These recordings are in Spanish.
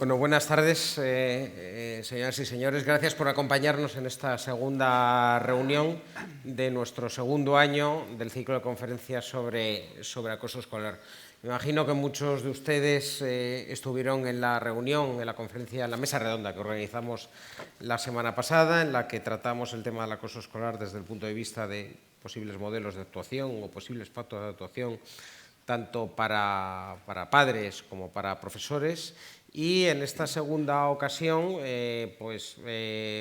Bueno, buenas tardes, señoras y señores. Gracias por acompañarnos en esta segunda reunión de nuestro segundo año del ciclo de conferencias sobre acoso escolar. Me imagino que muchos de ustedes estuvieron en la reunión, en la conferencia, en la mesa redonda que organizamos la semana pasada, en la que tratamos el tema del acoso escolar desde el punto de vista de posibles modelos de actuación o posibles pactos de actuación, tanto para padres como para profesores. Y en esta segunda ocasión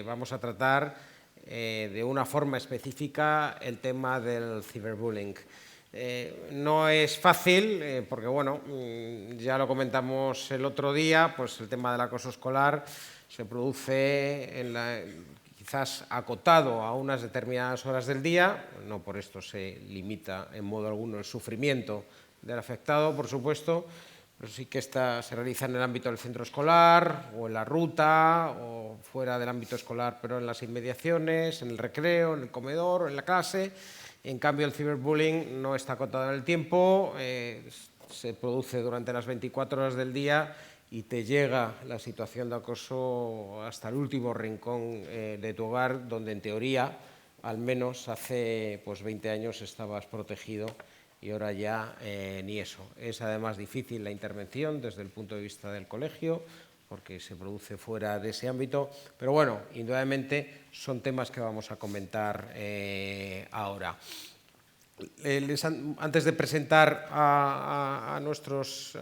vamos a tratar de una forma específica el tema del ciberbullying. No es fácil porque, bueno, ya lo comentamos el otro día, pues el tema del acoso escolar se produce quizás acotado a unas determinadas horas del día, no por esto se limita en modo alguno el sufrimiento del afectado, por supuesto, pero sí que se realiza en el ámbito del centro escolar o en la ruta o fuera del ámbito escolar, pero en las inmediaciones, en el recreo, en el comedor o en la clase. En cambio, el ciberbullying no está acotado en el tiempo, se produce durante las 24 horas del día y te llega la situación de acoso hasta el último rincón de tu hogar, donde en teoría, al menos hace 20 años, estabas protegido. Y ahora ya ni eso. Es además difícil la intervención desde el punto de vista del colegio, porque se produce fuera de ese ámbito. Pero bueno, indudablemente son temas que vamos a comentar ahora. Antes de presentar a nuestros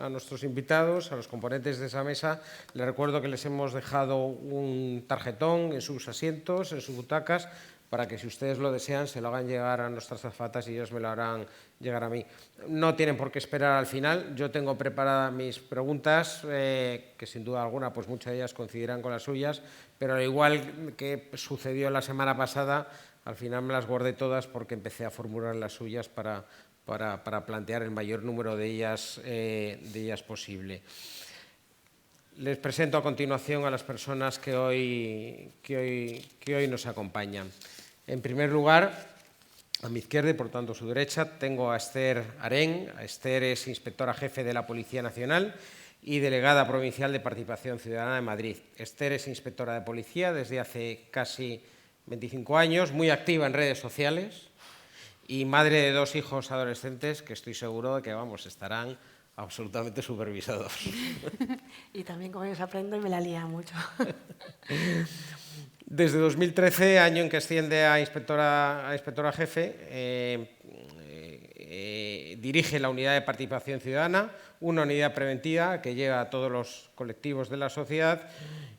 invitados, a los componentes de esa mesa, les recuerdo que les hemos dejado un tarjetón en sus asientos, en sus butacas, para que si ustedes lo desean se lo hagan llegar a nuestras azafatas y ellos me lo harán llegar a mí. No tienen por qué esperar al final. Yo tengo preparadas mis preguntas, que sin duda alguna pues muchas de ellas coincidirán con las suyas, pero al igual que sucedió la semana pasada, al final me las guardé todas porque empecé a formular las suyas para plantear el mayor número de ellas posible. Les presento a continuación a las personas que hoy nos acompañan. En primer lugar, a mi izquierda y por tanto a su derecha, tengo a Esther Arén. Esther es inspectora jefe de la Policía Nacional y delegada provincial de Participación Ciudadana de Madrid. Esther es inspectora de policía desde hace casi 25 años, muy activa en redes sociales y madre de 2 hijos adolescentes que estoy seguro de que estarán absolutamente supervisados. Y también con ellos aprendo y me la lía mucho. Desde 2013, año en que asciende a inspectora jefe, dirige la Unidad de Participación Ciudadana, una unidad preventiva que llega a todos los colectivos de la sociedad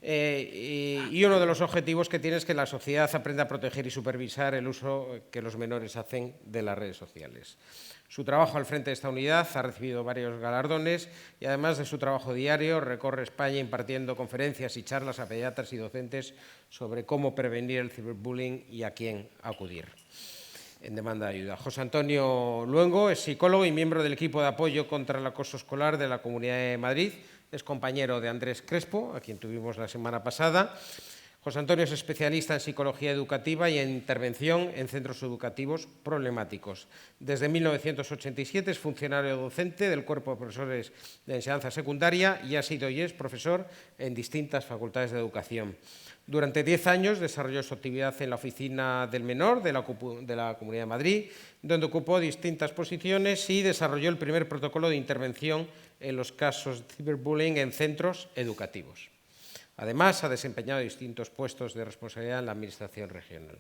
y uno de los objetivos que tiene es que la sociedad aprenda a proteger y supervisar el uso que los menores hacen de las redes sociales. Su trabajo al frente de esta unidad ha recibido varios galardones y además de su trabajo diario recorre España impartiendo conferencias y charlas a pediatras y docentes sobre cómo prevenir el ciberbullying y a quién acudir en demanda de ayuda. José Antonio Luengo es psicólogo y miembro del equipo de apoyo contra el acoso escolar de la Comunidad de Madrid. Es compañero de Andrés Crespo, a quien tuvimos la semana pasada. José Antonio es especialista en psicología educativa y en intervención en centros educativos problemáticos. Desde 1987 es funcionario docente del Cuerpo de Profesores de Enseñanza Secundaria y ha sido y es profesor en distintas facultades de educación. Durante 10 años desarrolló su actividad en la Oficina del Menor de la Comunidad de Madrid, donde ocupó distintas posiciones y desarrolló el primer protocolo de intervención en los casos de ciberbullying en centros educativos. Además, ha desempeñado distintos puestos de responsabilidad en la Administración regional.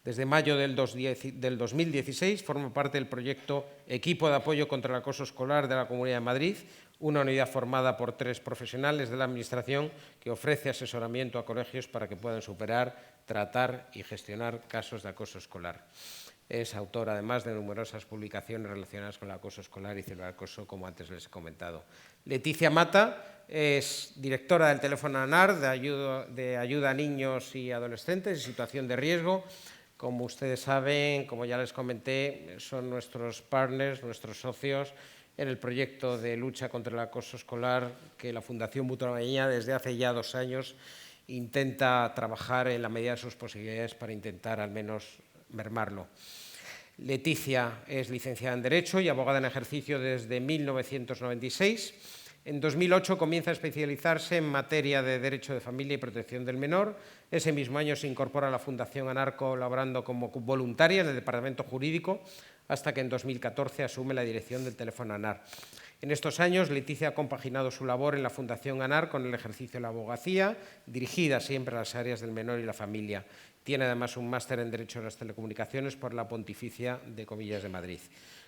Desde mayo del 2016 forma parte del proyecto Equipo de Apoyo contra el Acoso Escolar de la Comunidad de Madrid, una unidad formada por 3 profesionales de la Administración que ofrece asesoramiento a colegios para que puedan superar, tratar y gestionar casos de acoso escolar. Es autora, además, de numerosas publicaciones relacionadas con el acoso escolar y ciberacoso, como antes les he comentado. Leticia Mata es directora del teléfono ANAR de ayuda a niños y adolescentes en situación de riesgo. Como ustedes saben, como ya les comenté, son nuestros partners, nuestros socios en el proyecto de lucha contra el acoso escolar que la Fundación Butragueña desde hace ya 2 años intenta trabajar en la medida de sus posibilidades para intentar al menos mermarlo. Leticia es licenciada en Derecho y abogada en ejercicio desde 1996. En 2008 comienza a especializarse en materia de Derecho de Familia y Protección del Menor. Ese mismo año se incorpora a la Fundación ANAR colaborando como voluntaria en el Departamento Jurídico, hasta que en 2014 asume la dirección del teléfono ANAR. En estos años, Leticia ha compaginado su labor en la Fundación ANAR con el ejercicio de la abogacía, dirigida siempre a las áreas del menor y la familia. Tiene además un máster en Derecho de las Telecomunicaciones por la Pontificia de Comillas de Madrid.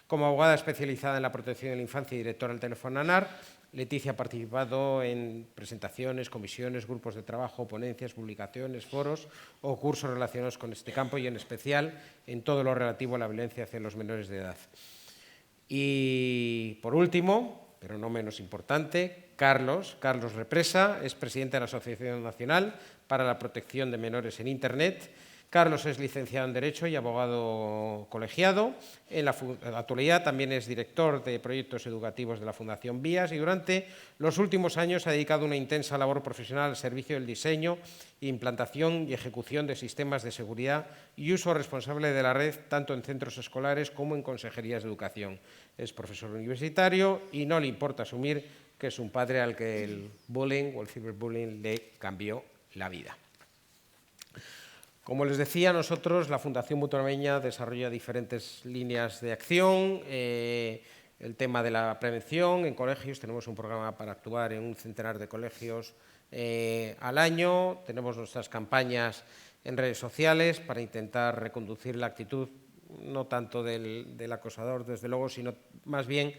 Como abogada especializada en la protección de la infancia y directora del teléfono ANAR, Leticia ha participado en presentaciones, comisiones, grupos de trabajo, ponencias, publicaciones, foros o cursos relacionados con este campo y, en especial, en todo lo relativo a la violencia hacia los menores de edad. Y, por último, pero no menos importante, Carlos Represa es presidente de la Asociación Nacional para la Protección de Menores en Internet. Carlos es licenciado en Derecho y abogado colegiado. En la actualidad también es director de proyectos educativos de la Fundación Vías y durante los últimos años ha dedicado una intensa labor profesional al servicio del diseño, implantación y ejecución de sistemas de seguridad y uso responsable de la red, tanto en centros escolares como en consejerías de educación. Es profesor universitario y no le importa asumir que es un padre al que el bullying o el ciberbullying le cambió la vida. Como les decía, nosotros, la Fundación Butragueña, desarrolla diferentes líneas de acción. El tema de la prevención en colegios, tenemos un programa para actuar en un centenar de colegios al año. Tenemos nuestras campañas en redes sociales para intentar reconducir la actitud, no tanto del acosador, desde luego, sino más bien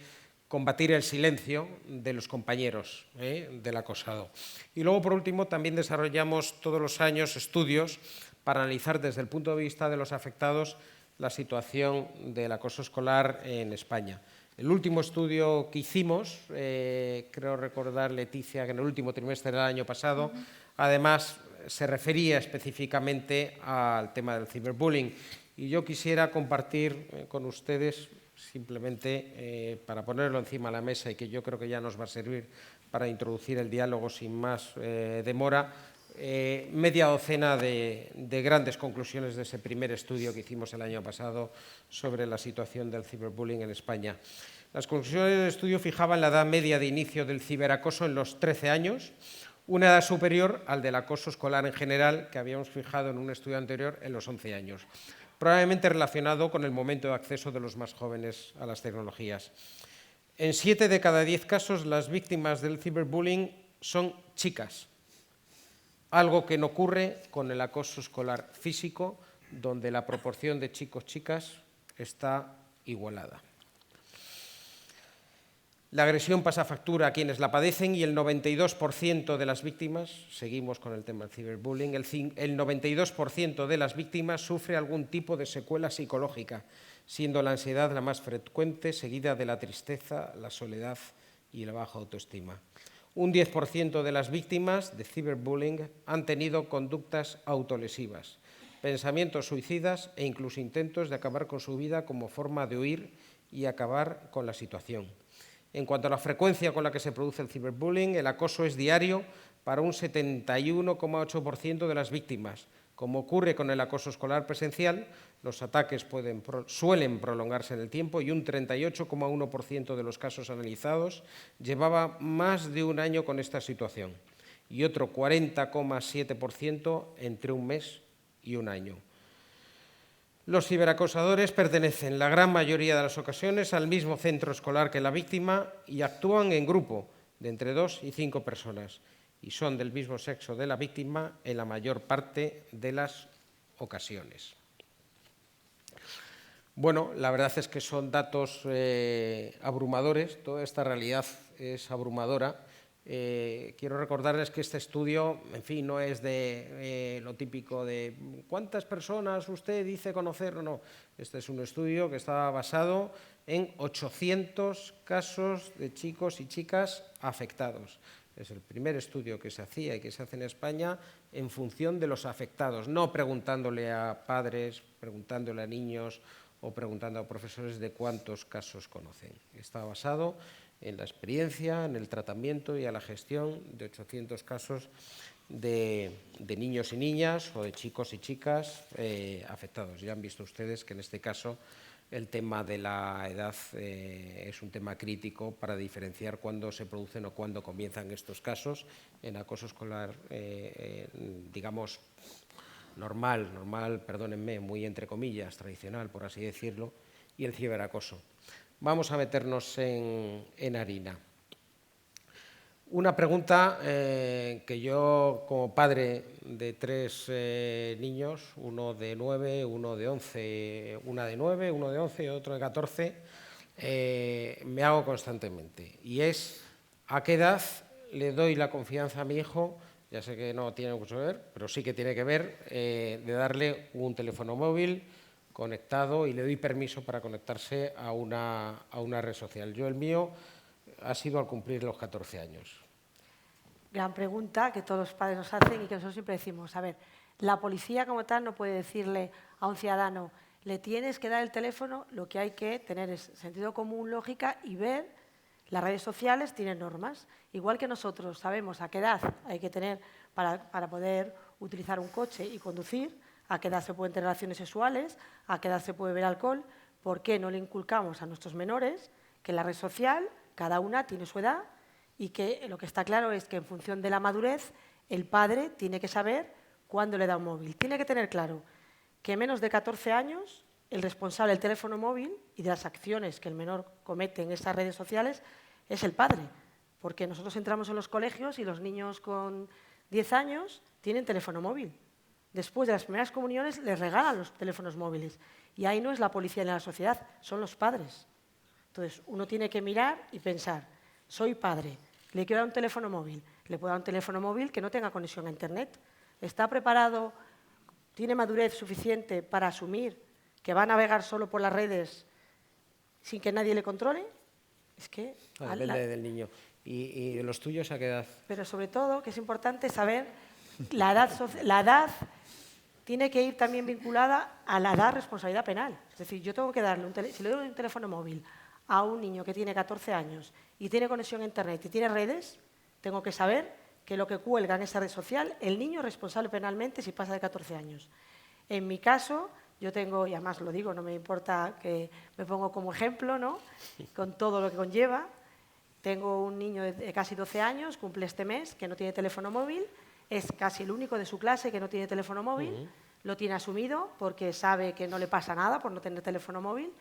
combatir el silencio de los compañeros del acosado. Y luego, por último, también desarrollamos todos los años estudios para analizar desde el punto de vista de los afectados la situación del acoso escolar en España. El último estudio que hicimos, creo recordar, Leticia, que en el último trimestre del año pasado, además se refería específicamente al tema del ciberbullying. Y yo quisiera compartir con ustedes, simplemente para ponerlo encima de la mesa y que yo creo que ya nos va a servir para introducir el diálogo sin más demora, media docena de grandes conclusiones de ese primer estudio que hicimos el año pasado sobre la situación del ciberbullying en España. Las conclusiones del estudio fijaban la edad media de inicio del ciberacoso en los 13 años, una edad superior al del acoso escolar en general, que habíamos fijado en un estudio anterior, en los 11 años, probablemente relacionado con el momento de acceso de los más jóvenes a las tecnologías. En 7 de cada 10 casos, las víctimas del ciberbullying son chicas, algo que no ocurre con el acoso escolar físico, donde la proporción de chicos-chicas está igualada. La agresión pasa factura a quienes la padecen y el 92% de las víctimas, seguimos con el tema del ciberbullying, el 92% de las víctimas sufre algún tipo de secuela psicológica, siendo la ansiedad la más frecuente, seguida de la tristeza, la soledad y la baja autoestima. Un 10% de las víctimas de ciberbullying han tenido conductas autolesivas, pensamientos suicidas e incluso intentos de acabar con su vida como forma de huir y acabar con la situación. En cuanto a la frecuencia con la que se produce el ciberbullying, el acoso es diario para un 71,8% de las víctimas. Como ocurre con el acoso escolar presencial, los ataques suelen prolongarse en el tiempo y un 38,1% de los casos analizados llevaba más de un año con esta situación y otro 40,7% entre un mes y un año. Los ciberacosadores pertenecen, la gran mayoría de las ocasiones, al mismo centro escolar que la víctima y actúan en grupo de entre 2 y 5 personas y son del mismo sexo de la víctima en la mayor parte de las ocasiones. Bueno, la verdad es que son datos abrumadores, toda esta realidad es abrumadora. Quiero recordarles que este estudio, en fin, no es de lo típico de ¿cuántas personas usted dice conocer? No, este es un estudio que está basado en 800 casos de chicos y chicas afectados. Es el primer estudio que se hacía y que se hace en España en función de los afectados, no preguntándole a padres, preguntándole a niños o preguntando a profesores de cuántos casos conocen. Está basado en la experiencia, en el tratamiento y a la gestión de 800 casos de niños y niñas o de chicos y chicas afectados. Ya han visto ustedes que en este caso el tema de la edad es un tema crítico para diferenciar cuándo se producen o cuándo comienzan estos casos en acoso escolar, digamos, normal, perdónenme, muy entre comillas, tradicional, por así decirlo, y el ciberacoso. Vamos a meternos en harina. Una pregunta que yo, como padre de 3 niños, uno de 9, uno de 11, una de 9, uno de 11 y otro de 14, me hago constantemente. Y es, ¿a qué edad le doy la confianza a mi hijo? Ya sé que no tiene mucho que ver, pero sí que tiene que ver de darle un teléfono móvil conectado y le doy permiso para conectarse a una red social. Yo el mío ha sido al cumplir los 14 años. Gran pregunta que todos los padres nos hacen y que nosotros siempre decimos. A ver, la policía como tal no puede decirle a un ciudadano, le tienes que dar el teléfono, lo que hay que tener es sentido común, lógica y ver, las redes sociales tienen normas. Igual que nosotros sabemos a qué edad hay que tener para poder utilizar un coche y conducir, a qué edad se pueden tener relaciones sexuales, a qué edad se puede beber alcohol, ¿por qué no le inculcamos a nuestros menores que en la red social cada una tiene su edad? Y que lo que está claro es que en función de la madurez, el padre tiene que saber cuándo le da un móvil. Tiene que tener claro que menos de 14 años, el responsable del teléfono móvil y de las acciones que el menor comete en esas redes sociales es el padre. Porque nosotros entramos en los colegios y los niños con 10 años tienen teléfono móvil. Después de las primeras comuniones les regalan los teléfonos móviles. Y ahí no es la policía ni la sociedad, son los padres. Entonces, uno tiene que mirar y pensar, soy padre, le quiero dar un teléfono móvil, le puedo dar un teléfono móvil que no tenga conexión a Internet. ¿Está preparado, tiene madurez suficiente para asumir que va a navegar solo por las redes sin que nadie le controle? Es que... Depende del niño. ¿Y de los tuyos a qué edad? Pero sobre todo, que es importante saber, la edad tiene que ir también vinculada a la edad responsabilidad penal. Es decir, yo tengo que darle si le doy un teléfono móvil a un niño que tiene 14 años y tiene conexión a Internet y tiene redes, tengo que saber que lo que cuelga en esa red social, el niño es responsable penalmente si pasa de 14 años. En mi caso, yo tengo, y además lo digo, no me importa que me pongo como ejemplo, ¿no? Con todo lo que conlleva. Tengo un niño de casi 12 años, cumple este mes, que no tiene teléfono móvil, es casi el único de su clase que no tiene teléfono móvil, lo tiene asumido porque sabe que no le pasa nada por no tener teléfono móvil,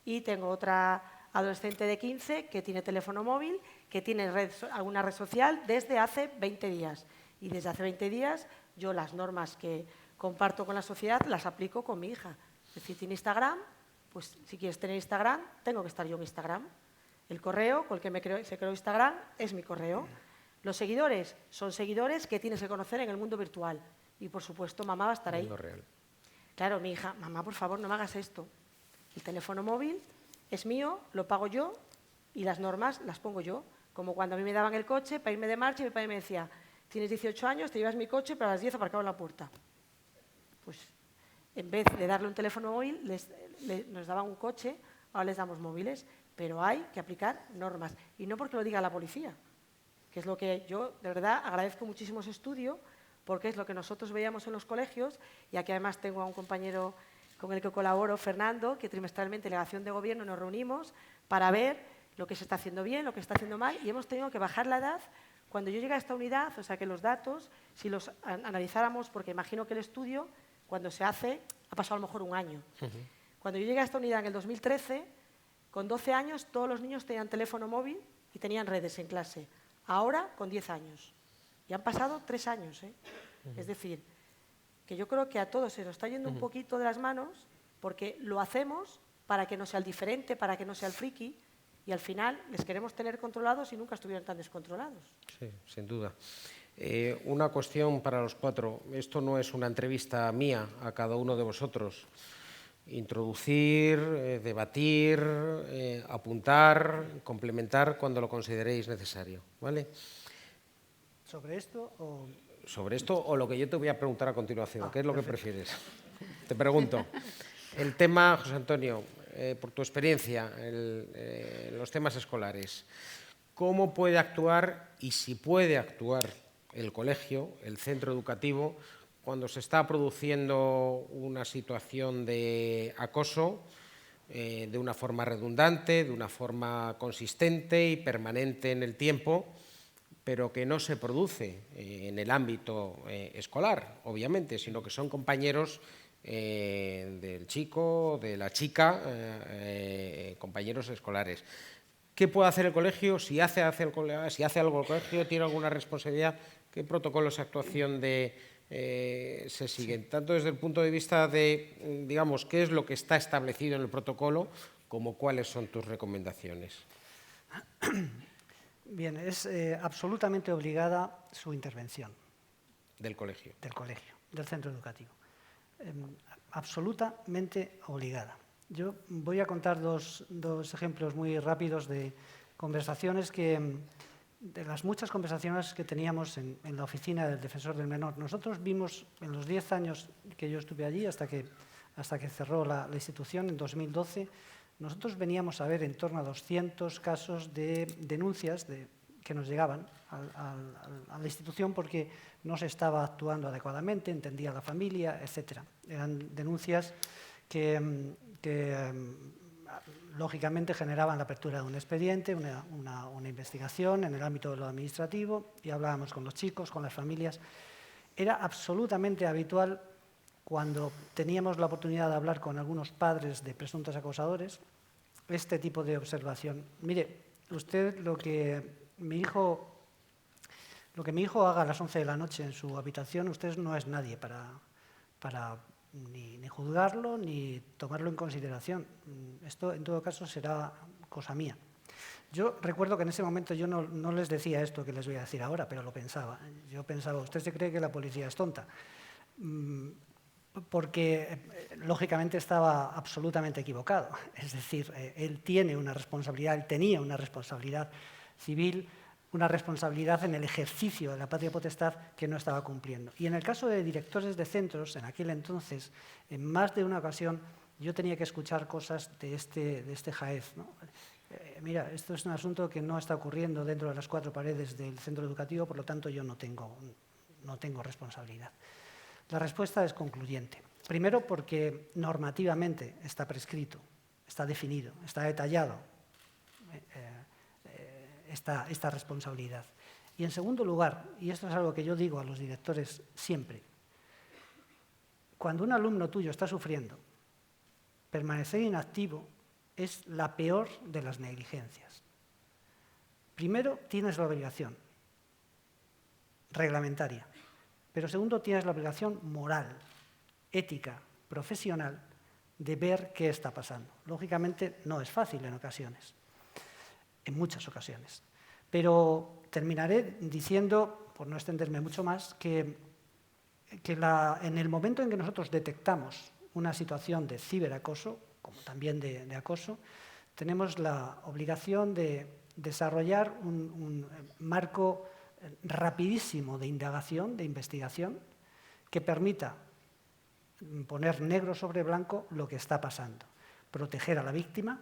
y tengo otra adolescente de 15 que tiene teléfono móvil, que tiene alguna red social desde hace 20 días. Y desde hace 20 días yo las normas que comparto con la sociedad las aplico con mi hija. Es decir, tiene Instagram, pues si quieres tener Instagram, tengo que estar yo en Instagram. El correo con el que se creó Instagram es mi correo. Los seguidores son seguidores que tienes que conocer en el mundo virtual. Y, por supuesto, mamá va a estar ahí. Mundo real. Claro, mi hija, mamá, por favor, no me hagas esto. El teléfono móvil es mío, lo pago yo y las normas las pongo yo. Como cuando a mí me daban el coche para irme de marcha y mi padre me decía, tienes 18 años, te llevas mi coche, pero a las 10 aparcado en la puerta. Pues en vez de darle un teléfono móvil, nos daban un coche, ahora les damos móviles, pero hay que aplicar normas. Y no porque lo diga la policía, que es lo que yo de verdad agradezco muchísimo ese estudio, porque es lo que nosotros veíamos en los colegios, y aquí además tengo a un compañero con el que colaboro, Fernando, que trimestralmente en delegación de gobierno nos reunimos para ver lo que se está haciendo bien, lo que se está haciendo mal, y hemos tenido que bajar la edad. Cuando yo llegué a esta unidad, o sea que los datos, si los analizáramos, porque imagino que el estudio, cuando se hace, ha pasado a lo mejor un año. Cuando yo llegué a esta unidad en el 2013, con 12 años todos los niños tenían teléfono móvil y tenían redes en clase. Ahora, con 10 años. Y han pasado 3 años. Es decir, que yo creo que a todos se nos está yendo un poquito de las manos porque lo hacemos para que no sea el diferente, para que no sea el friki, y al final les queremos tener controlados y nunca estuvieron tan descontrolados. Sí, sin duda. Una cuestión para los 4. Esto no es una entrevista mía a cada uno de vosotros. Introducir, debatir, apuntar, complementar cuando lo consideréis necesario, ¿vale? ¿Sobre esto o...? Sobre esto o lo que yo te voy a preguntar a continuación. ¿Qué es lo que prefieres? Te pregunto. El tema, José Antonio, por tu experiencia en los temas escolares, ¿cómo puede actuar y si puede actuar el colegio, el centro educativo, cuando se está produciendo una situación de acoso de una forma redundante, de una forma consistente y permanente en el tiempo, pero que no se produce en el ámbito escolar, obviamente, sino que son compañeros del chico, de la chica, compañeros escolares. ¿Qué puede hacer el colegio? Si hace algo el colegio, ¿tiene alguna responsabilidad? ¿Qué protocolos de actuación se siguen? Tanto desde el punto de vista de, digamos, qué es lo que está establecido en el protocolo, como cuáles son tus recomendaciones. Bien, es absolutamente obligada su intervención. Del colegio. Del colegio, del centro educativo. Absolutamente obligada. Yo voy a contar dos ejemplos muy rápidos de conversaciones de las muchas conversaciones que teníamos en la oficina del defensor del menor. Nosotros vimos en los 10 años que yo estuve allí, hasta que cerró la institución en 2012, nosotros veníamos a ver en torno a 200 casos de denuncias que nos llegaban a la institución porque no se estaba actuando adecuadamente, entendía la familia, etc. Eran denuncias que lógicamente generaban la apertura de un expediente, una investigación en el ámbito de lo administrativo, y hablábamos con los chicos, con las familias. Era absolutamente habitual, cuando teníamos la oportunidad de hablar con algunos padres de presuntos acosadores, este tipo de observación. Mire, usted lo que mi hijo haga a las 11 de la noche en su habitación, usted no es nadie para ni juzgarlo ni tomarlo en consideración. Esto, en todo caso, será cosa mía. Yo recuerdo que en ese momento yo no les decía esto que les voy a decir ahora, pero lo pensaba. Yo pensaba, ¿usted se cree que la policía es tonta? Porque, lógicamente, estaba absolutamente equivocado. Es decir, él tenía una responsabilidad civil, una responsabilidad en el ejercicio de la patria potestad que no estaba cumpliendo. Y en el caso de directores de centros, en aquel entonces, en más de una ocasión, yo tenía que escuchar cosas de este jaez, ¿no? Mira, esto es un asunto que no está ocurriendo dentro de las 4 paredes del centro educativo, por lo tanto yo no tengo responsabilidad. La respuesta es concluyente. Primero, porque normativamente está prescrito, está definido, está detallado esta responsabilidad. Y en segundo lugar, y esto es algo que yo digo a los directores siempre, cuando un alumno tuyo está sufriendo, permanecer inactivo es la peor de las negligencias. Primero, tienes la obligación reglamentaria, pero segundo, tienes la obligación moral, ética, profesional, de ver qué está pasando. Lógicamente, no es fácil en ocasiones, en muchas ocasiones. Pero terminaré diciendo, por no extenderme mucho más, que en el momento en que nosotros detectamos una situación de ciberacoso, como también de acoso, tenemos la obligación de desarrollar un marco rapidísimo de indagación, de investigación, que permita poner negro sobre blanco lo que está pasando, proteger a la víctima,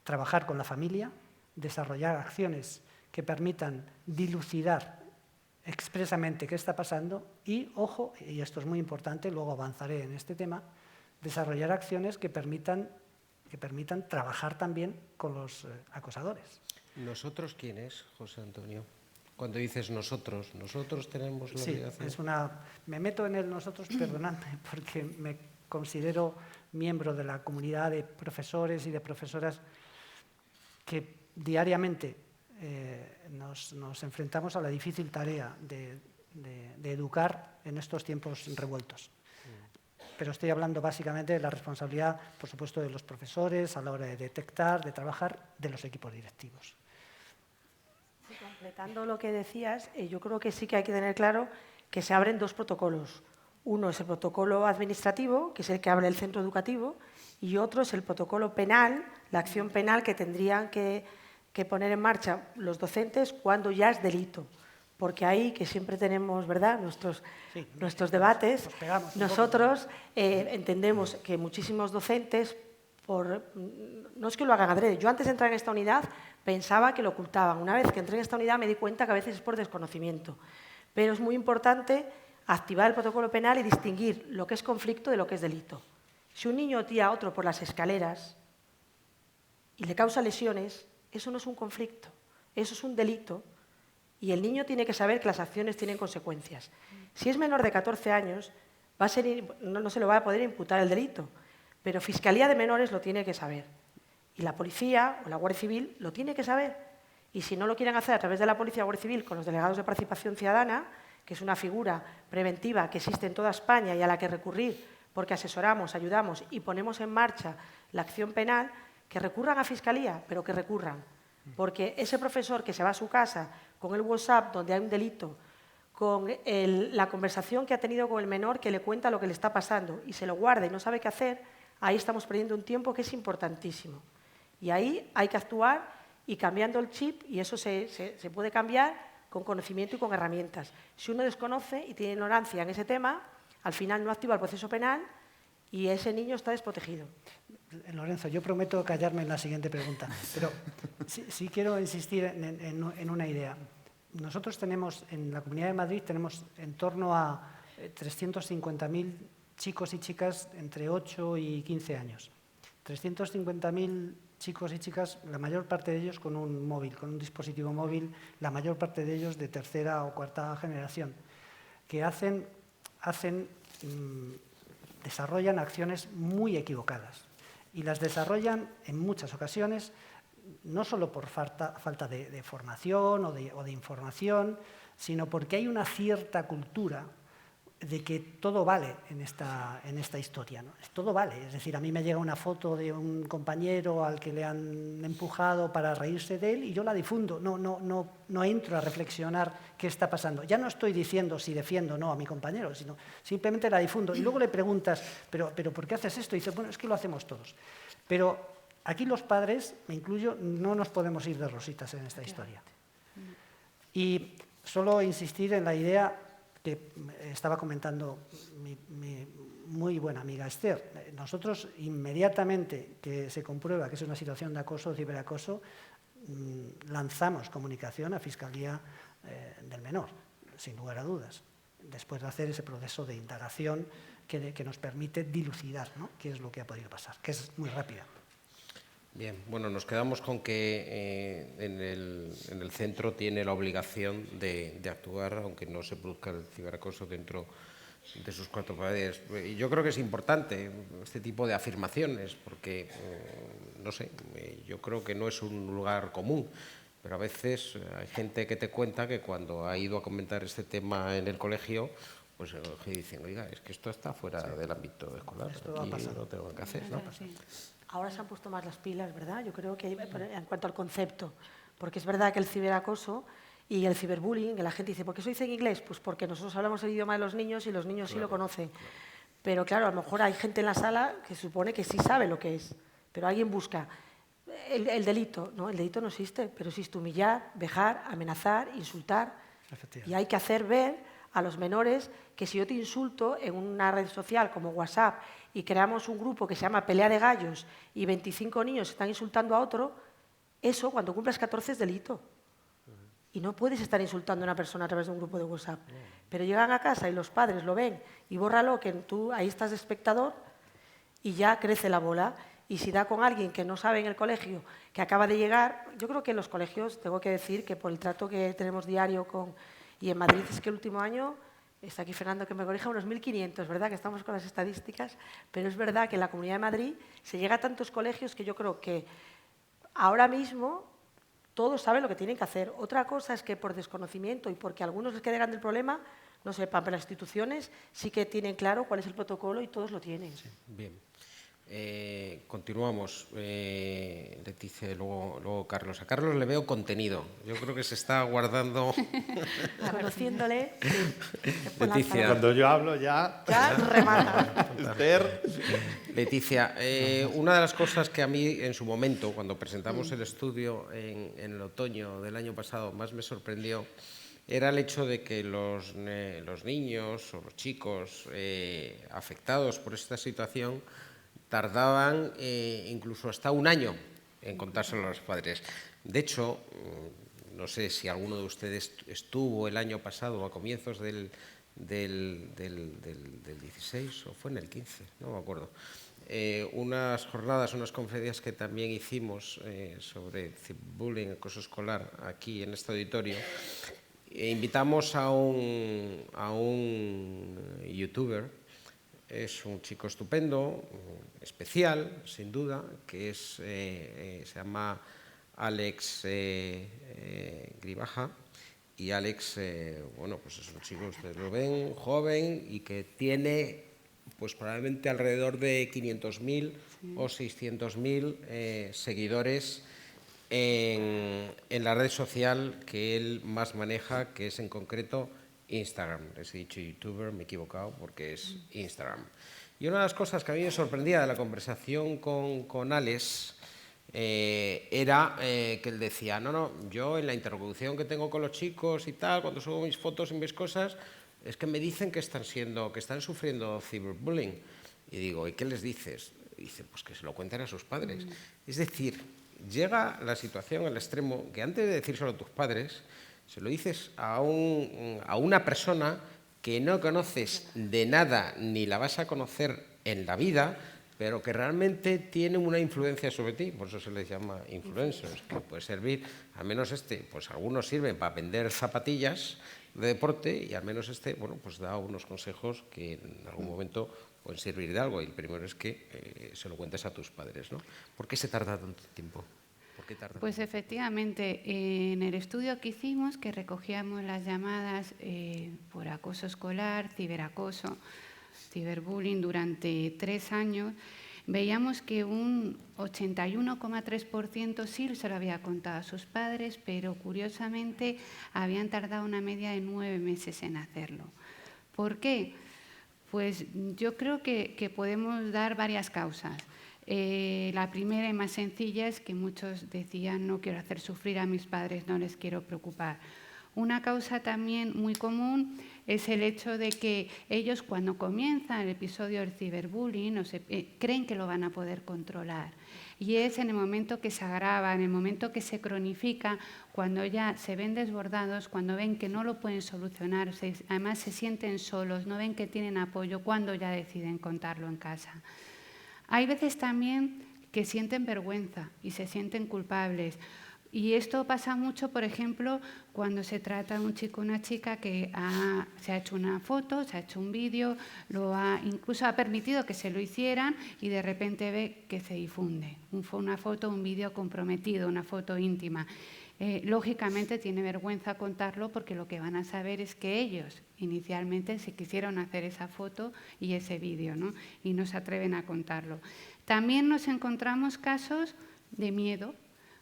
trabajar con la familia, desarrollar acciones que permitan dilucidar expresamente qué está pasando y, ojo, y esto es muy importante, luego avanzaré en este tema, desarrollar acciones que permitan trabajar también con los acosadores. ¿Nosotros quién es, José Antonio? Cuando dices nosotros tenemos la obligación. Sí, me meto en el nosotros, perdonadme, porque me considero miembro de la comunidad de profesores y de profesoras que diariamente nos enfrentamos a la difícil tarea de educar en estos tiempos revueltos. Pero estoy hablando básicamente de la responsabilidad, por supuesto, de los profesores a la hora de detectar, de trabajar, de los equipos directivos. Sí, completando lo que decías, yo creo que sí que hay que tener claro que se abren 2 protocolos. Uno es el protocolo administrativo, que es el que abre el centro educativo, y otro es el protocolo penal, la acción penal que tendrían que poner en marcha los docentes cuando ya es delito. Porque ahí, que siempre tenemos, ¿verdad?, nuestros debates, nosotros entendemos que muchísimos docentes, no es que lo hagan adrede. Yo antes de entrar en esta unidad pensaba que lo ocultaban. Una vez que entré en esta unidad me di cuenta que a veces es por desconocimiento. Pero es muy importante activar el protocolo penal y distinguir lo que es conflicto de lo que es delito. Si un niño tira a otro por las escaleras y le causa lesiones, eso no es un conflicto, eso es un delito. Y el niño tiene que saber que las acciones tienen consecuencias. Si es menor de 14 años, no se le va a poder imputar el delito, pero Fiscalía de Menores lo tiene que saber. Y la Policía o la Guardia Civil lo tiene que saber. Y si no lo quieren hacer a través de la Policía o Guardia Civil con los delegados de participación ciudadana, que es una figura preventiva que existe en toda España y a la que recurrir porque asesoramos, ayudamos y ponemos en marcha la acción penal, que recurran a Fiscalía, pero que recurran. Porque ese profesor que se va a su casa con el WhatsApp donde hay un delito, con la conversación que ha tenido con el menor que le cuenta lo que le está pasando y se lo guarda y no sabe qué hacer, ahí estamos perdiendo un tiempo que es importantísimo. Y ahí hay que actuar y cambiando el chip, y eso se puede cambiar con conocimiento y con herramientas. Si uno desconoce y tiene ignorancia en ese tema, al final no activa el proceso penal y ese niño está desprotegido. Lorenzo, yo prometo callarme en la siguiente pregunta, pero sí quiero insistir en una idea. Nosotros tenemos, en la Comunidad de Madrid, tenemos en torno a 350.000 chicos y chicas entre 8 y 15 años. 350.000 chicos y chicas, la mayor parte de ellos con un móvil, con un dispositivo móvil, la mayor parte de ellos de tercera o cuarta generación, que desarrollan acciones muy equivocadas. Y las desarrollan en muchas ocasiones, no solo por falta de formación o de información, sino porque hay una cierta cultura de que todo vale en esta historia, ¿no? Todo vale, es decir, a mí me llega una foto de un compañero al que le han empujado para reírse de él y yo la difundo, no entro a reflexionar qué está pasando. Ya no estoy diciendo si defiendo o no a mi compañero, sino simplemente la difundo. Y luego le preguntas, ¿pero por qué haces esto? Y dice, bueno, es que lo hacemos todos. Pero aquí los padres, me incluyo, no nos podemos ir de rositas en esta historia. Y solo insistir en la idea que estaba comentando mi muy buena amiga Esther. Nosotros, inmediatamente que se comprueba que es una situación de acoso o ciberacoso, lanzamos comunicación a Fiscalía del Menor, sin lugar a dudas, después de hacer ese proceso de indagación que nos permite dilucidar, ¿no?, qué es lo que ha podido pasar, que es muy rápida. Bien, bueno, nos quedamos con que en el centro tiene la obligación de actuar, aunque no se produzca el ciberacoso dentro de sus cuatro paredes. Y yo creo que es importante este tipo de afirmaciones, porque, no sé, yo creo que no es un lugar común, pero a veces hay gente que te cuenta que cuando ha ido a comentar este tema en el colegio, pues dicen, oiga, es que esto está fuera del ámbito escolar, aquí no tengo que hacer, ¿no? Ahora se han puesto más las pilas, ¿verdad? Yo creo que en cuanto al concepto, porque es verdad que el ciberacoso y el ciberbullying, que la gente dice, ¿por qué eso dice en inglés? Pues porque nosotros hablamos el idioma de los niños y los niños sí lo conocen. Pero claro, a lo mejor hay gente en la sala que supone que sí sabe lo que es, pero alguien busca el delito. No, el delito no existe, pero existe humillar, vejar, amenazar, insultar. Y hay que hacer ver a los menores que si yo te insulto en una red social como WhatsApp y creamos un grupo que se llama Pelea de Gallos y 25 niños están insultando a otro, eso cuando cumplas 14 es delito. Y no puedes estar insultando a una persona a través de un grupo de WhatsApp. Pero llegan a casa y los padres lo ven y bórralo, que tú ahí estás de espectador y ya crece la bola. Y si da con alguien que no sabe en el colegio, que acaba de llegar, yo creo que en los colegios, tengo que decir que por el trato que tenemos diario y en Madrid es que el último año, está aquí Fernando que me corrija, unos 1.500, ¿verdad? Que estamos con las estadísticas, pero es verdad que en la Comunidad de Madrid se llega a tantos colegios que yo creo que ahora mismo todos saben lo que tienen que hacer. Otra cosa es que por desconocimiento y porque a algunos les quede grande el problema, no sepan, pero las instituciones sí que tienen claro cuál es el protocolo y todos lo tienen. Sí, bien. Continuamos. Leticia, luego Carlos. A Carlos le veo contenido. Yo creo que se está guardando. Conociéndole. Leticia. Cuando yo hablo ya remata. Esther. Leticia, una de las cosas que a mí en su momento, cuando presentamos el estudio en el otoño del año pasado, más me sorprendió era el hecho de que los niños o los chicos afectados por esta situación tardaban incluso hasta un año en contárselo a los padres. De hecho, no sé si alguno de ustedes estuvo el año pasado a comienzos del 16 o fue en el 15, no me acuerdo. Unas jornadas, unas conferencias que también hicimos sobre ciberbullying, acoso escolar, aquí en este auditorio. Invitamos a un youtuber, es un chico estupendo, especial, sin duda, que se llama Alex Gribaja. Y Alex, bueno, pues es un chico, ustedes lo ven, joven y que tiene pues probablemente alrededor de 500.000 o 600.000 seguidores en la red social que él más maneja, que es en concreto Instagram. Les he dicho youtuber, me he equivocado porque es Instagram. Y una de las cosas que a mí me sorprendía de la conversación con Alex era que él decía, no, yo en la interlocución que tengo con los chicos y tal, cuando subo mis fotos y mis cosas, es que me dicen que están sufriendo ciberbullying. Y digo, ¿y qué les dices? Y dice, pues que se lo cuenten a sus padres. Es decir, llega la situación al extremo que antes de decírselo a tus padres, se lo dices a una persona que no conoces de nada ni la vas a conocer en la vida, pero que realmente tiene una influencia sobre ti, por eso se les llama influencers, que puede servir, al menos pues algunos sirven para vender zapatillas de deporte y al menos bueno, pues da unos consejos que en algún momento pueden servir de algo. Y el primero es que se lo cuentes a tus padres, ¿no? ¿Por qué se tarda tanto tiempo? Pues efectivamente, en el estudio que hicimos, que recogíamos las llamadas por acoso escolar, ciberacoso, ciberbullying durante 3 años, veíamos que un 81,3% sí se lo había contado a sus padres, pero curiosamente habían tardado una media de 9 meses en hacerlo. ¿Por qué? Pues yo creo que podemos dar varias causas. La primera y más sencilla es que muchos decían no quiero hacer sufrir a mis padres, no les quiero preocupar. Una causa también muy común es el hecho de que ellos cuando comienza el episodio del ciberbullying creen que lo van a poder controlar. Y es en el momento que se agrava, en el momento que se cronifica, cuando ya se ven desbordados, cuando ven que no lo pueden solucionar, además se sienten solos, no ven que tienen apoyo, cuando ya deciden contarlo en casa. Hay veces también que sienten vergüenza y se sienten culpables. Y esto pasa mucho, por ejemplo, cuando se trata de un chico o una chica que se ha hecho una foto, se ha hecho un vídeo, incluso ha permitido que se lo hicieran y de repente ve que se difunde. Una foto, un vídeo comprometido, una foto íntima. Lógicamente tiene vergüenza contarlo porque lo que van a saber es que ellos inicialmente se quisieron hacer esa foto y ese vídeo, ¿no? Y no se atreven a contarlo. También nos encontramos casos de miedo.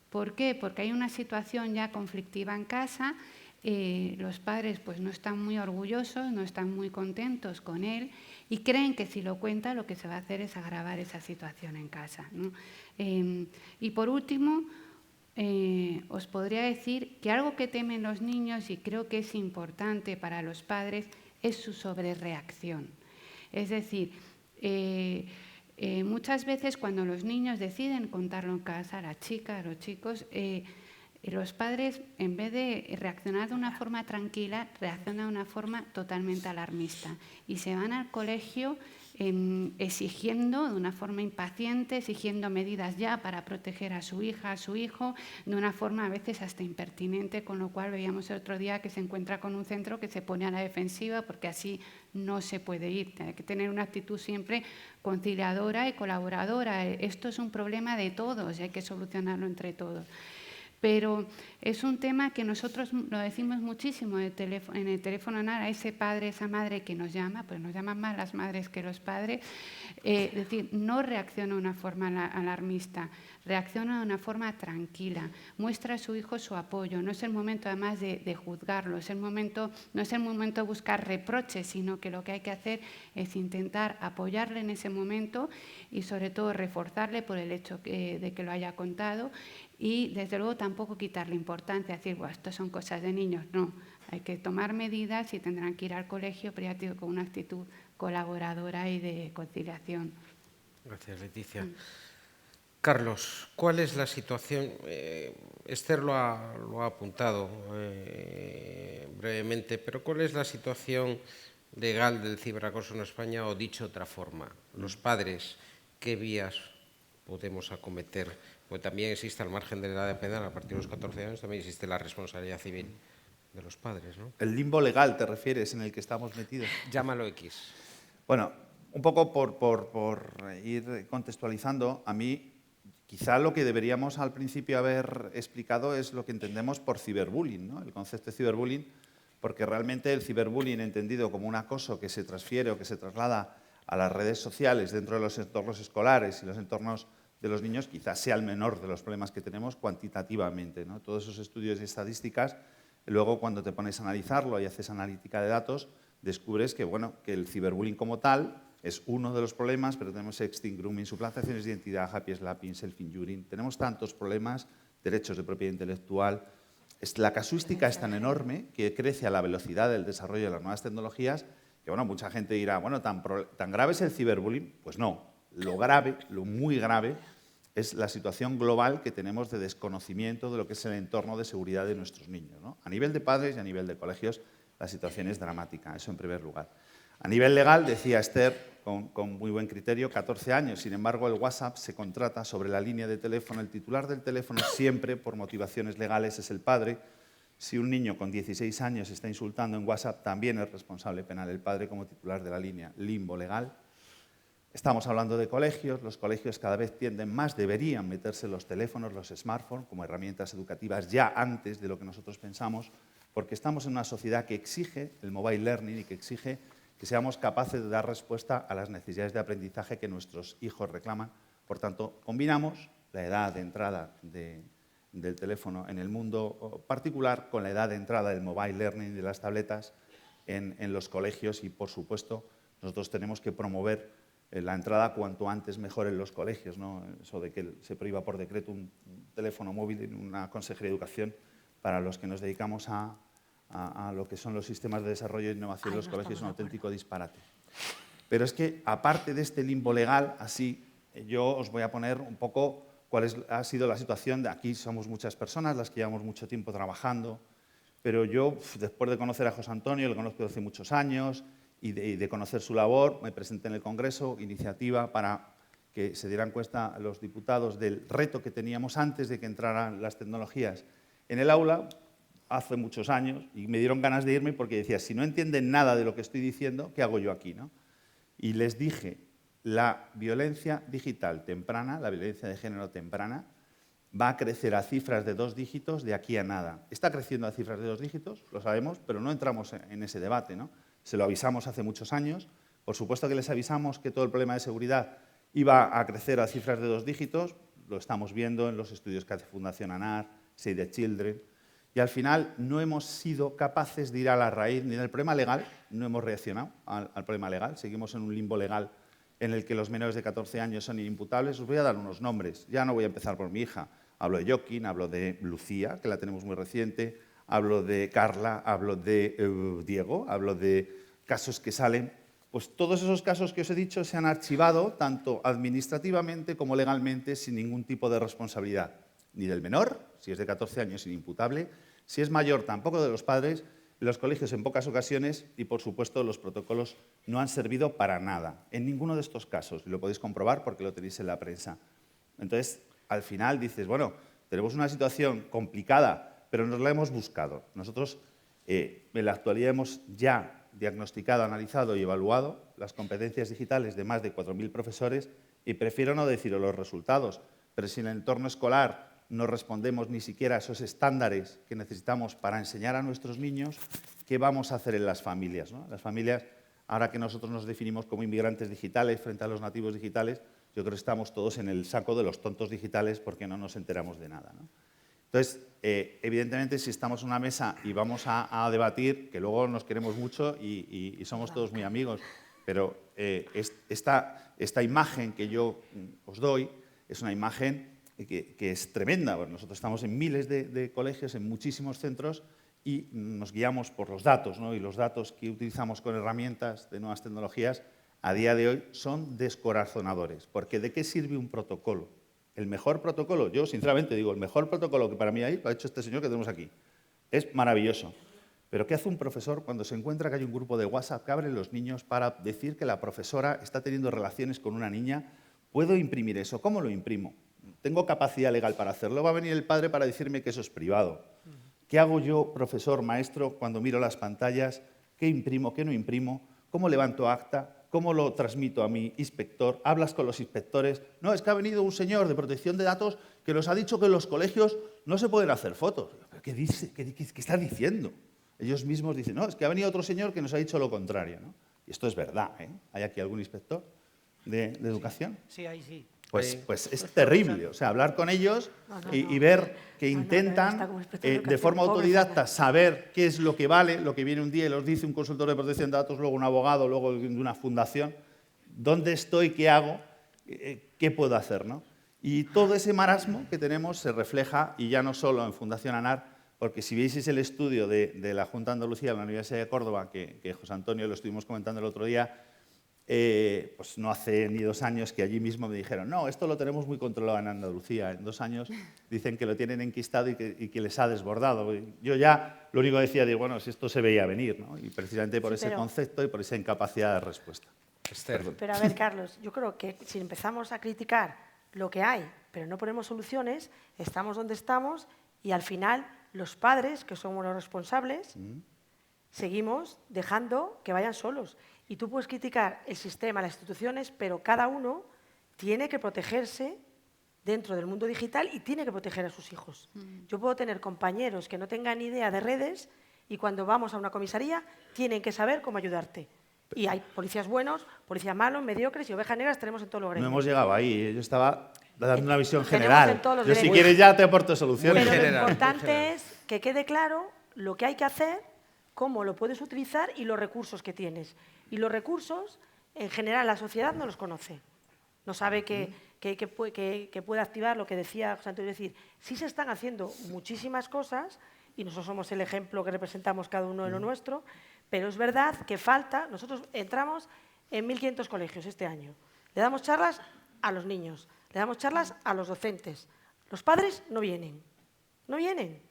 ¿Por qué? Porque hay una situación ya conflictiva en casa, los padres pues no están muy orgullosos, no están muy contentos con él y creen que si lo cuenta lo que se va a hacer es agravar esa situación en casa, ¿no? Y por último, os podría decir que algo que temen los niños y creo que es importante para los padres es su sobrereacción. Es decir, muchas veces cuando los niños deciden contarlo en casa, a las chicas, a los chicos, los padres en vez de reaccionar de una forma tranquila, reaccionan de una forma totalmente alarmista y se van al colegio exigiendo de una forma impaciente, exigiendo medidas ya para proteger a su hija, a su hijo, de una forma a veces hasta impertinente, con lo cual veíamos el otro día que se encuentra con un centro que se pone a la defensiva porque así no se puede ir. Hay que tener una actitud siempre conciliadora y colaboradora. Esto es un problema de todos y hay que solucionarlo entre todos. Pero es un tema que nosotros lo decimos muchísimo en el teléfono a ese padre, esa madre que nos llama, pues nos llaman más las madres que los padres, es decir, no reacciona de una forma alarmista, reacciona de una forma tranquila, muestra a su hijo su apoyo, no es el momento además de juzgarlo, no es el momento de buscar reproches, sino que lo que hay que hacer es intentar apoyarle en ese momento y sobre todo reforzarle por el hecho de que lo haya contado. Y, desde luego, tampoco quitarle importancia, decir, bueno, esto son cosas de niños. No, hay que tomar medidas y tendrán que ir al colegio, pero ya digo, con una actitud colaboradora y de conciliación. Gracias, Leticia. Carlos, ¿cuál es la situación? Esther lo ha apuntado brevemente, pero ¿cuál es la situación legal del ciberacoso en España? O dicho de otra forma, los padres, ¿qué vías podemos acometer? Porque también existe, al margen de la edad penal, a partir de los 14 años, también existe la responsabilidad civil de los padres, ¿no? El limbo legal, ¿te refieres, en el que estamos metidos? Llámalo X. Bueno, un poco por ir contextualizando, a mí quizá lo que deberíamos al principio haber explicado es lo que entendemos por ciberbullying, ¿no? El concepto de ciberbullying, porque realmente el ciberbullying entendido como un acoso que se transfiere o que se traslada a las redes sociales dentro de los entornos escolares y los entornos de los niños quizás sea el menor de los problemas que tenemos cuantitativamente, ¿no? Todos esos estudios y estadísticas, luego cuando te pones a analizarlo y haces analítica de datos, descubres que, bueno, que el ciberbullying como tal es uno de los problemas, pero tenemos sexting, grooming, suplantaciones de identidad, happy slapping, self-injuring. Tenemos tantos problemas, derechos de propiedad intelectual. La casuística es tan enorme que crece a la velocidad del desarrollo de las nuevas tecnologías que, bueno, mucha gente dirá, bueno, ¿tan grave es el ciberbullying? Pues no. Lo grave, lo muy grave, es la situación global que tenemos de desconocimiento de lo que es el entorno de seguridad de nuestros niños, ¿no? A nivel de padres y a nivel de colegios, la situación es dramática, eso en primer lugar. A nivel legal, decía Esther, con muy buen criterio, 14 años. Sin embargo, el WhatsApp se contrata sobre la línea de teléfono. El titular del teléfono siempre, por motivaciones legales, es el padre. Si un niño con 16 años está insultando en WhatsApp, también es responsable penal el padre como titular de la línea. Limbo legal. Estamos hablando de colegios. Los colegios cada vez tienden más, deberían meterse los teléfonos, los smartphones, como herramientas educativas ya antes de lo que nosotros pensamos, porque estamos en una sociedad que exige el mobile learning y que exige que seamos capaces de dar respuesta a las necesidades de aprendizaje que nuestros hijos reclaman. Por tanto, combinamos la edad de entrada del teléfono en el mundo particular con la edad de entrada del mobile learning de las tabletas en los colegios y, por supuesto, nosotros tenemos que promover la entrada cuanto antes mejor en los colegios, ¿no? Eso de que se prohíba por decreto un teléfono móvil en una consejería de educación para los que nos dedicamos a lo que son los sistemas de desarrollo e innovación de los colegios es un auténtico disparate. Pero es que, aparte de este limbo legal, así, yo os voy a poner un poco cuál ha sido la situación. Aquí somos muchas personas las que llevamos mucho tiempo trabajando, pero yo, después de conocer a José Antonio, lo conozco hace muchos años, y de conocer su labor, me presenté en el Congreso, iniciativa para que se dieran cuenta los diputados del reto que teníamos antes de que entraran las tecnologías en el aula, hace muchos años, y me dieron ganas de irme porque decía, si no entienden nada de lo que estoy diciendo, ¿qué hago yo aquí, no? Y les dije, la violencia digital temprana, la violencia de género temprana, va a crecer a cifras de 2 dígitos de aquí a nada. Está creciendo a cifras de 2 dígitos, lo sabemos, pero no entramos en ese debate, ¿no? Se lo avisamos hace muchos años. Por supuesto que les avisamos que todo el problema de seguridad iba a crecer a cifras de 2 dígitos, lo estamos viendo en los estudios que hace Fundación ANAR, Save the Children. Y al final no hemos sido capaces de ir a la raíz ni del problema legal, no hemos reaccionado al problema legal, seguimos en un limbo legal en el que los menores de 14 años son inimputables. Os voy a dar unos nombres, ya no voy a empezar por mi hija. Hablo de Joaquín, hablo de Lucía, que la tenemos muy reciente, hablo de Carla, hablo de Diego, hablo de casos que salen. Pues todos esos casos que os he dicho se han archivado tanto administrativamente como legalmente sin ningún tipo de responsabilidad. Ni del menor, si es de 14 años inimputable, si es mayor tampoco de los padres, los colegios en pocas ocasiones y, por supuesto, los protocolos no han servido para nada. En ninguno de estos casos, y lo podéis comprobar porque lo tenéis en la prensa. Entonces, al final dices, bueno, tenemos una situación complicada, pero nos la hemos buscado. Nosotros, en la actualidad, hemos ya diagnosticado, analizado y evaluado las competencias digitales de más de 4.000 profesores y prefiero no deciros los resultados, pero si en el entorno escolar no respondemos ni siquiera a esos estándares que necesitamos para enseñar a nuestros niños, ¿qué vamos a hacer en las familias, ¿no? Las familias, ahora que nosotros nos definimos como inmigrantes digitales frente a los nativos digitales, yo creo que estamos todos en el saco de los tontos digitales porque no nos enteramos de nada, ¿no? Entonces, evidentemente, si estamos en una mesa y vamos a debatir, que luego nos queremos mucho y somos todos muy amigos, pero esta imagen que yo os doy es una imagen que es tremenda. Bueno, nosotros estamos en miles de colegios, en muchísimos centros, y nos guiamos por los datos, ¿no? Y los datos que utilizamos con herramientas de nuevas tecnologías a día de hoy son descorazonadores. Porque ¿de qué sirve un protocolo? El mejor protocolo, yo sinceramente digo, el mejor protocolo que para mí hay lo ha hecho este señor que tenemos aquí. Es maravilloso. Pero ¿qué hace un profesor cuando se encuentra que hay un grupo de WhatsApp que abren los niños para decir que la profesora está teniendo relaciones con una niña? ¿Puedo imprimir eso? ¿Cómo lo imprimo? ¿Tengo capacidad legal para hacerlo? ¿Va a venir el padre para decirme que eso es privado? ¿Qué hago yo, profesor, maestro, cuando miro las pantallas? ¿Qué imprimo? ¿Qué no imprimo? ¿Cómo levanto acta? ¿Cómo lo transmito a mi inspector? ¿Hablas con los inspectores? No, es que ha venido un señor de protección de datos que nos ha dicho que en los colegios no se pueden hacer fotos. ¿Qué dice? ¿Qué está diciendo? Ellos mismos dicen, no, es que ha venido otro señor que nos ha dicho lo contrario, ¿no? Y esto es verdad, ¿eh? ¿Hay aquí algún inspector de educación? Sí, ahí sí. Pues es terrible, o sea, hablar con ellos y ver que intentan de forma autodidacta saber qué es lo que vale, lo que viene un día y los dice un consultor de protección de datos, luego un abogado, luego de una fundación, dónde estoy, qué hago, qué puedo hacer, ¿no? Y todo ese marasmo que tenemos se refleja, y ya no solo en Fundación ANAR, porque si veis el estudio de la Junta de Andalucía de la Universidad de Córdoba, que José Antonio lo estuvimos comentando el otro día, pues no hace ni 2 años que allí mismo me dijeron, no, esto lo tenemos muy controlado en Andalucía. En 2 años dicen que lo tienen enquistado y que les ha desbordado. Yo ya lo único que decía, digo, bueno, si esto se veía venir, ¿no? Y precisamente por ese concepto y por esa incapacidad de respuesta. Pero a ver, Carlos, yo creo que si empezamos a criticar lo que hay, pero no ponemos soluciones, estamos donde estamos y al final los padres, que somos los responsables, seguimos dejando que vayan solos. Y tú puedes criticar el sistema, las instituciones, pero cada uno tiene que protegerse dentro del mundo digital y tiene que proteger a sus hijos. Yo puedo tener compañeros que no tengan ni idea de redes y cuando vamos a una comisaría tienen que saber cómo ayudarte. Y hay policías buenos, policías malos, mediocres y ovejas negras tenemos en todos los gremios. No hemos llegado ahí, yo estaba dando una visión Tenemos general. en todos los Yo si gremios. quieres ya te aporto soluciones. Pero lo importante es que quede claro lo que hay que hacer, cómo lo puedes utilizar y los recursos que tienes. Y los recursos, en general, la sociedad no los conoce. No sabe que puede activar lo que decía José Antonio. Es decir, sí se están haciendo muchísimas cosas y nosotros somos el ejemplo que representamos cada uno de lo nuestro, pero es verdad que falta. Nosotros entramos en 1.500 colegios este año. Le damos charlas a los niños, le damos charlas a los docentes. Los padres no vienen, no vienen.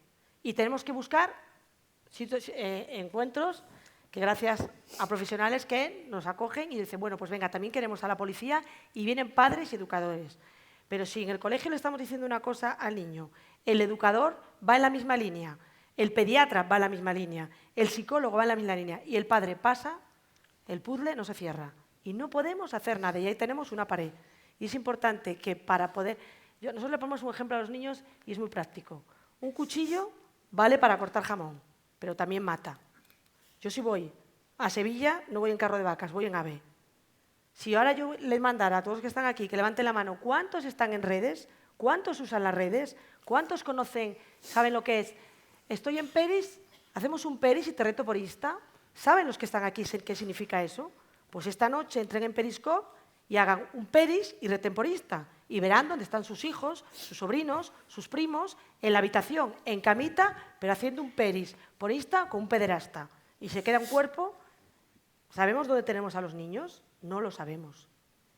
Y tenemos que buscar encuentros que gracias a profesionales que nos acogen y dicen, bueno, pues venga, también queremos a la policía y vienen padres y educadores. Pero si en el colegio le estamos diciendo una cosa al niño, el educador va en la misma línea, el pediatra va en la misma línea, el psicólogo va en la misma línea y el padre pasa, el puzzle no se cierra. Y no podemos hacer nada y ahí tenemos una pared. Y es importante que para poder... Nosotros le ponemos un ejemplo a los niños y es muy práctico. Un cuchillo vale para cortar jamón, pero también mata. Yo si voy a Sevilla no voy en carro de vacas, voy en AVE. Si ahora yo les mandara a todos los que están aquí que levanten la mano, ¿cuántos están en redes? ¿Cuántos usan las redes? ¿Cuántos conocen, saben lo que es? Estoy en Peris, hacemos un Peris y te reto por Insta. ¿Saben los que están aquí qué significa eso? Pues esta noche entren en Periscope y hagan un Peris y reten por Insta. Y verán dónde están sus hijos, sus sobrinos, sus primos, en la habitación, en camita, pero haciendo un Peris por Insta con un pederasta. Y se queda un cuerpo. ¿Sabemos dónde tenemos a los niños? No lo sabemos.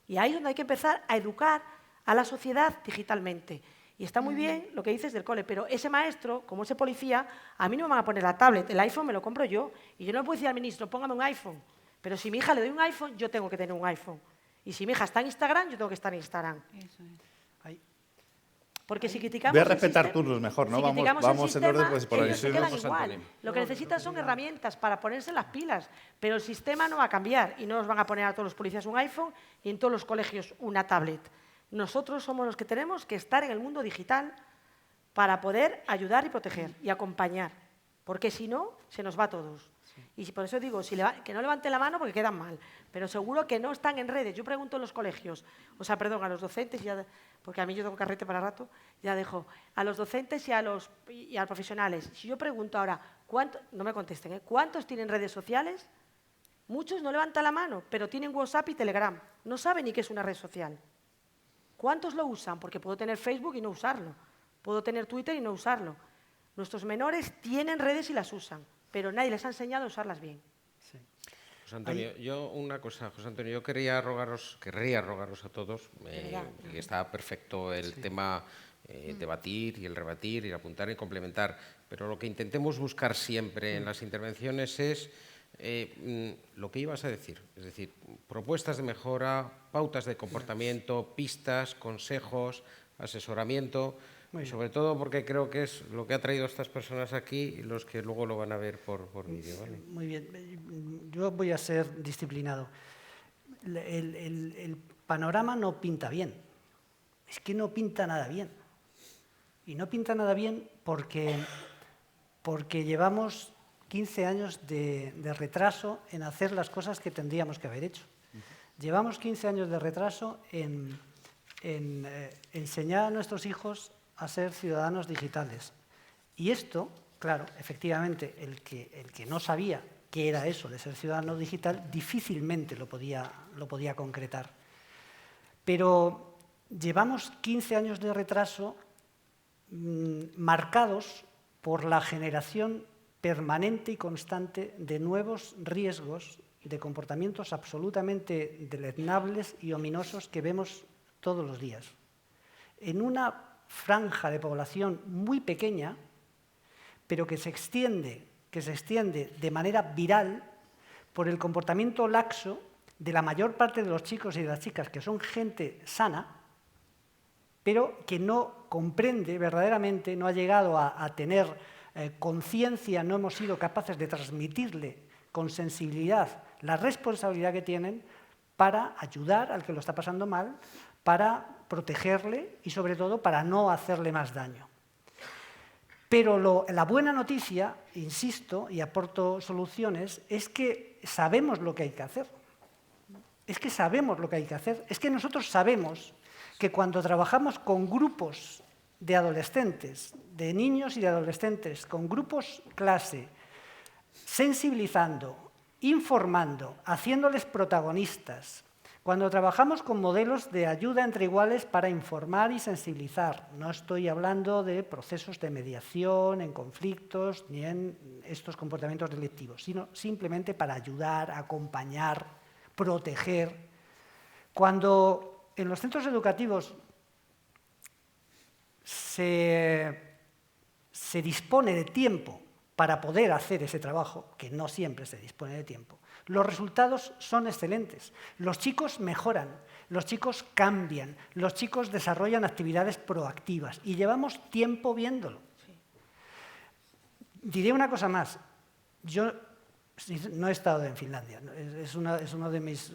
Y ahí es donde hay que empezar a educar a la sociedad digitalmente. Y está muy bien lo que dices del cole, pero ese maestro, como ese policía, a mí no me van a poner la tablet, el iPhone me lo compro yo. Y yo no le puedo decir al ministro, póngame un iPhone. Pero si a mi hija le doy un iPhone, yo tengo que tener un iPhone. Y si mi hija está en Instagram, yo tengo que estar en Instagram. Eso es. Porque si criticamos Voy a respetar turnos mejor, ¿no? Si vamos en orden, pues por ahí. ellos se quedan igual. Lo que necesitan son herramientas para ponerse las pilas, pero el sistema no va a cambiar y no nos van a poner a todos los policías un iPhone y en todos los colegios una tablet. Nosotros somos los que tenemos que estar en el mundo digital para poder ayudar y proteger y acompañar, porque si no, se nos va a todos. Y por eso digo, que no levanten la mano porque quedan mal, pero seguro que no están en redes. Yo pregunto en los colegios, a los docentes, porque a mí yo tengo carrete para rato, ya dejo, a los docentes y a los profesionales. Si yo pregunto ahora, no me contesten, ¿cuántos tienen redes sociales? Muchos no levantan la mano, pero tienen WhatsApp y Telegram. No saben ni qué es una red social. ¿Cuántos lo usan? Porque puedo tener Facebook y no usarlo. Puedo tener Twitter y no usarlo. Nuestros menores tienen redes y las usan, pero nadie les ha enseñado a usarlas bien. Sí. José Antonio, yo querría rogaros a todos, que está perfecto el tema debatir y el rebatir y el apuntar y complementar, pero lo que intentemos buscar siempre en las intervenciones es lo que ibas a decir, es decir, propuestas de mejora, pautas de comportamiento, pistas, consejos, asesoramiento, y sobre todo porque creo que es lo que ha traído a estas personas aquí y los que luego lo van a ver por vídeo. ¿Vale? Muy bien, yo voy a ser disciplinado. El panorama no pinta bien, es que no pinta nada bien. Y no pinta nada bien porque llevamos 15 años de retraso en hacer las cosas que tendríamos que haber hecho. Llevamos 15 años de retraso en enseñar a nuestros hijos a ser ciudadanos digitales. Y esto, claro, efectivamente, el que no sabía qué era eso de ser ciudadano digital, difícilmente lo podía concretar. Pero llevamos 15 años de retraso marcados por la generación permanente y constante de nuevos riesgos de comportamientos absolutamente deleznables y ominosos que vemos todos los días. En una franja de población muy pequeña, pero que se extiende de manera viral por el comportamiento laxo de la mayor parte de los chicos y de las chicas, que son gente sana, pero que no comprende verdaderamente, no ha llegado a tener conciencia, no hemos sido capaces de transmitirle con sensibilidad la responsabilidad que tienen para ayudar al que lo está pasando mal, para protegerle y, sobre todo, para no hacerle más daño. Pero la buena noticia, insisto, y aporto soluciones, es que sabemos lo que hay que hacer. Es que sabemos lo que hay que hacer. Es que nosotros sabemos que cuando trabajamos con grupos de adolescentes, de niños y de adolescentes, con grupos clase, sensibilizando, informando, haciéndoles protagonistas, cuando trabajamos con modelos de ayuda entre iguales para informar y sensibilizar, no estoy hablando de procesos de mediación en conflictos ni en estos comportamientos delictivos, sino simplemente para ayudar, acompañar, proteger. Cuando en los centros educativos se dispone de tiempo para poder hacer ese trabajo, que no siempre se dispone de tiempo, los resultados son excelentes. Los chicos mejoran, los chicos cambian, los chicos desarrollan actividades proactivas y llevamos tiempo viéndolo. Sí. Diré una cosa más. Yo no he estado en Finlandia, es uno de mis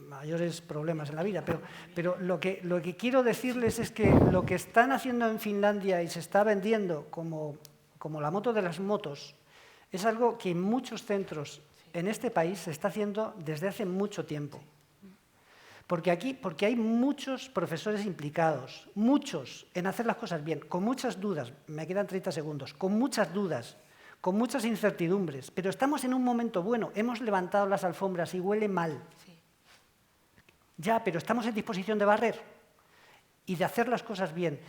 mayores problemas en la vida, pero lo que quiero decirles es que lo que están haciendo en Finlandia y se está vendiendo como la moto de las motos es algo que en muchos centros en este país se está haciendo desde hace mucho tiempo. Porque hay muchos profesores implicados, muchos en hacer las cosas bien, con muchas dudas, me quedan 30 segundos, con muchas dudas, con muchas incertidumbres, pero estamos en un momento bueno, hemos levantado las alfombras y huele mal. Sí. Ya, pero estamos en disposición de barrer y de hacer las cosas bien.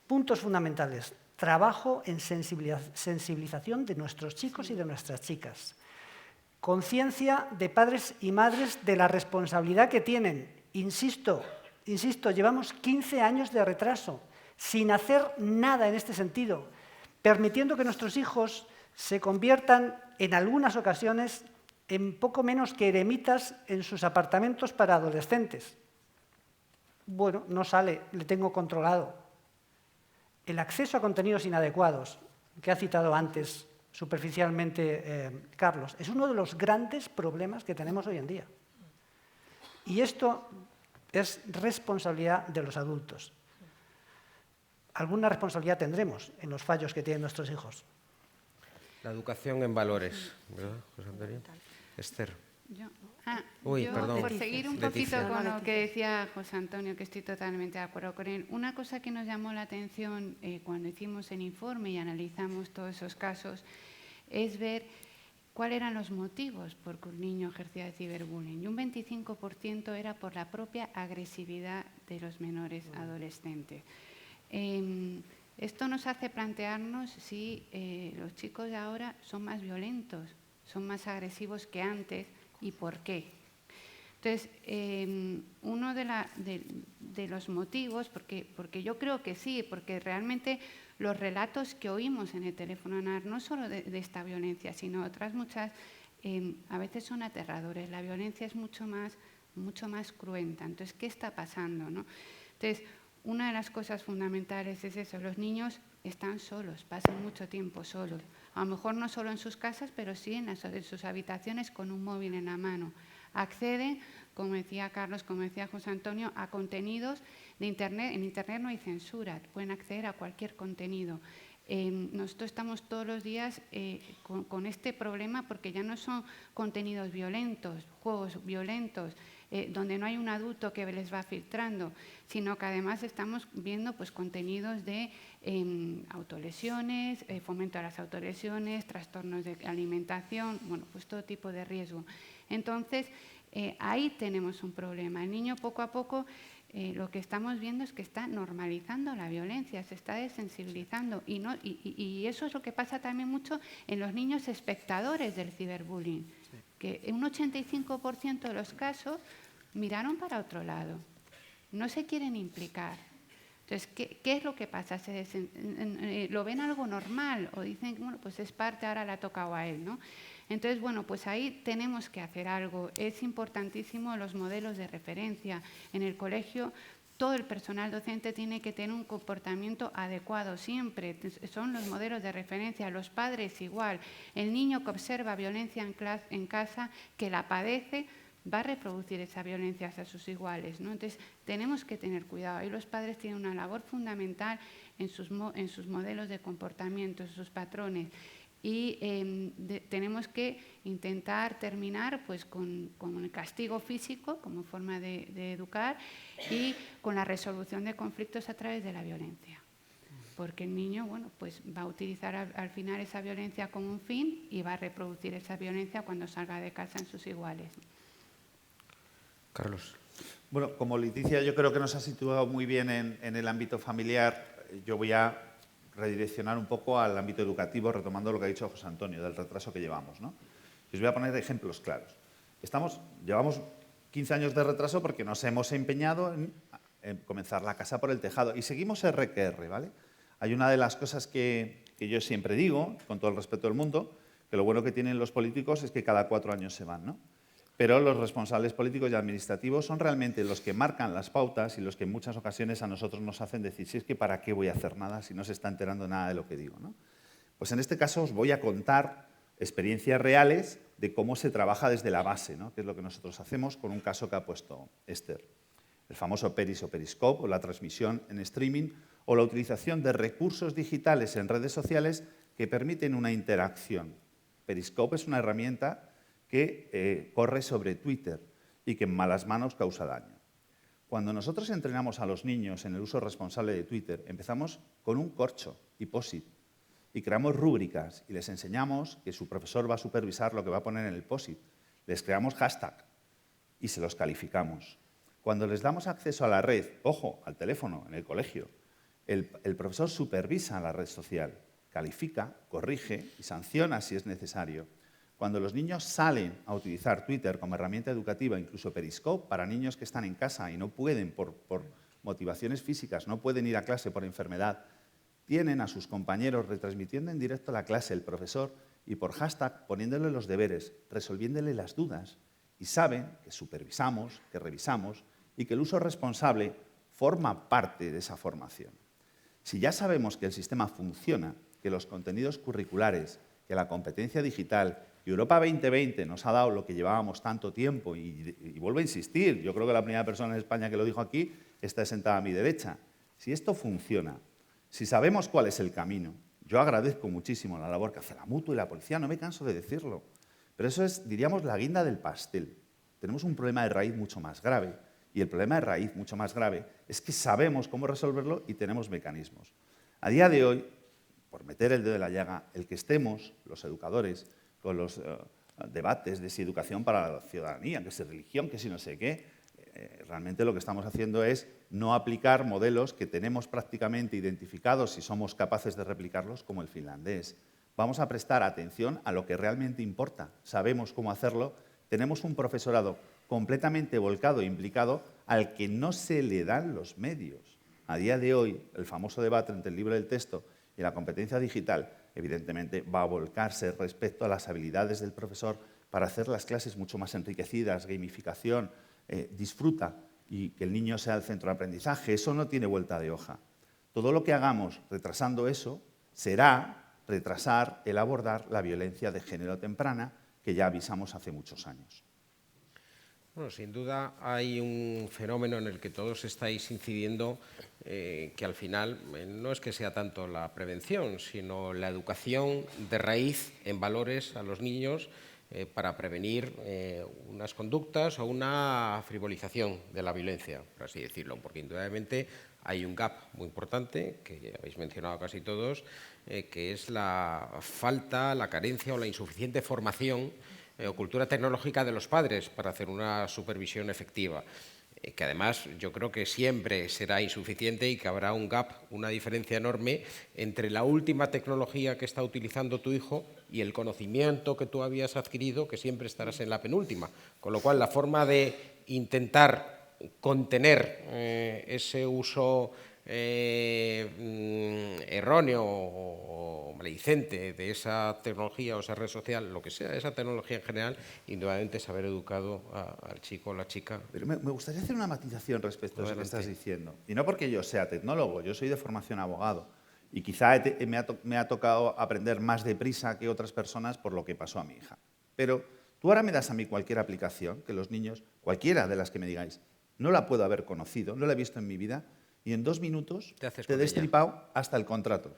Puntos fundamentales. Trabajo en sensibilización de nuestros chicos y de nuestras chicas. Conciencia de padres y madres de la responsabilidad que tienen. Insisto, llevamos 15 años de retraso, sin hacer nada en este sentido, permitiendo que nuestros hijos se conviertan, en algunas ocasiones, en poco menos que eremitas en sus apartamentos para adolescentes. Bueno, no sale, le tengo controlado. El acceso a contenidos inadecuados, que ha citado antes superficialmente Carlos, es uno de los grandes problemas que tenemos hoy en día. Y esto es responsabilidad de los adultos. Alguna responsabilidad tendremos en los fallos que tienen nuestros hijos. La educación en valores, ¿verdad, José Antonio? Esther. Perdón. Por seguir un poquito con lo que decía José Antonio, que estoy totalmente de acuerdo con él, una cosa que nos llamó la atención cuando hicimos el informe y analizamos todos esos casos es ver cuáles eran los motivos por que un niño ejercía ciberbullying. Y un 25% era por la propia agresividad de los menores adolescentes. Esto nos hace plantearnos si los chicos de ahora son más violentos, son más agresivos que antes y por qué. Entonces, uno de los motivos, porque yo creo que sí, porque realmente los relatos que oímos en el teléfono NAR, no solo de esta violencia, sino otras muchas, a veces son aterradores. La violencia es mucho más cruenta. Entonces, ¿qué está pasando, no? Entonces, una de las cosas fundamentales es eso, los niños están solos, pasan mucho tiempo solos. A lo mejor no solo en sus casas, pero sí en sus habitaciones con un móvil en la mano. Acceden, como decía Carlos, como decía José Antonio, a contenidos de Internet. En Internet no hay censura, pueden acceder a cualquier contenido. Nosotros estamos todos los días con este problema porque ya no son contenidos violentos, juegos violentos, donde no hay un adulto que les va filtrando, sino que además estamos viendo pues, contenidos de autolesiones, fomento a las autolesiones, trastornos de alimentación, bueno, pues todo tipo de riesgo. Entonces, ahí tenemos un problema. El niño poco a poco lo que estamos viendo es que está normalizando la violencia, se está desensibilizando y eso es lo que pasa también mucho en los niños espectadores del ciberbullying, que en un 85% de los casos miraron para otro lado, no se quieren implicar. Entonces, ¿qué es lo que pasa? ¿Lo ven algo normal o dicen, bueno, pues es parte, ahora le ha tocado a él, ¿no? Entonces, bueno, pues ahí tenemos que hacer algo. Es importantísimo los modelos de referencia. En el colegio, todo el personal docente tiene que tener un comportamiento adecuado siempre. Son los modelos de referencia. Los padres igual. El niño que observa violencia en casa, que la padece, va a reproducir esa violencia hacia sus iguales, ¿no? Entonces, tenemos que tener cuidado. Ahí los padres tienen una labor fundamental en sus modelos de comportamiento, en sus patrones. Y tenemos que intentar terminar pues, con el castigo físico como forma de educar y con la resolución de conflictos a través de la violencia. Porque el niño bueno, pues, va a utilizar al final esa violencia como un fin y va a reproducir esa violencia cuando salga de casa en sus iguales. Carlos. Bueno, como Leticia yo creo que nos ha situado muy bien en el ámbito familiar, yo voy a redireccionar un poco al ámbito educativo, retomando lo que ha dicho José Antonio, del retraso que llevamos, ¿no? Y os voy a poner ejemplos claros. Llevamos 15 años de retraso porque nos hemos empeñado en comenzar la casa por el tejado y seguimos RQR, ¿vale? Hay una de las cosas que yo siempre digo, con todo el respeto del mundo, que lo bueno que tienen los políticos es que cada 4 años se van, ¿no? Pero los responsables políticos y administrativos son realmente los que marcan las pautas y los que en muchas ocasiones a nosotros nos hacen decir, si es que ¿para qué voy a hacer nada si no se está enterando nada de lo que digo, ¿no? Pues en este caso os voy a contar experiencias reales de cómo se trabaja desde la base, ¿no? Que es lo que nosotros hacemos con un caso que ha puesto Esther. El famoso Peris o Periscope, o la transmisión en streaming, o la utilización de recursos digitales en redes sociales que permiten una interacción. Periscope es una herramienta que corre sobre Twitter y que en malas manos causa daño. Cuando nosotros entrenamos a los niños en el uso responsable de Twitter, empezamos con un corcho y POSIT y creamos rúbricas y les enseñamos que su profesor va a supervisar lo que va a poner en el POSIT. Les creamos hashtag y se los calificamos. Cuando les damos acceso a la red, ojo, al teléfono, en el colegio, el profesor supervisa la red social, califica, corrige y sanciona si es necesario. Cuando los niños salen a utilizar Twitter como herramienta educativa, incluso Periscope, para niños que están en casa y no pueden, por motivaciones físicas, no pueden ir a clase por enfermedad, tienen a sus compañeros retransmitiendo en directo la clase, el profesor, y por hashtag poniéndole los deberes, resolviéndole las dudas, y saben que supervisamos, que revisamos, y que el uso responsable forma parte de esa formación. Si ya sabemos que el sistema funciona, que los contenidos curriculares, que la competencia digital, y Europa 2020 nos ha dado lo que llevábamos tanto tiempo, y vuelvo a insistir, yo creo que la primera persona en España que lo dijo aquí está sentada a mi derecha. Si esto funciona, si sabemos cuál es el camino, yo agradezco muchísimo la labor que hace la Mutua y la policía, no me canso de decirlo, pero eso es, diríamos, la guinda del pastel. Tenemos un problema de raíz mucho más grave, y el problema de raíz mucho más grave es que sabemos cómo resolverlo y tenemos mecanismos. A día de hoy, por meter el dedo en la llaga, el que estemos, los educadores, con los debates de si educación para la ciudadanía, que si religión, que si no sé qué, realmente lo que estamos haciendo es no aplicar modelos que tenemos prácticamente identificados, si somos capaces de replicarlos, como el finlandés. vamos a prestar atención a lo que realmente importa. Sabemos cómo hacerlo, tenemos un profesorado completamente volcado e implicado al que no se le dan los medios. A día de hoy, el famoso debate entre el libro del texto y la competencia digital, evidentemente, va a volcarse respecto a las habilidades del profesor para hacer las clases mucho más enriquecidas, gamificación, disfruta y que el niño sea el centro de aprendizaje. Eso no tiene vuelta de hoja. Todo lo que hagamos retrasando eso será retrasar el abordar la violencia de género temprana que ya avisamos hace muchos años. Bueno, sin duda hay un fenómeno en el que todos estáis incidiendo que al final no es que sea tanto la prevención, sino la educación de raíz en valores a los niños para prevenir unas conductas o una frivolización de la violencia, por así decirlo, porque indudablemente hay un gap muy importante, que ya habéis mencionado casi todos, que es la falta, la carencia o la insuficiente formación o cultura tecnológica de los padres para hacer una supervisión efectiva, que además yo creo que siempre será insuficiente y que habrá un gap, una diferencia enorme entre la última tecnología que está utilizando tu hijo y el conocimiento que tú habías adquirido, que siempre estarás en la penúltima. Con lo cual, la forma de intentar contener ese uso erróneo o maledicente de esa tecnología o esa red social, lo que sea, esa tecnología en general, indudablemente es haber educado al chico o la chica. Pero me gustaría hacer una matización respecto a eso que estás diciendo. Y no porque yo sea tecnólogo, yo soy de formación abogado. Y quizá me ha tocado aprender más deprisa que otras personas por lo que pasó a mi hija. Pero tú ahora me das a mí cualquier aplicación que los niños, cualquiera de las que me digáis, no la puedo haber conocido, no la he visto en mi vida, y en 2 minutos te he destripado hasta el contrato.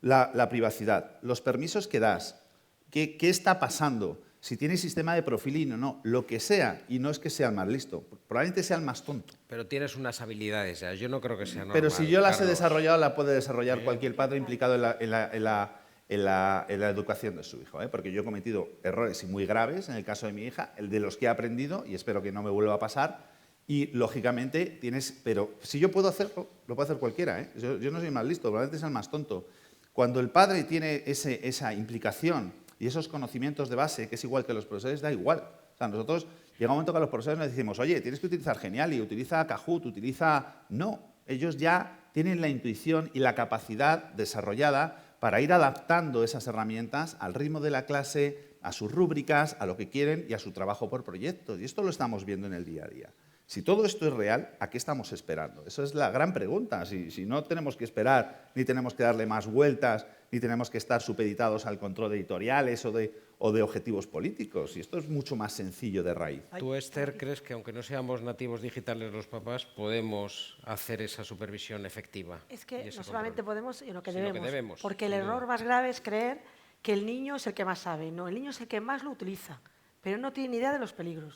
La privacidad, los permisos que das, qué está pasando, si tienes sistema de profiling o no, lo que sea, y no es que sea el más listo, probablemente sea el más tonto. Pero tienes unas habilidades ya, yo no creo que sea normal. Pero si yo las he Carlos, desarrollado, la puede desarrollar cualquier padre implicado en la educación de su hijo, ¿eh? Porque yo he cometido errores y muy graves, en el caso de mi hija, el de los que he aprendido, y espero que no me vuelva a pasar. Y, lógicamente, pero si yo puedo hacerlo, lo puede hacer cualquiera, ¿eh? Yo no soy más listo, probablemente es el más tonto. Cuando el padre tiene esa implicación y esos conocimientos de base, que es igual que los profesores, da igual. O sea, nosotros llega un momento que a los profesores les decimos, oye, tienes que utilizar Geniali, utiliza Kahoot, utiliza... No, ellos ya tienen la intuición y la capacidad desarrollada para ir adaptando esas herramientas al ritmo de la clase, a sus rúbricas, a lo que quieren y a su trabajo por proyectos. Y esto lo estamos viendo en el día a día. Si todo esto es real, ¿a qué estamos esperando? Esa es la gran pregunta. Si no tenemos que esperar, ni tenemos que darle más vueltas, ni tenemos que estar supeditados al control de editoriales o de objetivos políticos. Y esto es mucho más sencillo de raíz. ¿Tú, Esther, crees que aunque no seamos nativos digitales los papás, podemos hacer esa supervisión efectiva? Es que no control? solamente podemos, sino que Sino que debemos. debemos, Porque el sin duda. error más grave es creer que el niño es el que más sabe. No, el niño es el que más lo utiliza, pero no tiene ni idea de los peligros.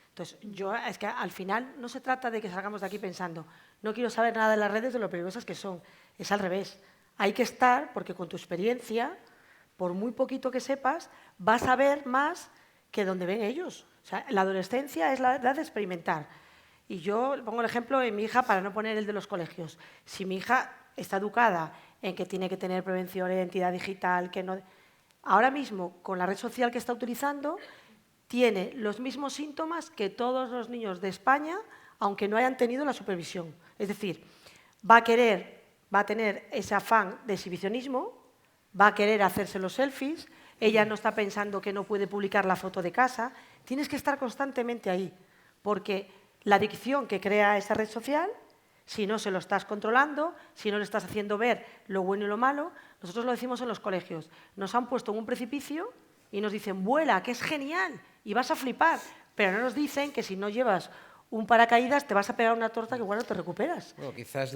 Entonces, es que al final no se trata de que salgamos de aquí pensando no quiero saber nada de las redes de lo peligrosas que son. Es al revés. Hay que estar, porque con tu experiencia, por muy poquito que sepas, vas a ver más que donde ven ellos. O sea, la adolescencia es la edad de experimentar. Y yo pongo el ejemplo de mi hija para no poner el de los colegios. Si mi hija está educada en que tiene que tener prevención de identidad digital, que no... Ahora mismo, con la red social que está utilizando, tiene los mismos síntomas que todos los niños de España, aunque no hayan tenido la supervisión. Es decir, va a tener ese afán de exhibicionismo, va a querer hacerse los selfies, ella no está pensando que no puede publicar la foto de casa. Tienes que estar constantemente ahí, porque la adicción que crea esa red social, si no se lo estás controlando, si no le estás haciendo ver lo bueno y lo malo, nosotros lo decimos en los colegios, nos han puesto en un precipicio y nos dicen, vuela, que es genial, y vas a flipar, pero no nos dicen que si no llevas un paracaídas te vas a pegar una torta que igual no te recuperas. Bueno, quizás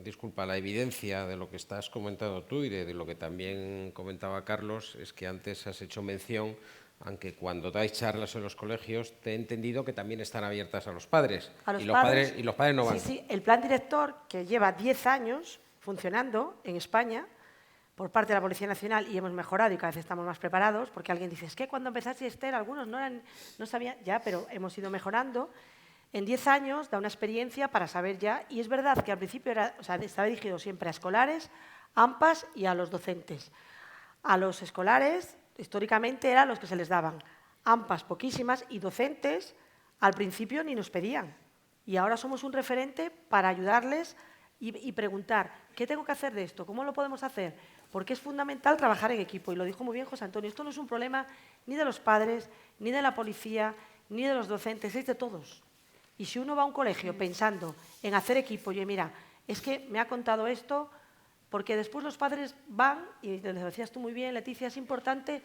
disculpa, la evidencia de lo que estás comentando tú y de lo que también comentaba Carlos es que antes has hecho mención, aunque cuando dais charlas en los colegios, te he entendido que también están abiertas a los padres. Y los padres no van. Sí, el plan director, que lleva 10 años funcionando en España, por parte de la Policía Nacional, y hemos mejorado y cada vez estamos más preparados, porque alguien dice, es que cuando empezaste, Esther, algunos no sabían, ya, pero hemos ido mejorando. En 10 años da una experiencia para saber ya, y es verdad que al principio estaba dirigido siempre a escolares, AMPAs y a los docentes. A los escolares, históricamente, eran los que se les daban. AMPAs poquísimas y docentes, al principio ni nos pedían. Y ahora somos un referente para ayudarles y preguntar, ¿qué tengo que hacer de esto? ¿Cómo lo podemos hacer? Porque es fundamental trabajar en equipo. Y lo dijo muy bien José Antonio, esto no es un problema ni de los padres, ni de la policía, ni de los docentes, es de todos. Y si uno va a un colegio pensando en hacer equipo, oye, mira, es que me ha contado esto, porque después los padres van, y lo decías tú muy bien, Leticia, es importante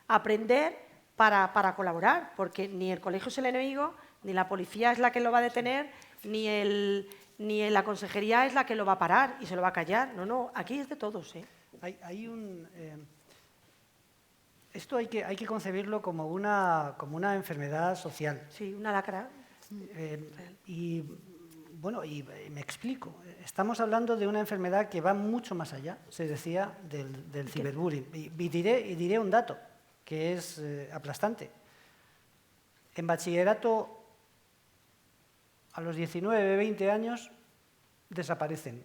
aprender para colaborar, porque ni el colegio es el enemigo, ni la policía es la que lo va a detener, ni la consejería es la que lo va a parar y se lo va a callar. No, no, aquí es de todos, ¿eh? Esto hay que concebirlo como una enfermedad social. Sí, una lacra. Y me explico. Estamos hablando de una enfermedad que va mucho más allá, se decía, del ciberbullying. Y diré un dato que es aplastante. En bachillerato, a los 19, 20 años, desaparecen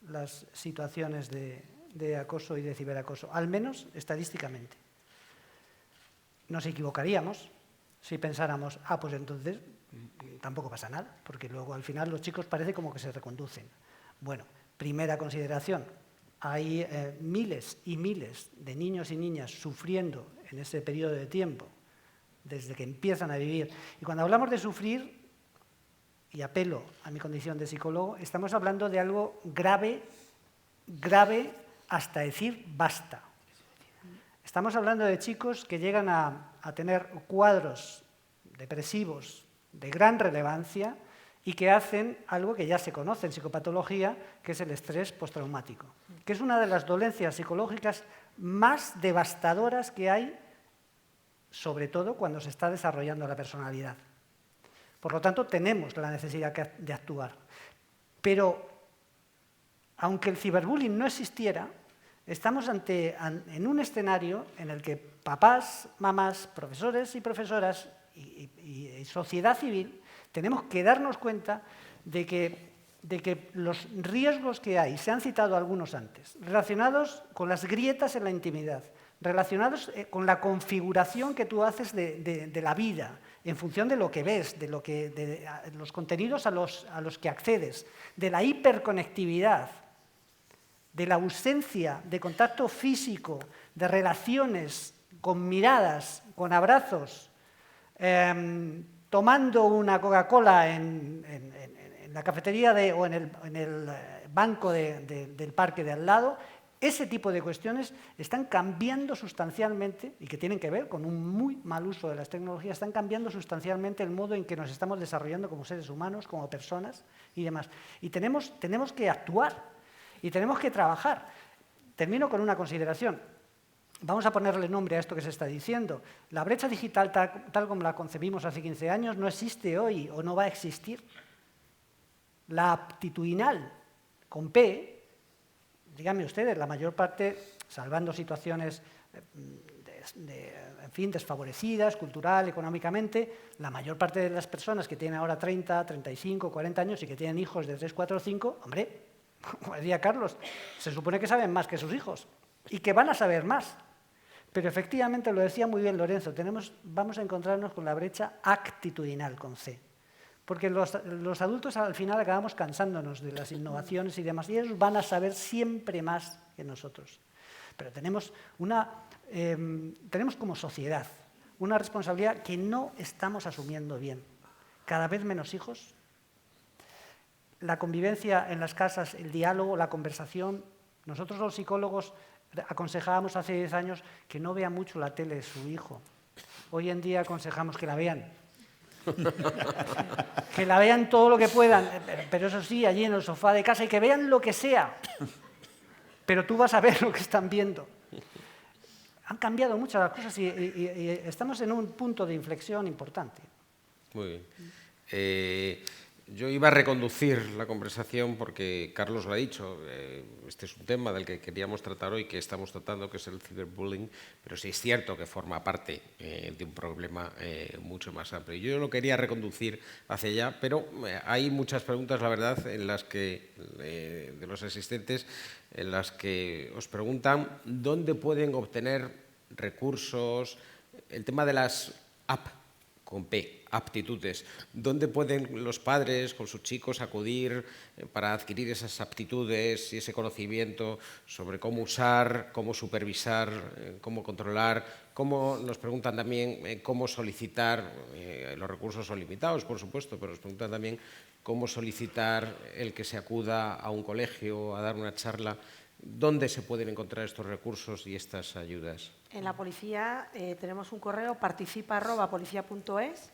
las situaciones de acoso y de ciberacoso, al menos estadísticamente. Nos equivocaríamos si pensáramos, pues entonces tampoco pasa nada, porque luego al final los chicos parece como que se reconducen. Bueno, primera consideración, hay miles y miles de niños y niñas sufriendo en ese periodo de tiempo, desde que empiezan a vivir. Y cuando hablamos de sufrir, y apelo a mi condición de psicólogo, estamos hablando de algo grave, grave hasta decir basta. Estamos hablando de chicos que llegan a tener cuadros depresivos de gran relevancia y que hacen algo que ya se conoce en psicopatología, que es el estrés postraumático, que es una de las dolencias psicológicas más devastadoras que hay, sobre todo cuando se está desarrollando la personalidad. Por lo tanto, tenemos la necesidad de actuar. Pero, aunque el ciberbullying no existiera, estamos en un escenario en el que papás, mamás, profesores y profesoras y sociedad civil tenemos que darnos cuenta de que los riesgos que hay, se han citado algunos antes, relacionados con las grietas en la intimidad, relacionados con la configuración que tú haces de la vida, en función de lo que ves, de los contenidos a los que accedes, de la hiperconectividad, de la ausencia de contacto físico, de relaciones con miradas, con abrazos, tomando una Coca-Cola en la cafetería o en el banco del parque de al lado. Ese tipo de cuestiones están cambiando sustancialmente, y que tienen que ver con un muy mal uso de las tecnologías, están cambiando sustancialmente el modo en que nos estamos desarrollando como seres humanos, como personas y demás. Y tenemos que actuar y tenemos que trabajar. Termino con una consideración. Vamos a ponerle nombre a esto que se está diciendo. La brecha digital, tal como la concebimos hace 15 años, no existe hoy o no va a existir. La aptitudinal, con P, díganme ustedes, la mayor parte, salvando situaciones desfavorecidas, cultural, económicamente, la mayor parte de las personas que tienen ahora 30, 35, 40 años y que tienen hijos de 3, 4, 5, hombre, como decía Carlos, se supone que saben más que sus hijos y que van a saber más. Pero efectivamente, lo decía muy bien Lorenzo, vamos a encontrarnos con la brecha actitudinal, con C. Porque los adultos al final acabamos cansándonos de las innovaciones y demás, y ellos van a saber siempre más que nosotros. Pero tenemos como sociedad una responsabilidad que no estamos asumiendo bien. Cada vez menos hijos. La convivencia en las casas, el diálogo, la conversación. Nosotros los psicólogos aconsejábamos hace 10 años que no vea mucho la tele de su hijo. Hoy en día aconsejamos que la vean. Que la vean todo lo que puedan, pero eso sí, allí en el sofá de casa, y que vean lo que sea. Pero tú vas a ver lo que están viendo. Han cambiado muchas las cosas y estamos en un punto de inflexión importante. Muy bien. Yo iba a reconducir la conversación porque Carlos lo ha dicho. Este es un tema del que queríamos tratar hoy, que estamos tratando, que es el ciberbullying, pero sí es cierto que forma parte de un problema mucho más amplio. Yo lo quería reconducir hacia allá, pero hay muchas preguntas, la verdad, en las que, de los asistentes, en las que os preguntan dónde pueden obtener recursos, el tema de las apps con P, aptitudes. ¿Dónde pueden los padres con sus chicos acudir para adquirir esas aptitudes y ese conocimiento sobre cómo usar, cómo supervisar, cómo controlar? Nos preguntan también cómo solicitar, los recursos son limitados, por supuesto, pero nos preguntan también cómo solicitar el que se acuda a un colegio a dar una charla. ¿Dónde se pueden encontrar estos recursos y estas ayudas? En la policía tenemos un correo participa@policia.es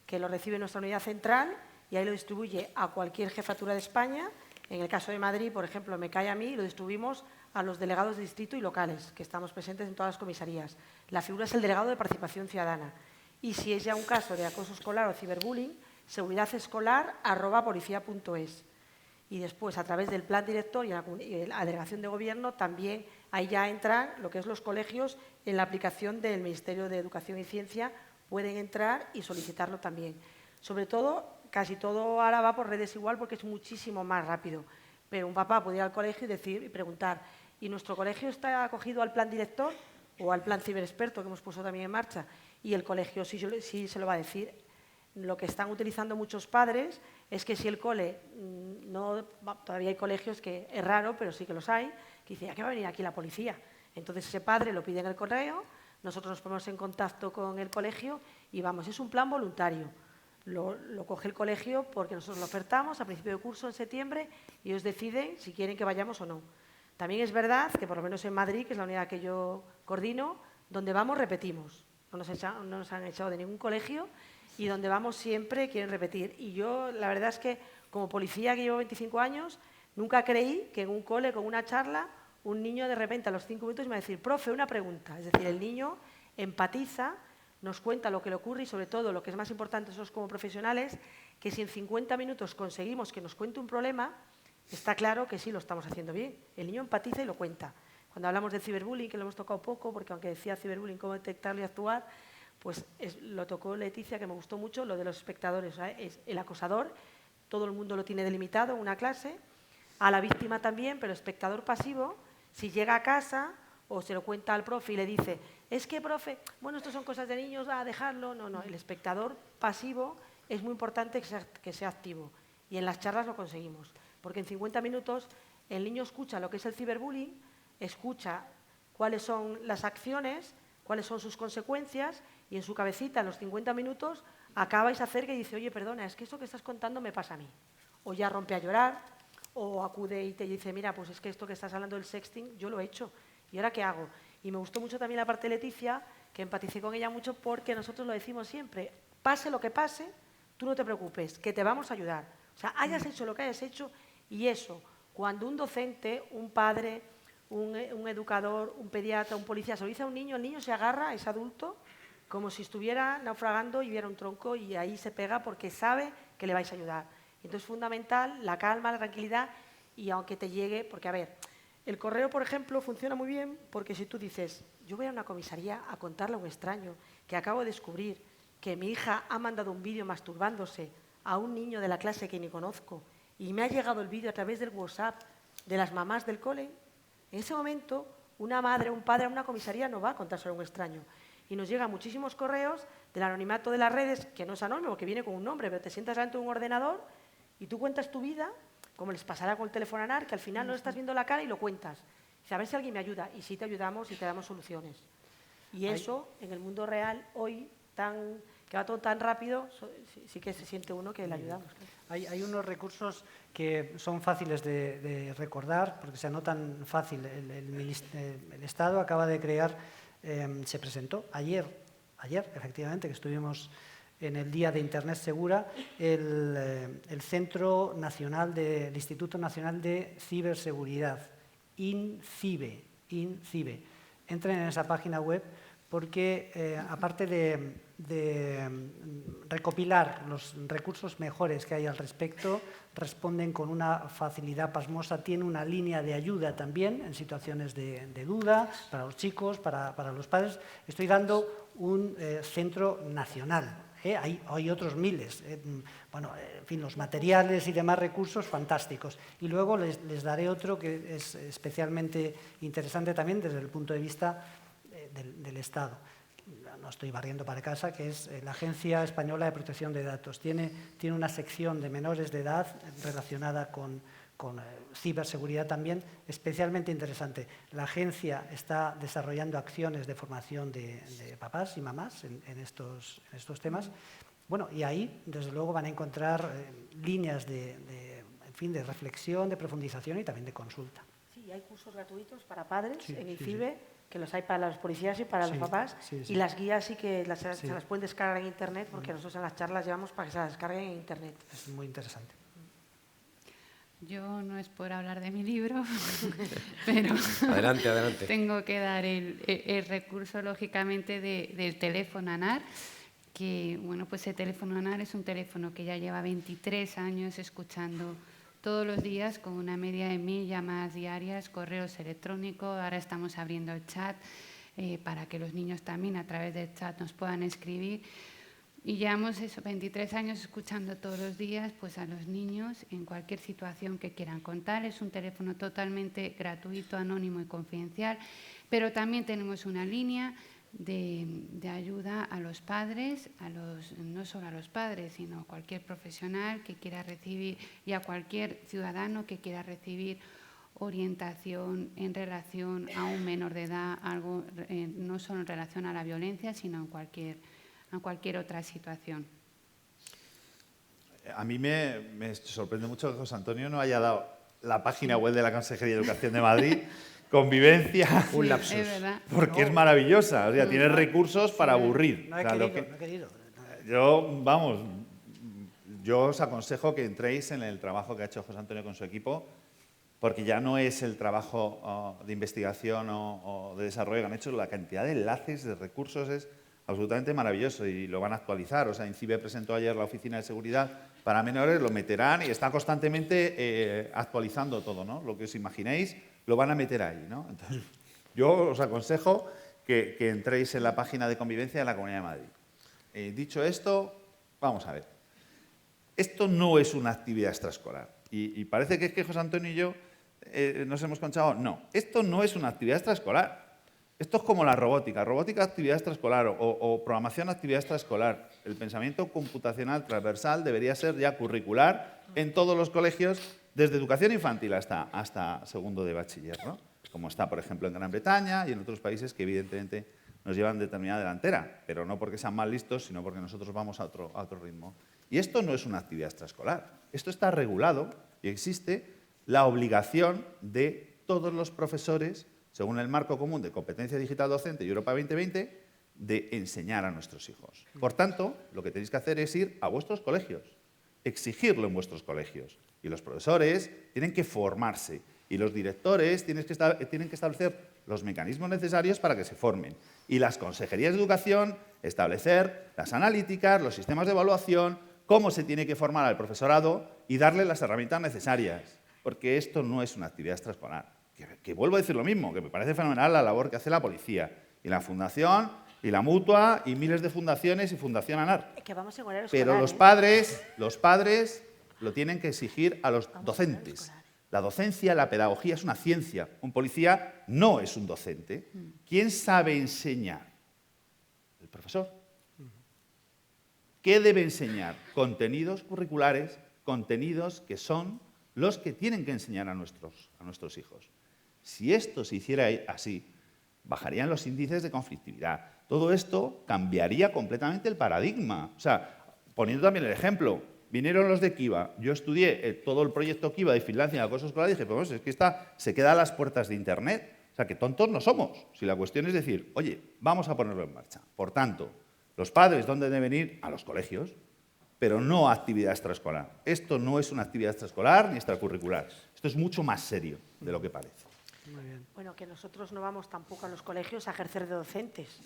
que lo recibe nuestra unidad central y ahí lo distribuye a cualquier jefatura de España. En el caso de Madrid, por ejemplo, me cae a mí y lo distribuimos a los delegados de distrito y locales, que estamos presentes en todas las comisarías. La figura es el delegado de Participación Ciudadana. Y si es ya un caso de acoso escolar o ciberbullying, seguridadescolar@policia.es. Y después, a través del plan director y la delegación de gobierno, también ahí ya entran lo que es los colegios en la aplicación del Ministerio de Educación y Ciencia, pueden entrar y solicitarlo también. Sobre todo, casi todo ahora va por redes igual porque es muchísimo más rápido. Pero un papá puede ir al colegio y preguntar, ¿y nuestro colegio está acogido al plan director o al plan ciberexperto que hemos puesto también en marcha? Y el colegio sí se lo va a decir. Lo que están utilizando muchos padres es que si el cole, todavía hay colegios que es raro, pero sí que los hay, que dicen, ¿a qué va a venir aquí la policía? Entonces ese padre lo pide en el correo, nosotros nos ponemos en contacto con el colegio y vamos, es un plan voluntario. Lo coge el colegio porque nosotros lo ofertamos a principio de curso en septiembre y ellos deciden si quieren que vayamos o no. También es verdad que por lo menos en Madrid, que es la unidad que yo coordino, donde vamos repetimos. No nos han echado de ningún colegio y donde vamos siempre quieren repetir. Y yo, la verdad es que, como policía que llevo 25 años, nunca creí que en un cole, con una charla, un niño de repente a los 5 minutos me va a decir, profe, una pregunta. Es decir, el niño empatiza, nos cuenta lo que le ocurre y, sobre todo, lo que es más importante nosotros como profesionales, que si en 50 minutos conseguimos que nos cuente un problema, está claro que sí lo estamos haciendo bien. El niño empatiza y lo cuenta. Cuando hablamos de ciberbullying, que lo hemos tocado poco, porque aunque decía ciberbullying, cómo detectarlo y actuar, pues lo tocó Leticia, que me gustó mucho, lo de los espectadores. Es el acosador, todo el mundo lo tiene delimitado en una clase, a la víctima también, pero espectador pasivo, si llega a casa o se lo cuenta al profe y le dice, es que, profe, bueno, esto son cosas de niños, a dejarlo. No, el espectador pasivo es muy importante que sea activo y en las charlas lo conseguimos, porque en 50 minutos el niño escucha lo que es el ciberbullying, escucha cuáles son las acciones, cuáles son sus consecuencias y en su cabecita, en los 50 minutos, acaba y se acerca y dice, oye, perdona, es que eso que estás contando me pasa a mí. O ya rompe a llorar, o acude y te dice, mira, pues es que esto que estás hablando del sexting, yo lo he hecho, ¿y ahora qué hago? Y me gustó mucho también la parte de Leticia, que empaticé con ella mucho porque nosotros lo decimos siempre, pase lo que pase, tú no te preocupes, que te vamos a ayudar. O sea, hayas hecho lo que hayas hecho y eso, cuando un docente, un padre, un educador, un pediatra, un policía se lo dice a un niño, el niño se agarra, es adulto, como si estuviera naufragando y viera un tronco y ahí se pega porque sabe que le vais a ayudar. Entonces es fundamental la calma, la tranquilidad y aunque te llegue, porque a ver, el correo, por ejemplo, funciona muy bien porque si tú dices, yo voy a una comisaría a contarle a un extraño que acabo de descubrir que mi hija ha mandado un vídeo masturbándose a un niño de la clase que ni conozco y me ha llegado el vídeo a través del WhatsApp de las mamás del cole, en ese momento una madre o un padre a una comisaría no va a contárselo a un extraño. Y nos llegan muchísimos correos del anonimato de las redes, que no es anónimo, que viene con un nombre, pero te sientas delante de un ordenador y tú cuentas tu vida, como les pasará con el teléfono ANAR, que al final no estás viendo la cara y lo cuentas. Dice, a ver si alguien me ayuda. Y sí te ayudamos y te damos soluciones. Y eso, en el mundo real, hoy, que va todo tan rápido, sí que se siente uno que le ayudamos. Hay unos recursos que son fáciles de recordar, porque se anotan fácil. El Estado acaba de crear, se presentó ayer, efectivamente, que estuvimos en el Día de Internet Segura, el Centro Nacional el Instituto Nacional de Ciberseguridad, INCIBE. Entren en esa página web porque aparte de recopilar los recursos mejores que hay al respecto, responden con una facilidad pasmosa, tiene una línea de ayuda también en situaciones de duda, para los chicos, para los padres. Estoy dando un centro nacional. Hay otros miles. Bueno, en fin, los materiales y demás recursos fantásticos. Y luego les daré otro que es especialmente interesante también desde el punto de vista del Estado. No estoy barriendo para casa, que es la Agencia Española de Protección de Datos. Tiene una sección de menores de edad relacionada con ciberseguridad también, especialmente interesante. La agencia está desarrollando acciones de formación de papás y mamás en estos temas. Bueno, y ahí, desde luego, van a encontrar líneas en fin, de reflexión, de profundización y también de consulta. Sí, hay cursos gratuitos para padres Sí, en sí, IFIBE, que los hay para los policías y para los papás, y las guías sí que se las pueden descargar en Internet, porque nosotros en las charlas llevamos para que se las descarguen en Internet. Es muy interesante. Yo no es por hablar de mi libro, pero Adelante, adelante. tengo que dar el recurso, lógicamente, del teléfono ANAR, que, bueno, pues el teléfono ANAR es un teléfono que ya lleva 23 años escuchando todos los días con una media de 1000 llamadas diarias, correos electrónicos. Ahora estamos abriendo el chat para que los niños también a través del chat nos puedan escribir. Y llevamos 23 años escuchando todos los días pues, a los niños en cualquier situación que quieran contar. Es un teléfono totalmente gratuito, anónimo y confidencial, pero también tenemos una línea de ayuda a los padres, no solo a los padres, sino a cualquier profesional que quiera recibir y a cualquier ciudadano que quiera recibir orientación en relación a un menor de edad, algo no solo en relación a la violencia, sino en cualquier otra situación. A mí me sorprende mucho que José Antonio no haya dado la página web de la Consejería de Educación de Madrid, Convivencia, Un lapsus. Sí, es verdad. porque es maravillosa. O sea, tiene recursos para aburrir. No he O sea, querido, no he querido. Yo os aconsejo que entréis en el trabajo que ha hecho José Antonio con su equipo, porque ya no es el trabajo de investigación o de desarrollo que han hecho, la cantidad de enlaces, de recursos es absolutamente maravilloso y lo van a actualizar. O sea, INCIBE presentó ayer la Oficina de Seguridad para Menores, lo meterán y está constantemente actualizando todo, ¿no? Lo que os imaginéis lo van a meter ahí, ¿no? Entonces, yo os aconsejo que entréis en la página de Convivencia de la Comunidad de Madrid. Dicho esto, vamos a ver. Esto no es una actividad extraescolar. Y parece que es que José Antonio y yo nos hemos conchado. No, esto no es una actividad extraescolar. Esto es como la robótica. Robótica, actividad extraescolar o programación, actividad extraescolar. El pensamiento computacional transversal debería ser ya curricular en todos los colegios, desde educación infantil hasta segundo de bachiller, ¿no? Como está, por ejemplo, en Gran Bretaña y en otros países que evidentemente nos llevan determinada delantera, pero no porque sean más listos, sino porque nosotros vamos a otro ritmo. Y esto no es una actividad extraescolar. Esto está regulado y existe la obligación de todos los profesores, según el marco común de competencia digital docente y Europa 2020, de enseñar a nuestros hijos. Por tanto, lo que tenéis que hacer es ir a vuestros colegios, exigirlo en vuestros colegios. Y los profesores tienen que formarse y los directores tienen que establecer los mecanismos necesarios para que se formen. Y las consejerías de educación establecer las analíticas, los sistemas de evaluación, cómo se tiene que formar al profesorado y darle las herramientas necesarias. Porque esto no es una actividad extraescolar. Que vuelvo a decir lo mismo, que me parece fenomenal la labor que hace la policía y la Fundación y la Mutua y miles de fundaciones y Fundación ANAR. Que vamos en horario Pero escolar, los padres lo tienen que exigir a los docentes. La docencia, la pedagogía es una ciencia. Un policía no es un docente. ¿Quién sabe enseñar? El profesor. ¿Qué debe enseñar? Contenidos curriculares, contenidos que son los que tienen que enseñar a nuestros hijos. Si esto se hiciera así, bajarían los índices de conflictividad. Todo esto cambiaría completamente el paradigma. O sea, poniendo también el ejemplo, vinieron los de Kiva, yo estudié todo el proyecto Kiva de Finlandia en el acoso escolar y dije, pues es que se queda a las puertas de Internet. O sea, que tontos no somos. Si la cuestión es decir, oye, vamos a ponerlo en marcha. Por tanto, los padres, ¿dónde deben ir? A los colegios, pero no a actividad extraescolar. Esto no es una actividad extraescolar ni extracurricular. Esto es mucho más serio de lo que parece. Muy bien. Bueno, que nosotros no vamos tampoco a los colegios a ejercer de docentes.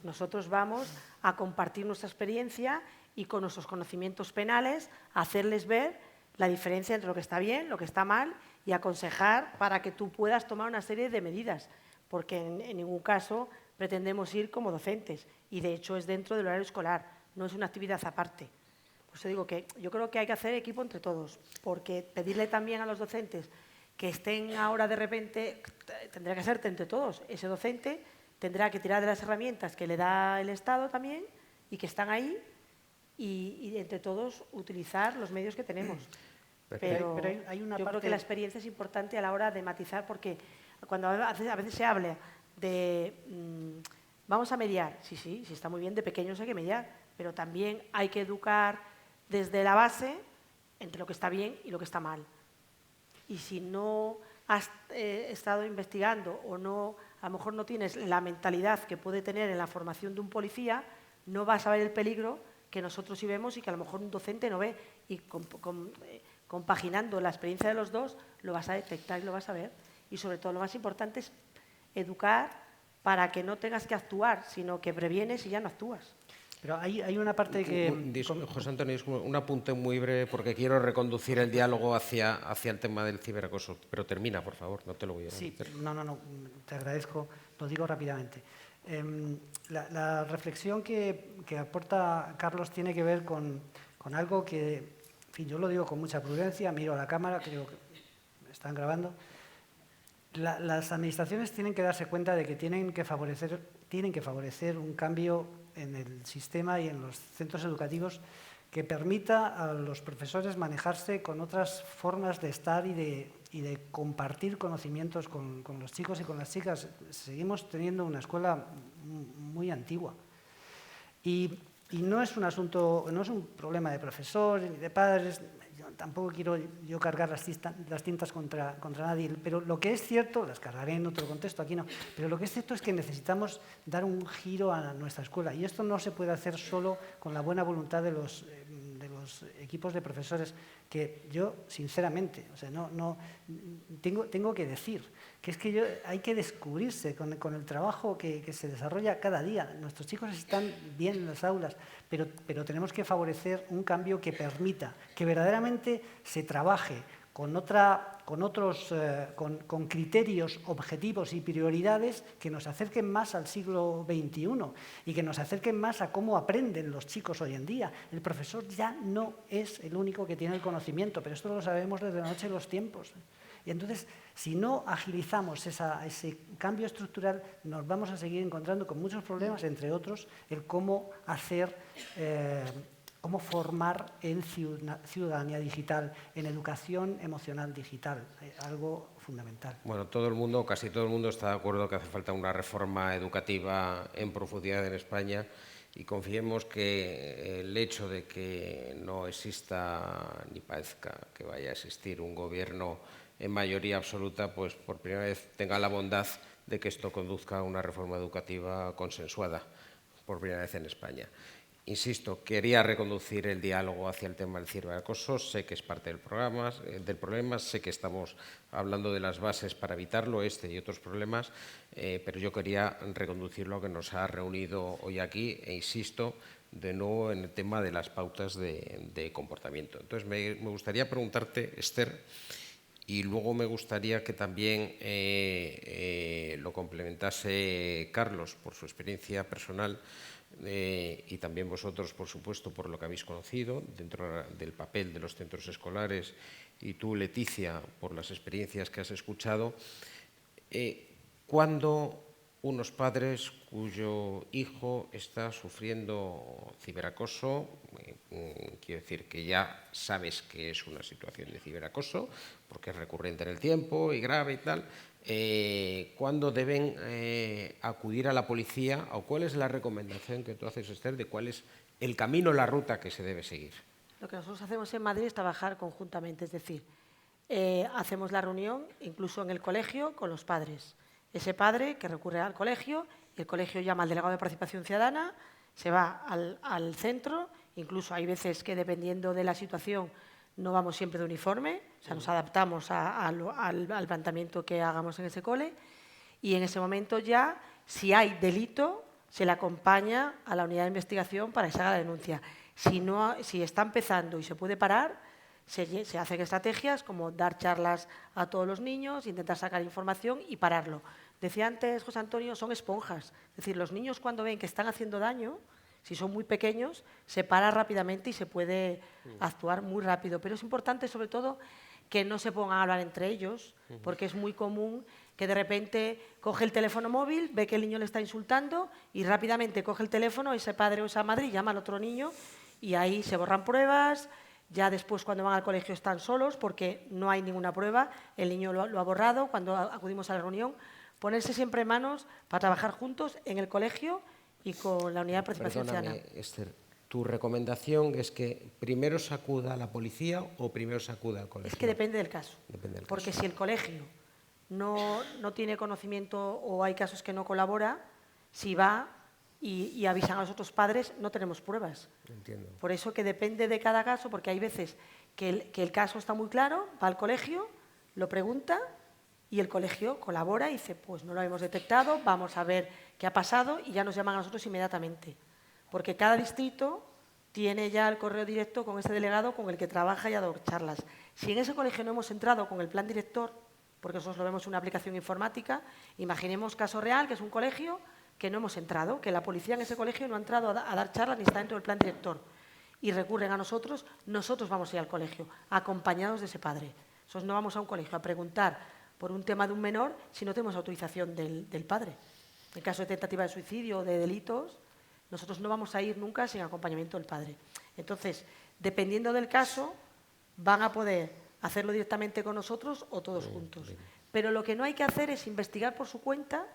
Nosotros vamos a compartir nuestra experiencia y con nuestros conocimientos penales a hacerles ver la diferencia entre lo que está bien, lo que está mal y aconsejar para que tú puedas tomar una serie de medidas, porque en ningún caso pretendemos ir como docentes y de hecho es dentro del horario escolar, no es una actividad aparte. Por eso digo que yo creo que hay que hacer equipo entre todos, porque pedirle también a los docentes que estén ahora de repente, tendrá que ser entre todos. Ese docente tendrá que tirar de las herramientas que le da el Estado también y que están ahí y entre todos utilizar los medios que tenemos. Pero hay una yo creo que la experiencia es importante a la hora de matizar, porque cuando a veces se habla de vamos a mediar, sí, está muy bien, de pequeños hay que mediar, pero también hay que educar desde la base entre lo que está bien y lo que está mal. Y si no has estado investigando o no, a lo mejor no tienes la mentalidad que puede tener en la formación de un policía, no vas a ver el peligro que nosotros sí vemos y que a lo mejor un docente no ve. Y compaginando la experiencia de los dos, lo vas a detectar y lo vas a ver. Y sobre todo lo más importante es educar para que no tengas que actuar, sino que previenes y ya no actúas. Pero hay una parte que... José Antonio, un apunte muy breve porque quiero reconducir el diálogo hacia el tema del ciberacoso. Pero termina, por favor, no te lo voy a Sí, hacer. no, te agradezco, lo digo rápidamente. La reflexión que aporta Carlos tiene que ver con algo que, en fin, yo lo digo con mucha prudencia, miro a la cámara, creo que me están grabando. Las administraciones tienen que darse cuenta de que tienen que favorecer un cambio en el sistema y en los centros educativos que permita a los profesores manejarse con otras formas de estar y de compartir conocimientos con los chicos y con las chicas. Seguimos teniendo una escuela muy antigua. Y no es un asunto, no es un problema de profesores ni de padres. Tampoco quiero yo cargar las tintas contra nadie, pero lo que es cierto, las cargaré en otro contexto, aquí no, pero lo que es cierto es que necesitamos dar un giro a nuestra escuela y esto no se puede hacer solo con la buena voluntad de los equipos de profesores, que yo, sinceramente, o sea, tengo que decir que es que hay que descubrirse con el trabajo que se desarrolla cada día. Nuestros chicos están bien en las aulas, pero tenemos que favorecer un cambio que permita que verdaderamente se trabaje con criterios objetivos y prioridades que nos acerquen más al siglo XXI y que nos acerquen más a cómo aprenden los chicos hoy en día. El profesor ya no es el único que tiene el conocimiento, pero esto lo sabemos desde la noche de los tiempos. Y entonces, si no agilizamos ese cambio estructural, nos vamos a seguir encontrando con muchos problemas, entre otros, el cómo cómo formar en ciudadanía digital, en educación emocional digital, algo fundamental. Bueno, todo el mundo, casi todo el mundo está de acuerdo que hace falta una reforma educativa en profundidad en España y confiemos que el hecho de que no exista ni parezca que vaya a existir un gobierno en mayoría absoluta, pues por primera vez tenga la bondad de que esto conduzca a una reforma educativa consensuada por primera vez en España. Insisto, quería reconducir el diálogo hacia el tema del ciberacoso. Sé que es parte del problema, sé que estamos hablando de las bases para evitarlo, este y otros problemas, pero yo quería reconducirlo a que nos ha reunido hoy aquí e insisto de nuevo en el tema de las pautas de comportamiento. Entonces, me gustaría preguntarte, Esther, y luego me gustaría que también lo complementase Carlos por su experiencia personal, y también vosotros, por supuesto, por lo que habéis conocido dentro del papel de los centros escolares y tú, Leticia, por las experiencias que has escuchado. Cuando unos padres cuyo hijo está sufriendo ciberacoso, quiero decir que ya sabes que es una situación de ciberacoso, porque es recurrente en el tiempo y grave y tal, ¿cuándo deben acudir a la policía o cuál es la recomendación que tú haces, Esther, de cuál es el camino, la ruta que se debe seguir? Lo que nosotros hacemos en Madrid es trabajar conjuntamente, es decir, hacemos la reunión incluso en el colegio con los padres. Ese padre que recurre al colegio, y el colegio llama al delegado de participación ciudadana, se va al centro, incluso hay veces que dependiendo de la situación no vamos siempre de uniforme, o sea, nos adaptamos al planteamiento que hagamos en ese cole, y en ese momento ya, si hay delito, se le acompaña a la unidad de investigación para que se haga la denuncia. Si está empezando y se puede parar, se hacen estrategias como dar charlas a todos los niños, intentar sacar información y pararlo. Decía antes José Antonio, son esponjas. Es decir, los niños cuando ven que están haciendo daño, si son muy pequeños, se para rápidamente y se puede actuar muy rápido. Pero es importante, sobre todo, que no se pongan a hablar entre ellos, porque es muy común que de repente coge el teléfono móvil, ve que el niño le está insultando y rápidamente coge el teléfono, ese padre o esa madre, y llama al otro niño y ahí se borran pruebas. Ya después, cuando van al colegio, están solos porque no hay ninguna prueba, el niño lo ha borrado. Cuando acudimos a la reunión, ponerse siempre en manos para trabajar juntos en el colegio y con la unidad de participación ciudadana. Esther, ¿tu recomendación es que primero se acuda a la policía o primero se acuda al colegio? Es que depende del caso. Depende del porque caso. si el colegio no tiene conocimiento o hay casos que no colabora, si va y avisan a los otros padres, no tenemos pruebas. Entiendo. Por eso que depende de cada caso, porque hay veces que el caso está muy claro, va al colegio, lo pregunta y el colegio colabora y dice, pues no lo hemos detectado, vamos a ver qué ha pasado, y ya nos llaman a nosotros inmediatamente. Porque cada distrito tiene ya el correo directo con ese delegado con el que trabaja y ha dado charlas. Si en ese colegio no hemos entrado con el plan director, porque nosotros lo vemos en una aplicación informática, imaginemos caso real, que es un colegio que no hemos entrado, que la policía en ese colegio no ha entrado a dar charlas ni está dentro del plan director, y recurren a nosotros, nosotros vamos a ir al colegio, acompañados de ese padre. Nosotros no vamos a un colegio a preguntar por un tema de un menor si no tenemos autorización del padre. En caso de tentativa de suicidio o de delitos, nosotros no vamos a ir nunca sin acompañamiento del padre. Entonces, dependiendo del caso, van a poder hacerlo directamente con nosotros o todos juntos. Pero lo que no hay que hacer es investigar por su cuenta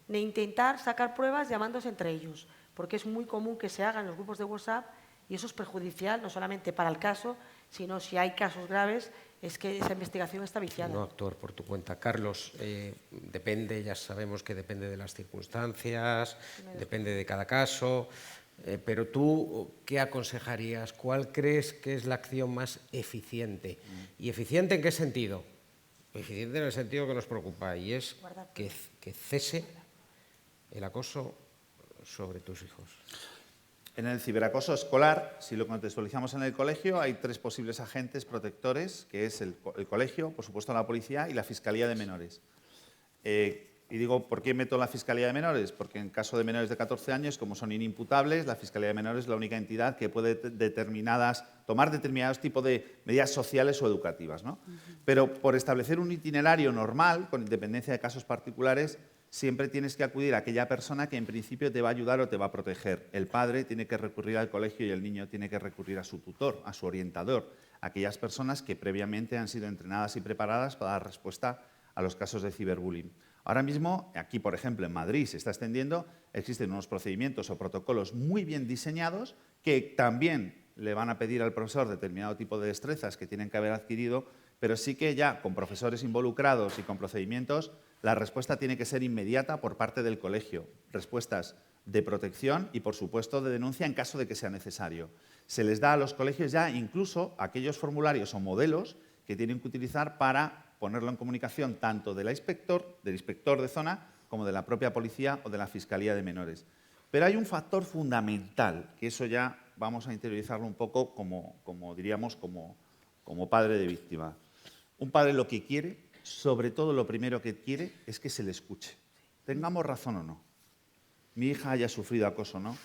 ni intentar sacar pruebas llamándose entre ellos, porque es muy común que se haga en los grupos de WhatsApp y eso es perjudicial no solamente para el caso, sino si hay casos graves, es que esa investigación está viciada. No actuar por tu cuenta. Carlos, depende, ya sabemos que depende de las circunstancias, depende de cada caso, pero tú, ¿qué aconsejarías? ¿Cuál crees que es la acción más eficiente? ¿Y eficiente en qué sentido? Eficiente en el sentido que nos preocupa, y es que cese el acoso sobre tus hijos. En el ciberacoso escolar, si lo contextualizamos en el colegio, hay 3 posibles agentes protectores, que es el colegio, por supuesto la policía y la Fiscalía de Menores. Y digo, ¿por qué meto la Fiscalía de Menores? Porque en caso de menores de 14 años, como son inimputables, la Fiscalía de Menores es la única entidad que puede tomar determinados tipos de medidas sociales o educativas, ¿no? Pero por establecer un itinerario normal, con independencia de casos particulares, siempre tienes que acudir a aquella persona que en principio te va a ayudar o te va a proteger. El padre tiene que recurrir al colegio y el niño tiene que recurrir a su tutor, a su orientador, aquellas personas que previamente han sido entrenadas y preparadas para dar respuesta a los casos de ciberbullying. Ahora mismo, aquí por ejemplo en Madrid se está extendiendo, existen unos procedimientos o protocolos muy bien diseñados que también le van a pedir al profesor determinado tipo de destrezas que tienen que haber adquirido, pero sí que ya con profesores involucrados y con procedimientos, la respuesta tiene que ser inmediata por parte del colegio. Respuestas de protección y, por supuesto, de denuncia en caso de que sea necesario. Se les da a los colegios ya incluso aquellos formularios o modelos que tienen que utilizar para ponerlo en comunicación tanto del inspector de zona como de la propia policía o de la Fiscalía de Menores. Pero hay un factor fundamental, que eso ya vamos a interiorizarlo un poco diríamos, como padre de víctima. Un padre lo que quiere, sobre todo lo primero que quiere, es que se le escuche. Tengamos razón o no. Mi hija haya sufrido acoso o no.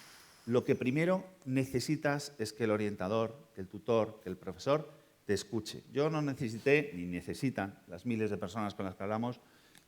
Lo que primero necesitas es que el orientador, que el tutor, que el profesor te escuche. Yo no necesité, ni necesitan las miles de personas con las que hablamos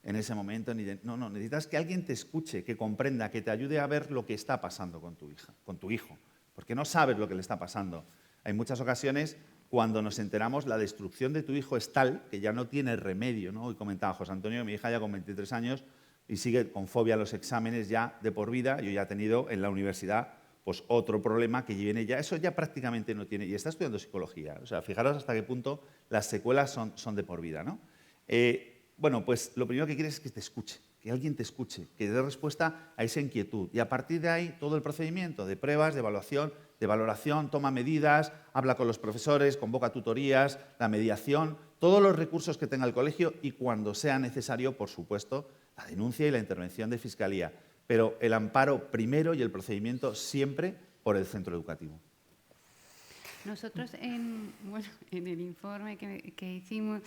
en ese momento, no, necesitas que alguien te escuche, que comprenda, que te ayude a ver lo que está pasando con tu hija, con tu hijo, porque no sabes lo que le está pasando. Hay muchas ocasiones cuando nos enteramos la destrucción de tu hijo es tal que ya no tiene remedio, ¿no? Hoy comentaba José Antonio, mi hija ya con 23 años y sigue con fobia a los exámenes ya de por vida. Yo ya he tenido en la universidad pues otro problema que viene ya, eso ya prácticamente no tiene, y está estudiando psicología, o sea, fijaros hasta qué punto las secuelas son de por vida, ¿no? Bueno, pues lo primero que quieres es que te escuche, que alguien te escuche, que dé respuesta a esa inquietud, y a partir de ahí todo el procedimiento de pruebas, de evaluación, de valoración, toma medidas, habla con los profesores, convoca tutorías, la mediación, todos los recursos que tenga el colegio y cuando sea necesario, por supuesto, la denuncia y la intervención de Fiscalía. Pero el amparo primero y el procedimiento siempre por el centro educativo. Nosotros en el informe que hicimos,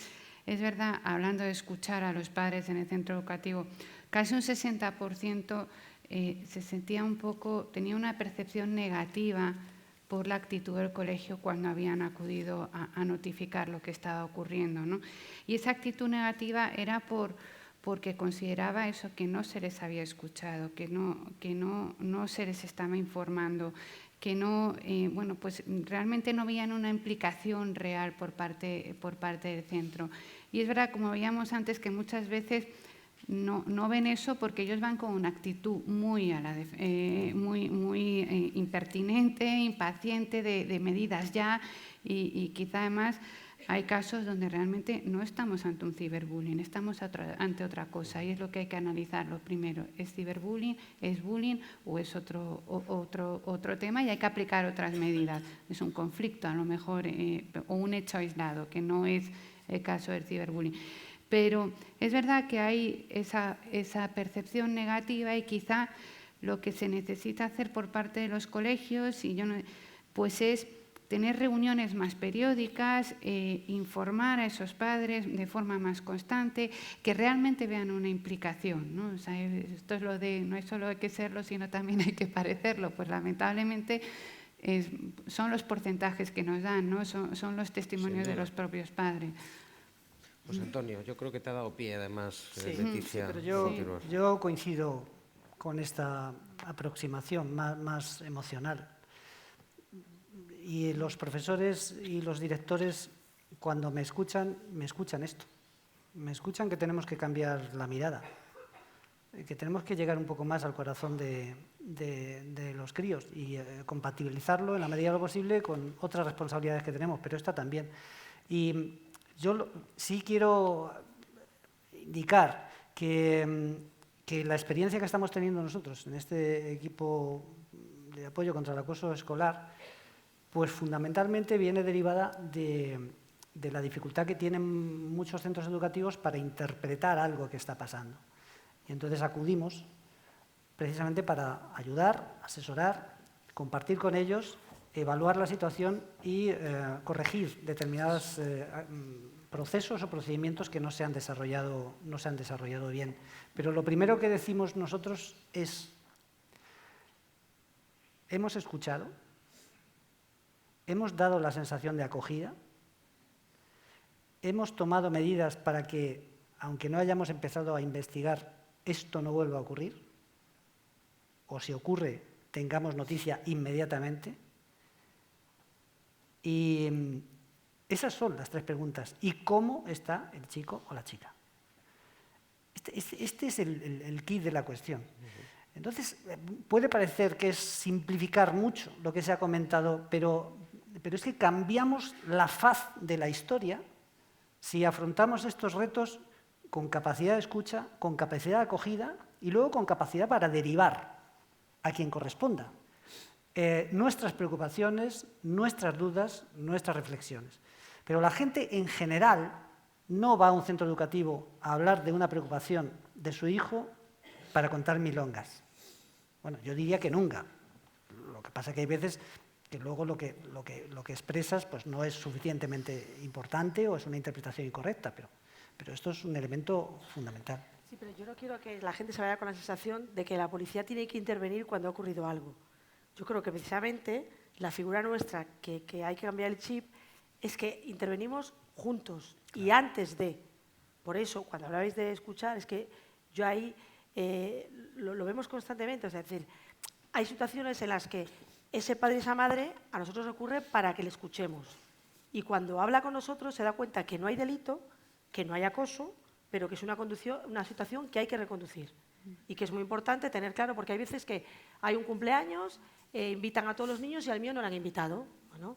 es verdad, hablando de escuchar a los padres en el centro educativo, casi un 60% se sentía tenía una percepción negativa por la actitud del colegio cuando habían acudido a notificar lo que estaba ocurriendo, ¿no? Y esa actitud negativa era porque consideraba eso, que no se les había escuchado, que no se les estaba informando, que no, pues realmente no veían una implicación real por parte del centro. Y es verdad, como veíamos antes, que muchas veces no ven eso porque ellos van con una actitud muy impertinente, impaciente de medidas ya, y quizá además hay casos donde realmente no estamos ante un ciberbullying, estamos ante otra cosa, y es lo que hay que analizar. Lo primero, ¿es ciberbullying, es bullying o es otro tema? Y hay que aplicar otras medidas. Es un conflicto a lo mejor o un hecho aislado, que no es el caso del ciberbullying. Pero es verdad que hay esa percepción negativa, y quizá lo que se necesita hacer por parte de los colegios pues es tener reuniones más periódicas, informar a esos padres de forma más constante, que realmente vean una implicación, ¿no? O sea, esto es lo de no es solo hay que serlo, sino también hay que parecerlo. Pues lamentablemente son los porcentajes que nos dan, ¿no? Son los testimonios de los propios padres. Pues Antonio, yo creo que te ha dado pie además, Sí, Leticia. Pero continuar. yo coincido con esta aproximación más emocional. Y los profesores y los directores, cuando me escuchan esto. Me escuchan que tenemos que cambiar la mirada, que tenemos que llegar un poco más al corazón de los críos y compatibilizarlo en la medida de lo posible con otras responsabilidades que tenemos, pero esta también. Y yo sí quiero indicar que la experiencia que estamos teniendo nosotros en este equipo de apoyo contra el acoso escolar, pues fundamentalmente viene derivada de la dificultad que tienen muchos centros educativos para interpretar algo que está pasando. Y entonces acudimos precisamente para ayudar, asesorar, compartir con ellos, evaluar la situación y corregir determinados procesos o procedimientos que no se han desarrollado bien. Pero lo primero que decimos nosotros es: hemos escuchado, hemos dado la sensación de acogida, hemos tomado medidas para que, aunque no hayamos empezado a investigar, esto no vuelva a ocurrir, o si ocurre, tengamos noticia inmediatamente. Y esas son las tres preguntas. ¿Y cómo está el chico o la chica? Este es el quid de la cuestión. Entonces, puede parecer que es simplificar mucho lo que se ha comentado, pero es que cambiamos la faz de la historia si afrontamos estos retos con capacidad de escucha, con capacidad de acogida y luego con capacidad para derivar a quien corresponda nuestras preocupaciones, nuestras dudas, nuestras reflexiones. Pero la gente en general no va a un centro educativo a hablar de una preocupación de su hijo para contar milongas. Bueno, yo diría que nunca. Lo que pasa es que hay veces que luego lo que expresas pues no es suficientemente importante o es una interpretación incorrecta, pero esto es un elemento fundamental. Sí, pero yo no quiero que la gente se vaya con la sensación de que la policía tiene que intervenir cuando ha ocurrido algo. Yo creo que precisamente la figura nuestra, que hay que cambiar el chip, es que intervenimos juntos y antes de. Por eso, cuando hablabais de escuchar, es que yo ahí lo vemos constantemente. Es decir, hay situaciones en las que ese padre y esa madre a nosotros ocurre para que le escuchemos. Y cuando habla con nosotros se da cuenta que no hay delito, que no hay acoso, pero que es una situación que hay que reconducir. Y que es muy importante tener claro, porque hay veces que hay un cumpleaños, invitan a todos los niños y al mío no le han invitado. Bueno,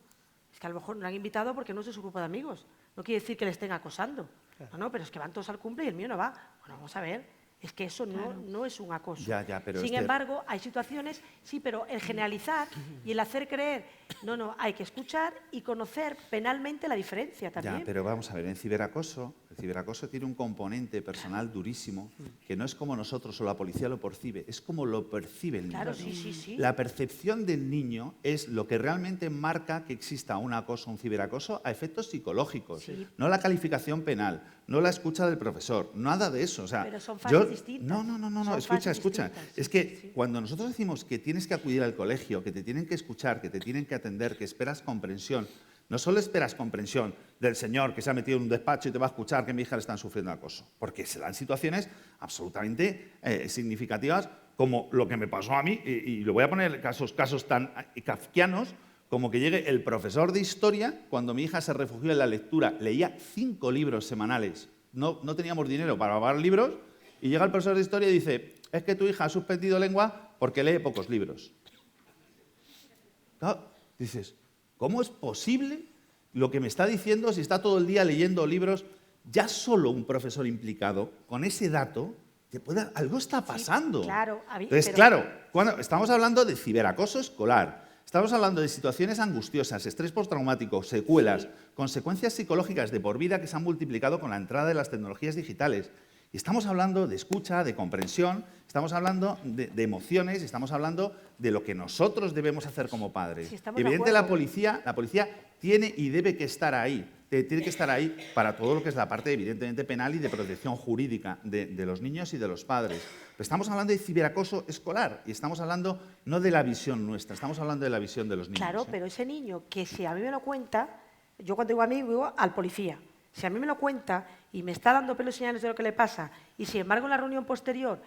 es que a lo mejor no le han invitado porque no es de su grupo de amigos. No quiere decir que le estén acosando. Claro. No, pero es que van todos al cumple y el mío no va. Bueno, vamos a ver. Es que eso no es un acoso. Ya, pero Sin embargo, hay situaciones, sí, pero el generalizar y el hacer creer, no, hay que escuchar y conocer penalmente la diferencia también. Ya, pero vamos a ver, el ciberacoso tiene un componente personal durísimo que no es como nosotros o la policía lo percibe, es como lo percibe el niño. Claro, sí. La percepción del niño es lo que realmente marca que exista un acoso, un ciberacoso a efectos psicológicos, no la calificación penal, no la escucha del profesor, nada de eso. O sea, pero son fases distintas. No, escucha. Es que cuando nosotros decimos que tienes que acudir al colegio, que te tienen que escuchar, que te tienen que atender, que esperas comprensión, no solo esperas comprensión del señor que se ha metido en un despacho y te va a escuchar que a mi hija le están sufriendo acoso, porque se dan situaciones absolutamente significativas como lo que me pasó a mí, y lo voy a poner casos tan kafkianos como que llegue el profesor de historia cuando mi hija se refugió en la lectura, leía 5 libros semanales, no teníamos dinero para pagar libros, y llega el profesor de historia y dice, es que tu hija ha suspendido lengua porque lee pocos libros. Claro, dices, ¿cómo es posible lo que me está diciendo si está todo el día leyendo libros? Ya solo un profesor implicado, con ese dato, algo está pasando. Sí, claro. Entonces, claro, cuando estamos hablando de ciberacoso escolar, estamos hablando de situaciones angustiosas, estrés postraumático, secuelas, consecuencias psicológicas de por vida que se han multiplicado con la entrada de las tecnologías digitales. Y estamos hablando de escucha, de comprensión, estamos hablando de emociones, estamos hablando de lo que nosotros debemos hacer como padres. Sí, Evidentemente la policía tiene y debe que estar ahí, tiene que estar ahí para todo lo que es la parte evidentemente penal y de protección jurídica de los niños y de los padres. Pero estamos hablando de ciberacoso escolar y estamos hablando no de la visión nuestra, estamos hablando de la visión de los niños. Claro, pero ese niño que si a mí me lo cuenta, yo cuando digo a mí, digo al policía. Si a mí me lo cuenta y me está dando pelos y señales de lo que le pasa, y sin embargo en la reunión posterior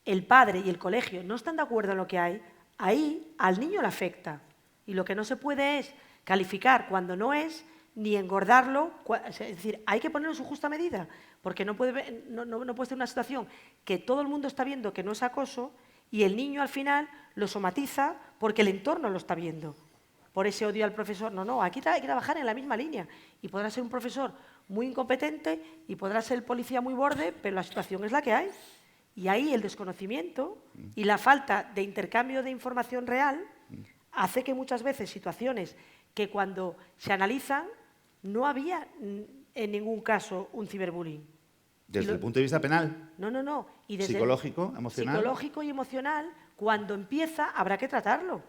el padre y el colegio no están de acuerdo en lo que hay, ahí al niño le afecta. Y lo que no se puede es calificar cuando no es, ni engordarlo, es decir, hay que ponerlo en su justa medida, porque no puede ser una situación que todo el mundo está viendo que no es acoso y el niño al final lo somatiza porque el entorno lo está viendo. Por ese odio al profesor. No, aquí hay que trabajar en la misma línea. Y podrá ser un profesor muy incompetente y podrá ser el policía muy borde, pero la situación es la que hay. Y ahí el desconocimiento y la falta de intercambio de información real hace que muchas veces situaciones que cuando se analizan no había en ningún caso un ciberbullying. Desde el punto de vista penal. No. Y desde psicológico, emocional. Psicológico y emocional, cuando empieza habrá que tratarlo.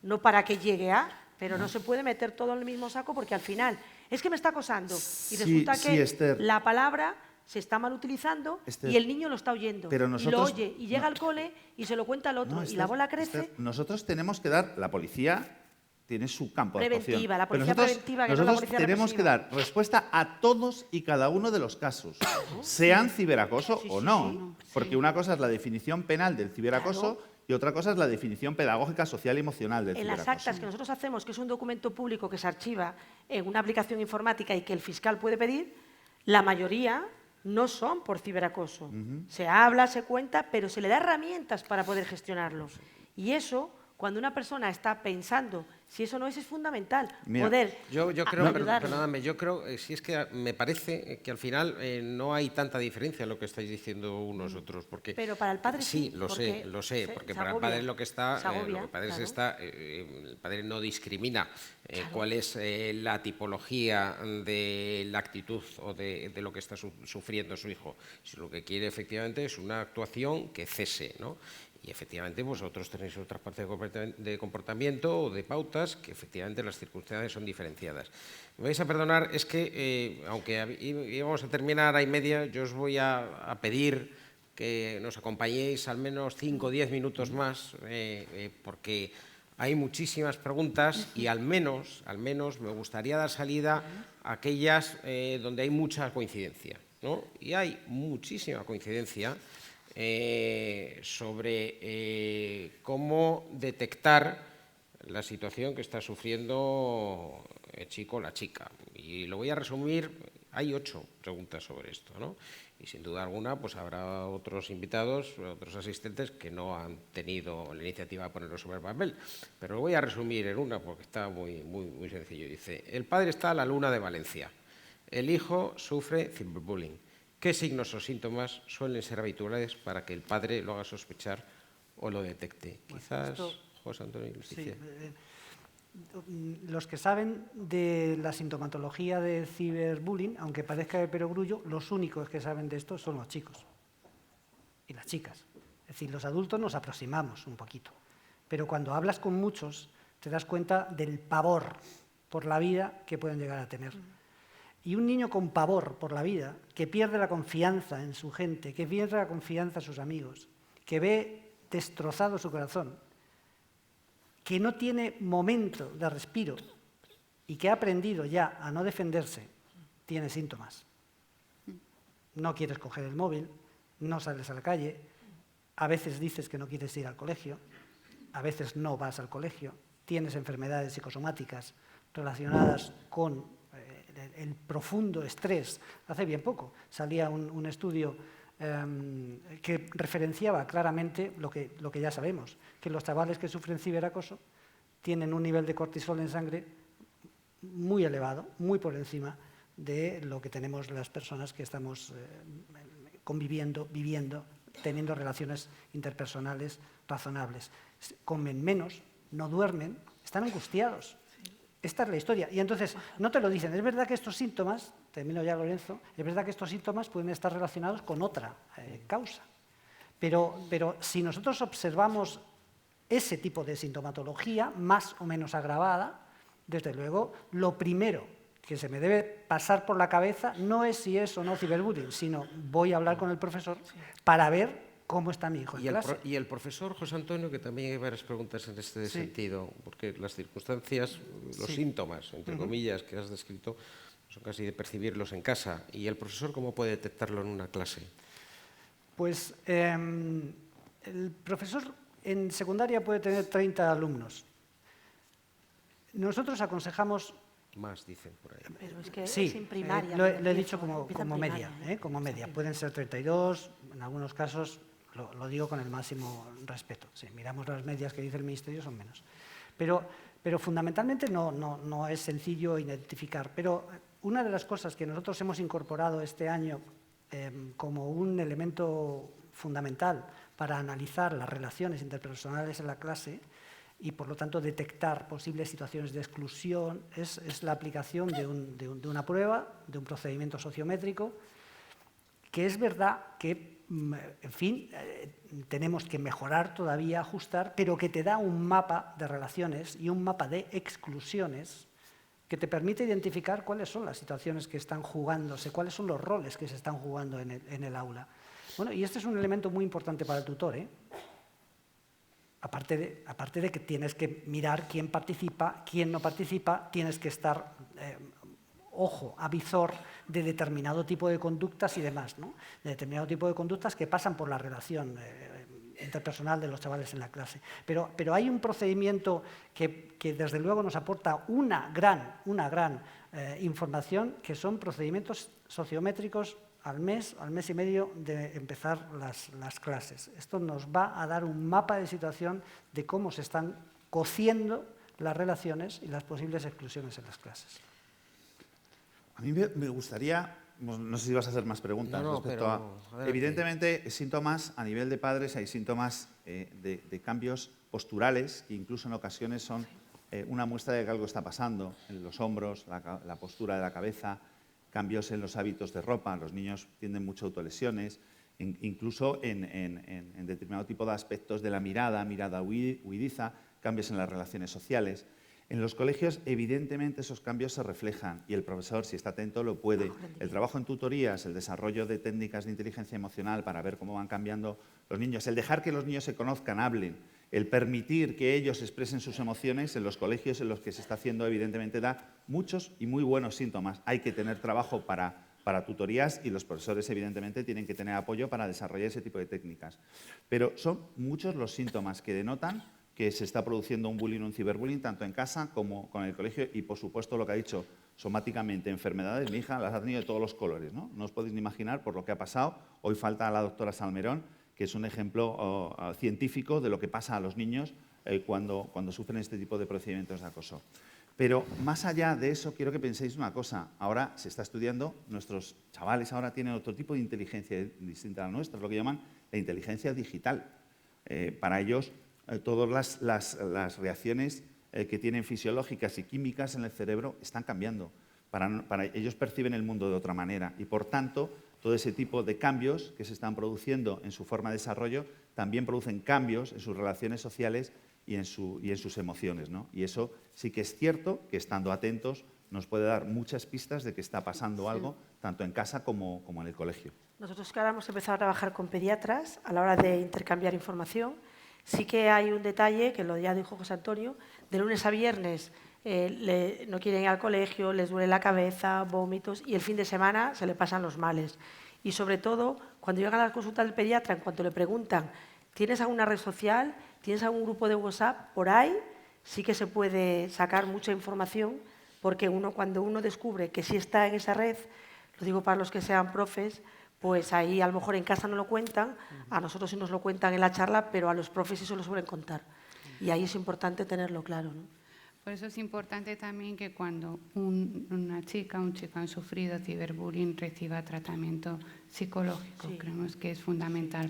No para que llegue a, pero no se puede meter todo en el mismo saco porque al final es que me está acosando y resulta que Esther, la palabra se está mal utilizando y el niño lo está oyendo pero nosotros, y lo oye y llega al cole y se lo cuenta al otro y la bola crece. Esther, nosotros tenemos que dar, la policía tiene su campo de actuación. La policía preventiva, que nosotros no la policía tenemos que dar respuesta a todos y cada uno de los casos, sean ciberacoso o no, porque una cosa es la definición penal del ciberacoso y otra cosa es la definición pedagógica, social y emocional del ciberacoso. En las actas que nosotros hacemos, que es un documento público que se archiva en una aplicación informática y que el fiscal puede pedir, la mayoría no son por ciberacoso. Se habla, se cuenta, pero se le da herramientas para poder gestionarlo. Y eso, cuando una persona está pensando si eso no es fundamental. Mira, poder yo creo, ayudarle. perdóname, yo creo, si es que me parece que al final no hay tanta diferencia en lo que estáis diciendo unos otros. Porque, pero para el padre sí. Lo sé, porque para el padre lo que está, el padre no discrimina cuál es la tipología de la actitud o de lo que está sufriendo su hijo. Si lo que quiere efectivamente es una actuación que cese, ¿no? Y efectivamente vosotros tenéis otras partes de comportamiento o de pautas que efectivamente las circunstancias son diferenciadas. Me vais a perdonar, es que aunque íbamos a terminar a y media, yo os voy a pedir que nos acompañéis al menos 5 o 10 minutos más, porque hay muchísimas preguntas y al menos me gustaría dar salida a aquellas donde hay mucha coincidencia, ¿no? Y hay muchísima coincidencia sobre cómo detectar la situación que está sufriendo el chico o la chica. Y lo voy a resumir, hay 8 preguntas sobre esto, ¿no? Y sin duda alguna pues habrá otros invitados, otros asistentes que no han tenido la iniciativa de ponerlo sobre el papel. Pero lo voy a resumir en una porque está muy sencillo. Dice, el padre está a la luna de Valencia, el hijo sufre ciberbullying. ¿Qué signos o síntomas suelen ser habituales para que el padre lo haga sospechar o lo detecte? Quizás, José Antonio y Leticia. Sí, los que saben de la sintomatología de ciberbullying, aunque parezca de perogrullo, los únicos que saben de esto son los chicos y las chicas. Es decir, los adultos nos aproximamos un poquito, pero cuando hablas con muchos te das cuenta del pavor por la vida que pueden llegar a tener. Y un niño con pavor por la vida, que pierde la confianza en su gente, que pierde la confianza en sus amigos, que ve destrozado su corazón, que no tiene momento de respiro y que ha aprendido ya a no defenderse, tiene síntomas. No quieres coger el móvil, no sales a la calle, a veces dices que no quieres ir al colegio, a veces no vas al colegio, tienes enfermedades psicosomáticas relacionadas con el profundo estrés. Hace bien poco salía un estudio que referenciaba claramente lo que ya sabemos, que los chavales que sufren ciberacoso tienen un nivel de cortisol en sangre muy elevado, muy por encima de lo que tenemos las personas que estamos conviviendo, viviendo, teniendo relaciones interpersonales razonables. Comen menos, no duermen, están angustiados. Esta es la historia. Y entonces, no te lo dicen. Es verdad que estos síntomas, termino ya, Lorenzo, es verdad que estos síntomas pueden estar relacionados con otra causa. Pero si nosotros observamos ese tipo de sintomatología, más o menos agravada, desde luego, lo primero que se me debe pasar por la cabeza no es si es o no ciberbullying, sino voy a hablar con el profesor para ver cómo está mi hijo en clase. Y el profesor José Antonio, que también hay varias preguntas en este sentido, porque las circunstancias, los síntomas, entre comillas, que has descrito, son casi de percibirlos en casa. ¿Y el profesor cómo puede detectarlo en una clase? Pues el profesor en secundaria puede tener 30 alumnos. Nosotros aconsejamos... Más, dicen por ahí. Pero es que Sí, es en primaria. lo he dicho empieza en como primaria, media. Como media. Pueden ser 32, en algunos casos lo digo con el máximo respeto. Si miramos las medias que dice el Ministerio, son menos. Pero fundamentalmente no es sencillo identificar. Pero una de las cosas que nosotros hemos incorporado este año como un elemento fundamental para analizar las relaciones interpersonales en la clase y, por lo tanto, detectar posibles situaciones de exclusión, es la aplicación de una prueba, de un procedimiento sociométrico, que es verdad que, en fin, tenemos que mejorar todavía, ajustar, pero que te da un mapa de relaciones y un mapa de exclusiones que te permite identificar cuáles son las situaciones que están jugándose, cuáles son los roles que se están jugando en el aula. Bueno, y este es un elemento muy importante para el tutor, ¿eh? Aparte de que tienes que mirar quién participa, quién no participa, tienes que estar, ojo, avizor de determinado tipo de conductas y demás, ¿no? De determinado tipo de conductas que pasan por la relación interpersonal de los chavales en la clase. Pero hay un procedimiento que desde luego nos aporta una gran información, que son procedimientos sociométricos al mes y medio de empezar las clases. Esto nos va a dar un mapa de situación de cómo se están cociendo las relaciones y las posibles exclusiones en las clases. A mí me gustaría, no sé si vas a hacer más preguntas respecto a... Evidentemente, síntomas a nivel de padres, hay síntomas de cambios posturales que incluso en ocasiones son una muestra de que algo está pasando en los hombros, la postura de la cabeza, cambios en los hábitos de ropa. Los niños tienden mucho a autolesiones, incluso en determinado tipo de aspectos de la mirada huidiza, cambios en las relaciones sociales. En los colegios, evidentemente, esos cambios se reflejan y el profesor, si está atento, lo puede. El trabajo en tutorías, el desarrollo de técnicas de inteligencia emocional para ver cómo van cambiando los niños, el dejar que los niños se conozcan, hablen, el permitir que ellos expresen sus emociones en los colegios en los que se está haciendo, evidentemente, da muchos y muy buenos síntomas. Hay que tener trabajo para tutorías y los profesores, evidentemente, tienen que tener apoyo para desarrollar ese tipo de técnicas. Pero son muchos los síntomas que denotan que se está produciendo un bullying, un ciberbullying, tanto en casa como con el colegio y, por supuesto, lo que ha dicho somáticamente, enfermedades. Mi hija las ha tenido de todos los colores, ¿no? No os podéis ni imaginar por lo que ha pasado. Hoy falta la doctora Salmerón, que es un ejemplo científico de lo que pasa a los niños cuando sufren este tipo de procedimientos de acoso. Pero más allá de eso, quiero que penséis una cosa. Ahora se está estudiando, nuestros chavales ahora tienen otro tipo de inteligencia distinta a la nuestra, lo que llaman la inteligencia digital. Para ellos, todas las reacciones que tienen fisiológicas y químicas en el cerebro están cambiando. Ellos perciben el mundo de otra manera y, por tanto, todo ese tipo de cambios que se están produciendo en su forma de desarrollo también producen cambios en sus relaciones sociales y en sus emociones, ¿no? Y eso sí que es cierto que, estando atentos, nos puede dar muchas pistas de que está pasando algo, tanto en casa como en el colegio. Nosotros que ahora hemos empezado a trabajar con pediatras a la hora de intercambiar información, sí que hay un detalle, que ya dijo José Antonio, de lunes a viernes no quieren ir al colegio, les duele la cabeza, vómitos, y el fin de semana se le pasan los males. Y sobre todo, cuando llegan a la consulta del pediatra, en cuanto le preguntan, ¿tienes alguna red social? ¿Tienes algún grupo de WhatsApp? Por ahí sí que se puede sacar mucha información, porque cuando uno descubre que sí está en esa red, lo digo para los que sean profes, pues ahí a lo mejor en casa no lo cuentan, a nosotros sí nos lo cuentan en la charla, pero a los profes sí se lo suelen contar. Y ahí es importante tenerlo claro, ¿no? Por eso es importante también que cuando una chica o un chico han sufrido ciberbullying reciba tratamiento psicológico. Sí. Creemos que es fundamental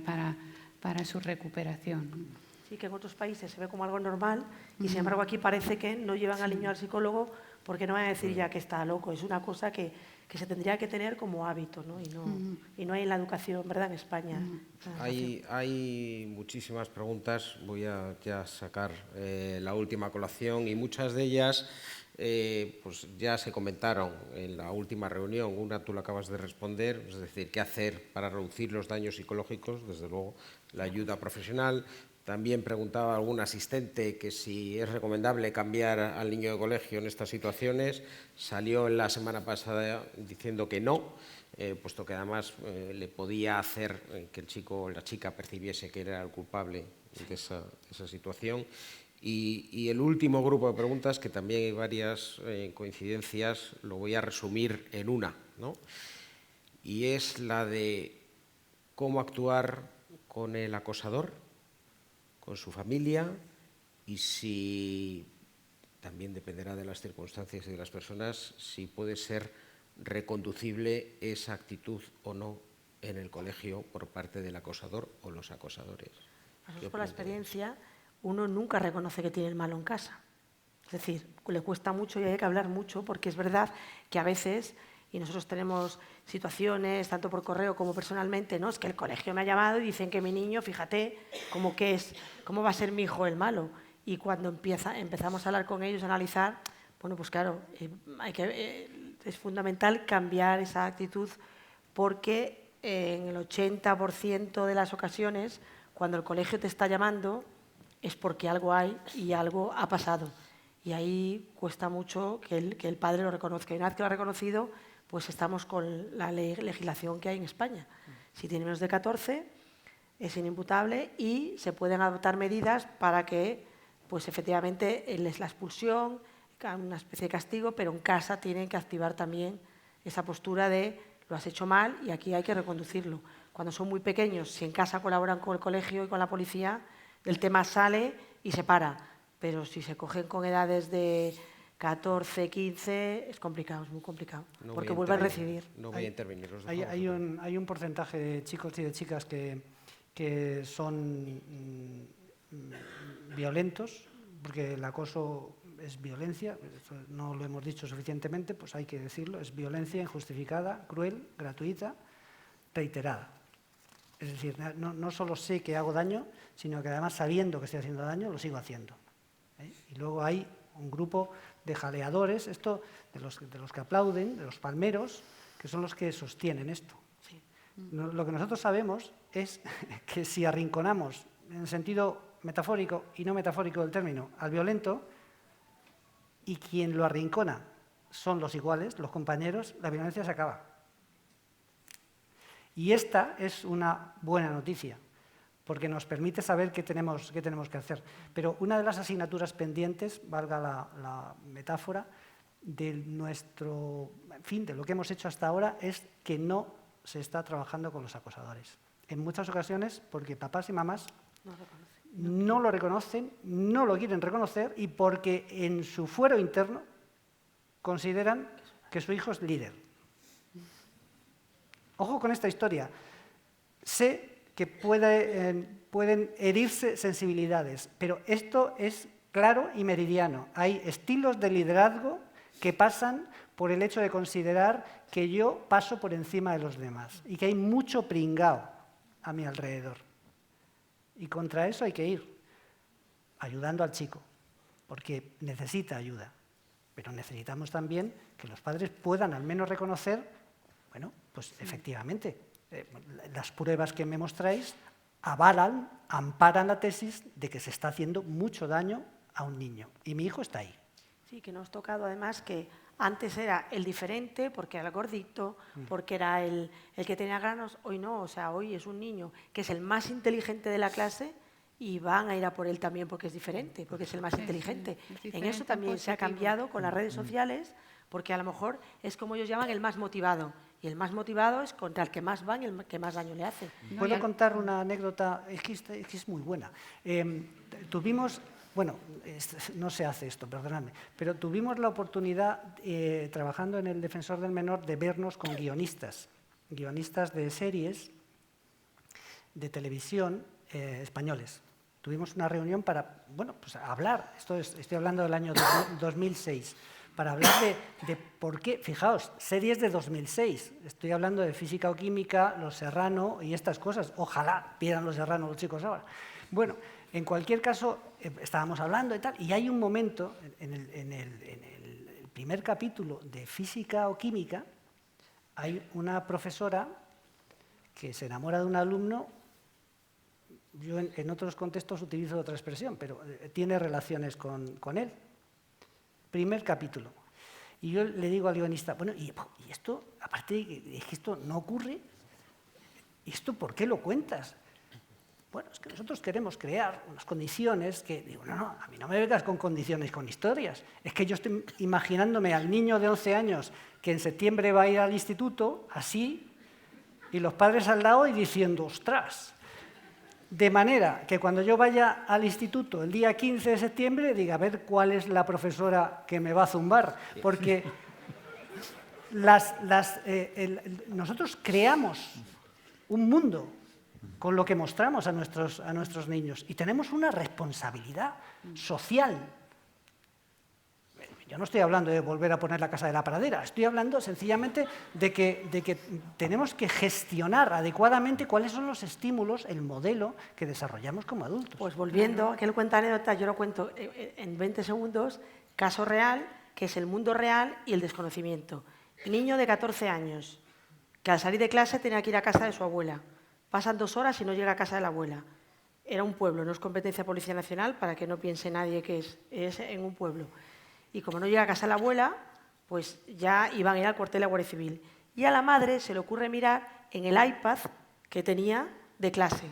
para su recuperación. Sí, que en otros países se ve como algo normal y, sin embargo, aquí parece que no llevan al niño al psicólogo porque no van a decir ya que está loco. Es una cosa que se tendría que tener como hábito, ¿no? Y no hay en la educación, ¿verdad?, en España. Hay muchísimas preguntas, voy a ya sacar la última colación, y muchas de ellas pues ya se comentaron en la última reunión. Una tú la acabas de responder, es decir, qué hacer para reducir los daños psicológicos, desde luego la ayuda profesional. También preguntaba algún asistente que si es recomendable cambiar al niño de colegio en estas situaciones. Salió en la semana pasada diciendo que no, puesto que además le podía hacer que el chico o la chica percibiese que era el culpable de esa situación. Y el último grupo de preguntas, que también hay varias coincidencias, lo voy a resumir en una, ¿no? Y es la de cómo actuar con el acosador, con su familia, y si, también dependerá de las circunstancias y de las personas, si puede ser reconducible esa actitud o no en el colegio por parte del acosador o los acosadores. Nosotros, por la experiencia, uno nunca reconoce que tiene el malo en casa. Es decir, le cuesta mucho y hay que hablar mucho, porque es verdad que a veces, y nosotros tenemos situaciones, tanto por correo como personalmente, ¿no? Es que el colegio me ha llamado y dicen que mi niño, fíjate, ¿cómo va a ser mi hijo el malo? Y cuando empezamos a hablar con ellos, a analizar, bueno, pues claro, es fundamental cambiar esa actitud, porque en el 80% de las ocasiones, cuando el colegio te está llamando, es porque algo hay y algo ha pasado. Y ahí cuesta mucho que el padre lo reconozca. Y una vez que lo ha reconocido, pues estamos con la legislación que hay en España. Si tiene menos de 14, es inimputable y se pueden adoptar medidas para que, pues efectivamente, la expulsión, una especie de castigo, pero en casa tienen que activar también esa postura de lo has hecho mal y aquí hay que reconducirlo. Cuando son muy pequeños, si en casa colaboran con el colegio y con la policía, el tema sale y se para. Pero si se cogen con edades de 14, 15, es complicado, es muy complicado, porque vuelve a recibir. No voy a intervenir. Hay un porcentaje de chicos y de chicas que son violentos, porque el acoso es violencia, no lo hemos dicho suficientemente, pues hay que decirlo, es violencia injustificada, cruel, gratuita, reiterada. Es decir, no solo sé que hago daño, sino que además, sabiendo que estoy haciendo daño, lo sigo haciendo. Y luego hay un grupo de jaleadores, esto de los que aplauden, de los palmeros, que son los que sostienen esto. Sí. Lo que nosotros sabemos es que si arrinconamos, en el sentido metafórico y no metafórico del término, al violento, y quien lo arrincona son los iguales, los compañeros, la violencia se acaba. Y esta es una buena noticia, porque nos permite saber qué tenemos que hacer. Pero una de las asignaturas pendientes, valga la metáfora, de lo que hemos hecho hasta ahora, es que no se está trabajando con los acosadores. En muchas ocasiones, porque papás y mamás no lo reconocen, no lo quieren reconocer, y porque en su fuero interno consideran que su hijo es líder. Ojo con esta historia. Sé que pueden herirse sensibilidades, pero esto es claro y meridiano. Hay estilos de liderazgo que pasan por el hecho de considerar que yo paso por encima de los demás y que hay mucho pringao a mi alrededor. Y contra eso hay que ir, ayudando al chico, porque necesita ayuda. Pero necesitamos también que los padres puedan al menos reconocer, bueno, pues efectivamente, las pruebas que me mostráis avalan, amparan la tesis de que se está haciendo mucho daño a un niño. Y mi hijo está ahí. Sí, que nos ha tocado además que antes era el diferente porque era el gordito, porque era el que tenía granos. Hoy no, o sea, hoy es un niño que es el más inteligente de la clase y van a ir a por él también porque es diferente, porque es el más inteligente. En eso también se ha cambiado con las redes sociales, porque a lo mejor es como ellos llaman el más motivado. Y el más motivado es contra el que más van y el que más daño le hace. ¿Puedo contar una anécdota? Es que es muy buena. Tuvimos, bueno, no se hace esto, perdonadme, pero tuvimos la oportunidad, trabajando en el Defensor del Menor, de vernos con guionistas de series de televisión españoles. Tuvimos una reunión para, bueno, pues hablar, estoy hablando del año 2006, para hablar de por qué, fijaos, series de 2006, estoy hablando de Física o Química, Los Serrano y estas cosas. Ojalá vieran Los Serrano los chicos ahora. Bueno, en cualquier caso, estábamos hablando y tal, y hay un momento en el primer capítulo de Física o Química, hay una profesora que se enamora de un alumno. Yo en otros contextos utilizo otra expresión, pero tiene relaciones con él. Primer capítulo. Y yo le digo al guionista, bueno, ¿y esto, aparte de que esto no ocurre, ¿esto por qué lo cuentas? Bueno, es que nosotros queremos crear unas condiciones que, digo, no, a mí no me vengas con condiciones, con historias. Es que yo estoy imaginándome al niño de 11 años que en septiembre va a ir al instituto, así, y los padres al lado y diciendo, ostras. De manera que cuando yo vaya al instituto el día 15 de septiembre, diga, a ver cuál es la profesora que me va a zumbar. Porque nosotros creamos un mundo con lo que mostramos a nuestros niños y tenemos una responsabilidad social. Yo no estoy hablando de volver a poner la casa de la pradera, estoy hablando sencillamente de que tenemos que gestionar adecuadamente cuáles son los estímulos, el modelo que desarrollamos como adultos. Pues volviendo, que él cuenta anécdotas, yo lo cuento en 20 segundos, caso real, que es el mundo real y el desconocimiento. Niño de 14 años, que al salir de clase tenía que ir a casa de su abuela. Pasan 2 horas y no llega a casa de la abuela. Era un pueblo, no es competencia de Policía Nacional, para que no piense nadie que es en un pueblo. Y como no llega a casa la abuela, pues ya iban a ir al cuartel de la Guardia Civil. Y a la madre se le ocurre mirar en el iPad que tenía de clase.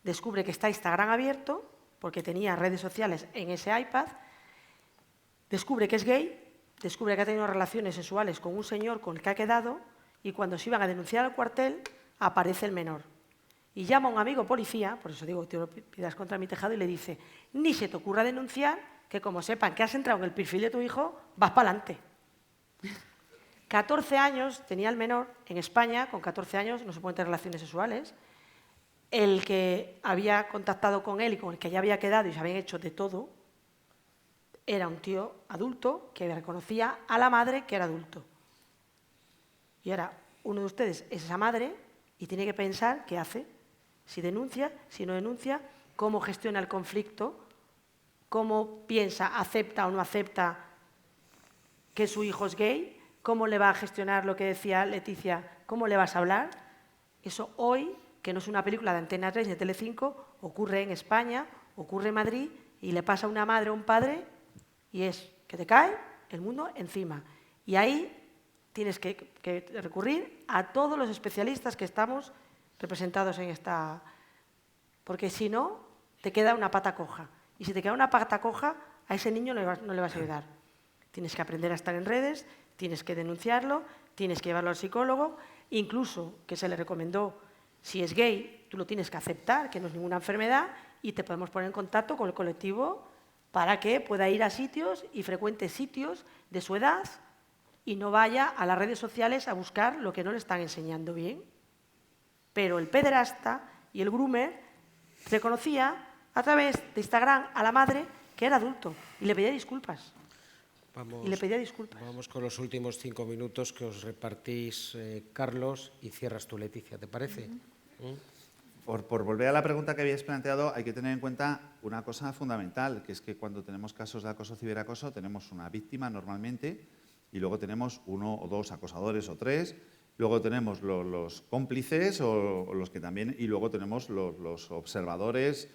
Descubre que está Instagram abierto, porque tenía redes sociales en ese iPad. Descubre que es gay, descubre que ha tenido relaciones sexuales con un señor con el que ha quedado, y cuando se iban a denunciar al cuartel, aparece el menor. Y llama a un amigo policía, por eso digo, te lo pidas contra mi tejado, y le dice, ni se te ocurra denunciar, que como sepan que has entrado en el perfil de tu hijo, vas para adelante. 14 años tenía el menor. En España, con 14 años no se pueden tener relaciones sexuales. El que había contactado con él y con el que ya había quedado y se habían hecho de todo, era un tío adulto que reconocía a la madre que era adulto. Y ahora uno de ustedes es esa madre y tiene que pensar qué hace, si denuncia, si no denuncia, cómo gestiona el conflicto, cómo piensa, acepta o no acepta que su hijo es gay, cómo le va a gestionar lo que decía Leticia, cómo le vas a hablar. Eso hoy, que no es una película de Antena 3 ni de Telecinco, ocurre en España, ocurre en Madrid y le pasa a una madre o un padre y es que te cae el mundo encima. Y ahí tienes que recurrir a todos los especialistas que estamos representados en esta... Porque si no, te queda una pata coja. Y si te queda una pata coja, a ese niño no le vas a ayudar. Tienes que aprender a estar en redes, tienes que denunciarlo, tienes que llevarlo al psicólogo, incluso que se le recomendó, si es gay, tú lo tienes que aceptar, que no es ninguna enfermedad, y te podemos poner en contacto con el colectivo para que pueda ir a sitios y frecuente sitios de su edad, y no vaya a las redes sociales a buscar lo que no le están enseñando bien. Pero el pederasta y el groomer reconocía a través de Instagram a la madre que era adulto y le pedía disculpas. Vamos con los últimos 5 minutos que os repartís, Carlos, y cierras tú, Leticia, ¿te parece? Por volver a la pregunta que habíais planteado, hay que tener en cuenta una cosa fundamental, que es que cuando tenemos casos de acoso, ciberacoso, tenemos una víctima normalmente y luego tenemos 1 o 2 acosadores o 3, luego tenemos los cómplices o los que también, y luego tenemos los observadores,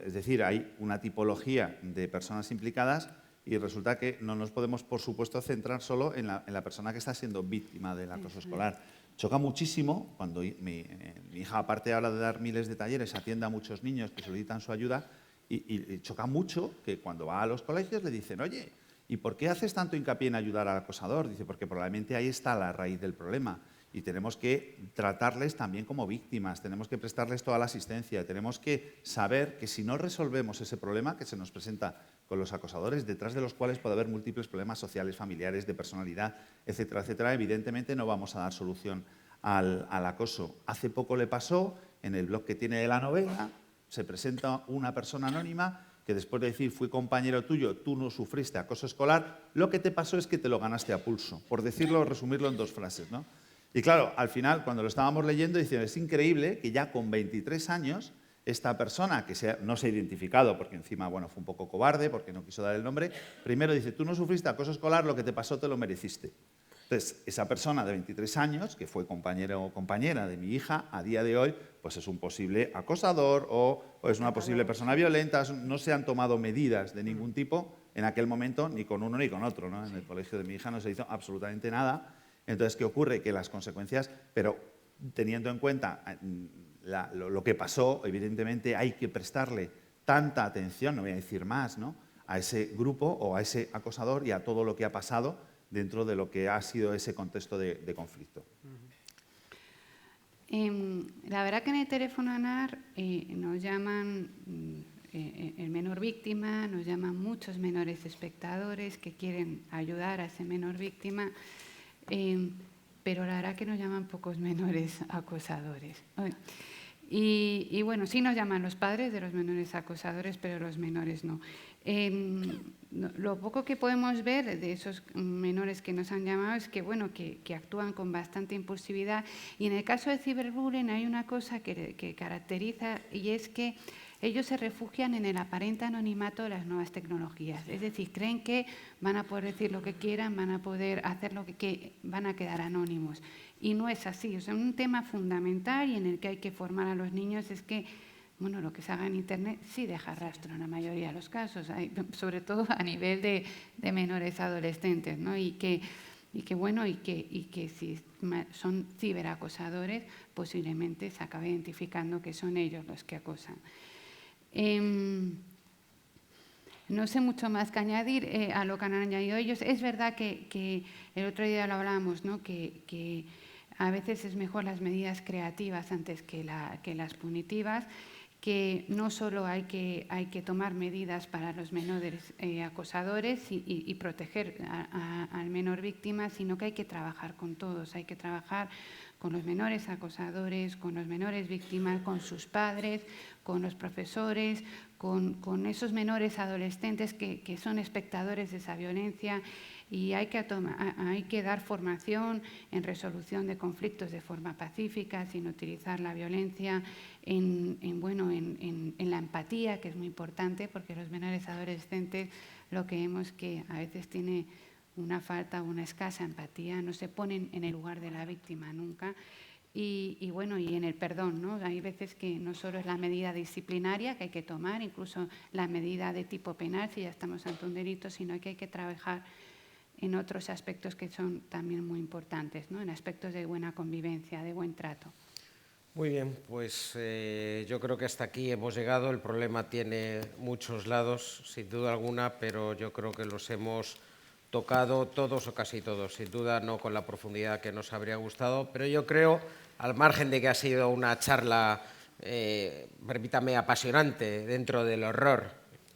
es decir, hay una tipología de personas implicadas y resulta que no nos podemos, por supuesto, centrar solo en la persona que está siendo víctima del acoso escolar. Choca muchísimo cuando mi hija, aparte ahora de dar miles de talleres, atiende a muchos niños que solicitan su ayuda y choca mucho que cuando va a los colegios le dicen, oye, ¿y por qué haces tanto hincapié en ayudar al acosador? Dice, porque probablemente ahí está la raíz del problema y tenemos que tratarles también como víctimas, tenemos que prestarles toda la asistencia, tenemos que saber que si no resolvemos ese problema que se nos presenta con los acosadores, detrás de los cuales puede haber múltiples problemas sociales, familiares, de personalidad, etcétera, etcétera, evidentemente no vamos a dar solución al acoso. Hace poco le pasó, en el blog que tiene de la novela, se presenta una persona anónima que después de decir, fui compañero tuyo, tú no sufriste acoso escolar, lo que te pasó es que te lo ganaste a pulso, por decirlo, resumirlo en 2 frases, ¿no? Y claro, al final, cuando lo estábamos leyendo, dicen, es increíble que ya con 23 años, esta persona, que no se ha identificado, porque encima, bueno, fue un poco cobarde, porque no quiso dar el nombre, primero dice, tú no sufriste acoso escolar, lo que te pasó te lo mereciste. Entonces, esa persona de 23 años, que fue compañero o compañera de mi hija, a día de hoy, pues es un posible acosador o es una posible persona violenta. No se han tomado medidas de ningún tipo en aquel momento, ni con uno ni con otro, ¿no? En el colegio de mi hija no se hizo absolutamente nada. Entonces, ¿qué ocurre? Que las consecuencias, pero teniendo en cuenta lo que pasó, evidentemente hay que prestarle tanta atención, no voy a decir más, ¿no?, a ese grupo o a ese acosador y a todo lo que ha pasado dentro de lo que ha sido ese contexto de conflicto. La verdad que en el teléfono ANAR nos llaman el menor víctima, nos llaman muchos menores espectadores que quieren ayudar a ese menor víctima, pero la verdad que nos llaman pocos menores acosadores. Y bueno, sí nos llaman los padres de los menores acosadores, pero los menores no. Lo poco que podemos ver de esos menores que nos han llamado es que, bueno, que actúan con bastante impulsividad. Y en el caso de ciberbullying hay una cosa que caracteriza y es que ellos se refugian en el aparente anonimato de las nuevas tecnologías. Es decir, creen que van a poder decir lo que quieran, van a poder hacer lo que van a quedar anónimos. Y no es así. O sea, un tema fundamental y en el que hay que formar a los niños es que, bueno, lo que se haga en Internet sí deja rastro en la mayoría de los casos, sobre todo a nivel de menores adolescentes, ¿no? Y que si son ciberacosadores, posiblemente se acabe identificando que son ellos los que acosan. No sé mucho más que añadir a lo que han añadido ellos. Es verdad que el otro día lo hablábamos, ¿no?, que a veces es mejor las medidas creativas antes que las punitivas, que no solo hay que tomar medidas para los menores acosadores y proteger al menor víctima, sino que hay que trabajar con todos, hay que trabajar con los menores acosadores, con los menores víctimas, con sus padres, con los profesores, con esos menores adolescentes que son espectadores de esa violencia. Y hay que dar formación en resolución de conflictos de forma pacífica, sin utilizar la violencia, en la empatía, que es muy importante, porque los menores adolescentes lo que vemos que a veces tiene una falta o una escasa empatía, no se ponen en el lugar de la víctima nunca. Y en el perdón, ¿no? Hay veces que no solo es la medida disciplinaria que hay que tomar, incluso la medida de tipo penal, si ya estamos ante un delito, sino que hay que trabajar en otros aspectos que son también muy importantes, ¿no?, en aspectos de buena convivencia, de buen trato. Muy bien, pues yo creo que hasta aquí hemos llegado. El problema tiene muchos lados, sin duda alguna, pero yo creo que los hemos tocado todos o casi todos, sin duda no con la profundidad que nos habría gustado, pero yo creo, al margen de que ha sido una charla, permítame, apasionante dentro del horror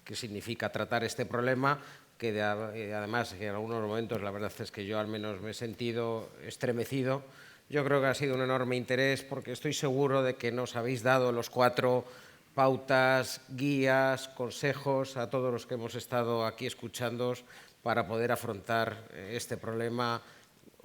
que significa tratar este problema, que además en algunos momentos la verdad es que yo al menos me he sentido estremecido. Yo creo que ha sido un enorme interés porque estoy seguro de que nos habéis dado los 4 pautas, guías, consejos a todos los que hemos estado aquí escuchándoos para poder afrontar este problema,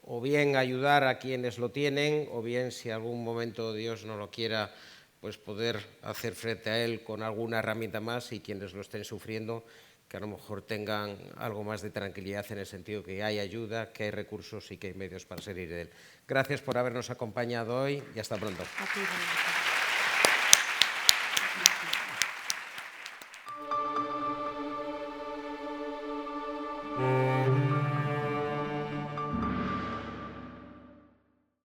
o bien ayudar a quienes lo tienen, o bien, si algún momento Dios no lo quiera, pues poder hacer frente a él con alguna herramienta más, y quienes lo estén sufriendo, que a lo mejor tengan algo más de tranquilidad en el sentido que hay ayuda, que hay recursos y que hay medios para salir de él. Gracias por habernos acompañado hoy y hasta pronto. A ti,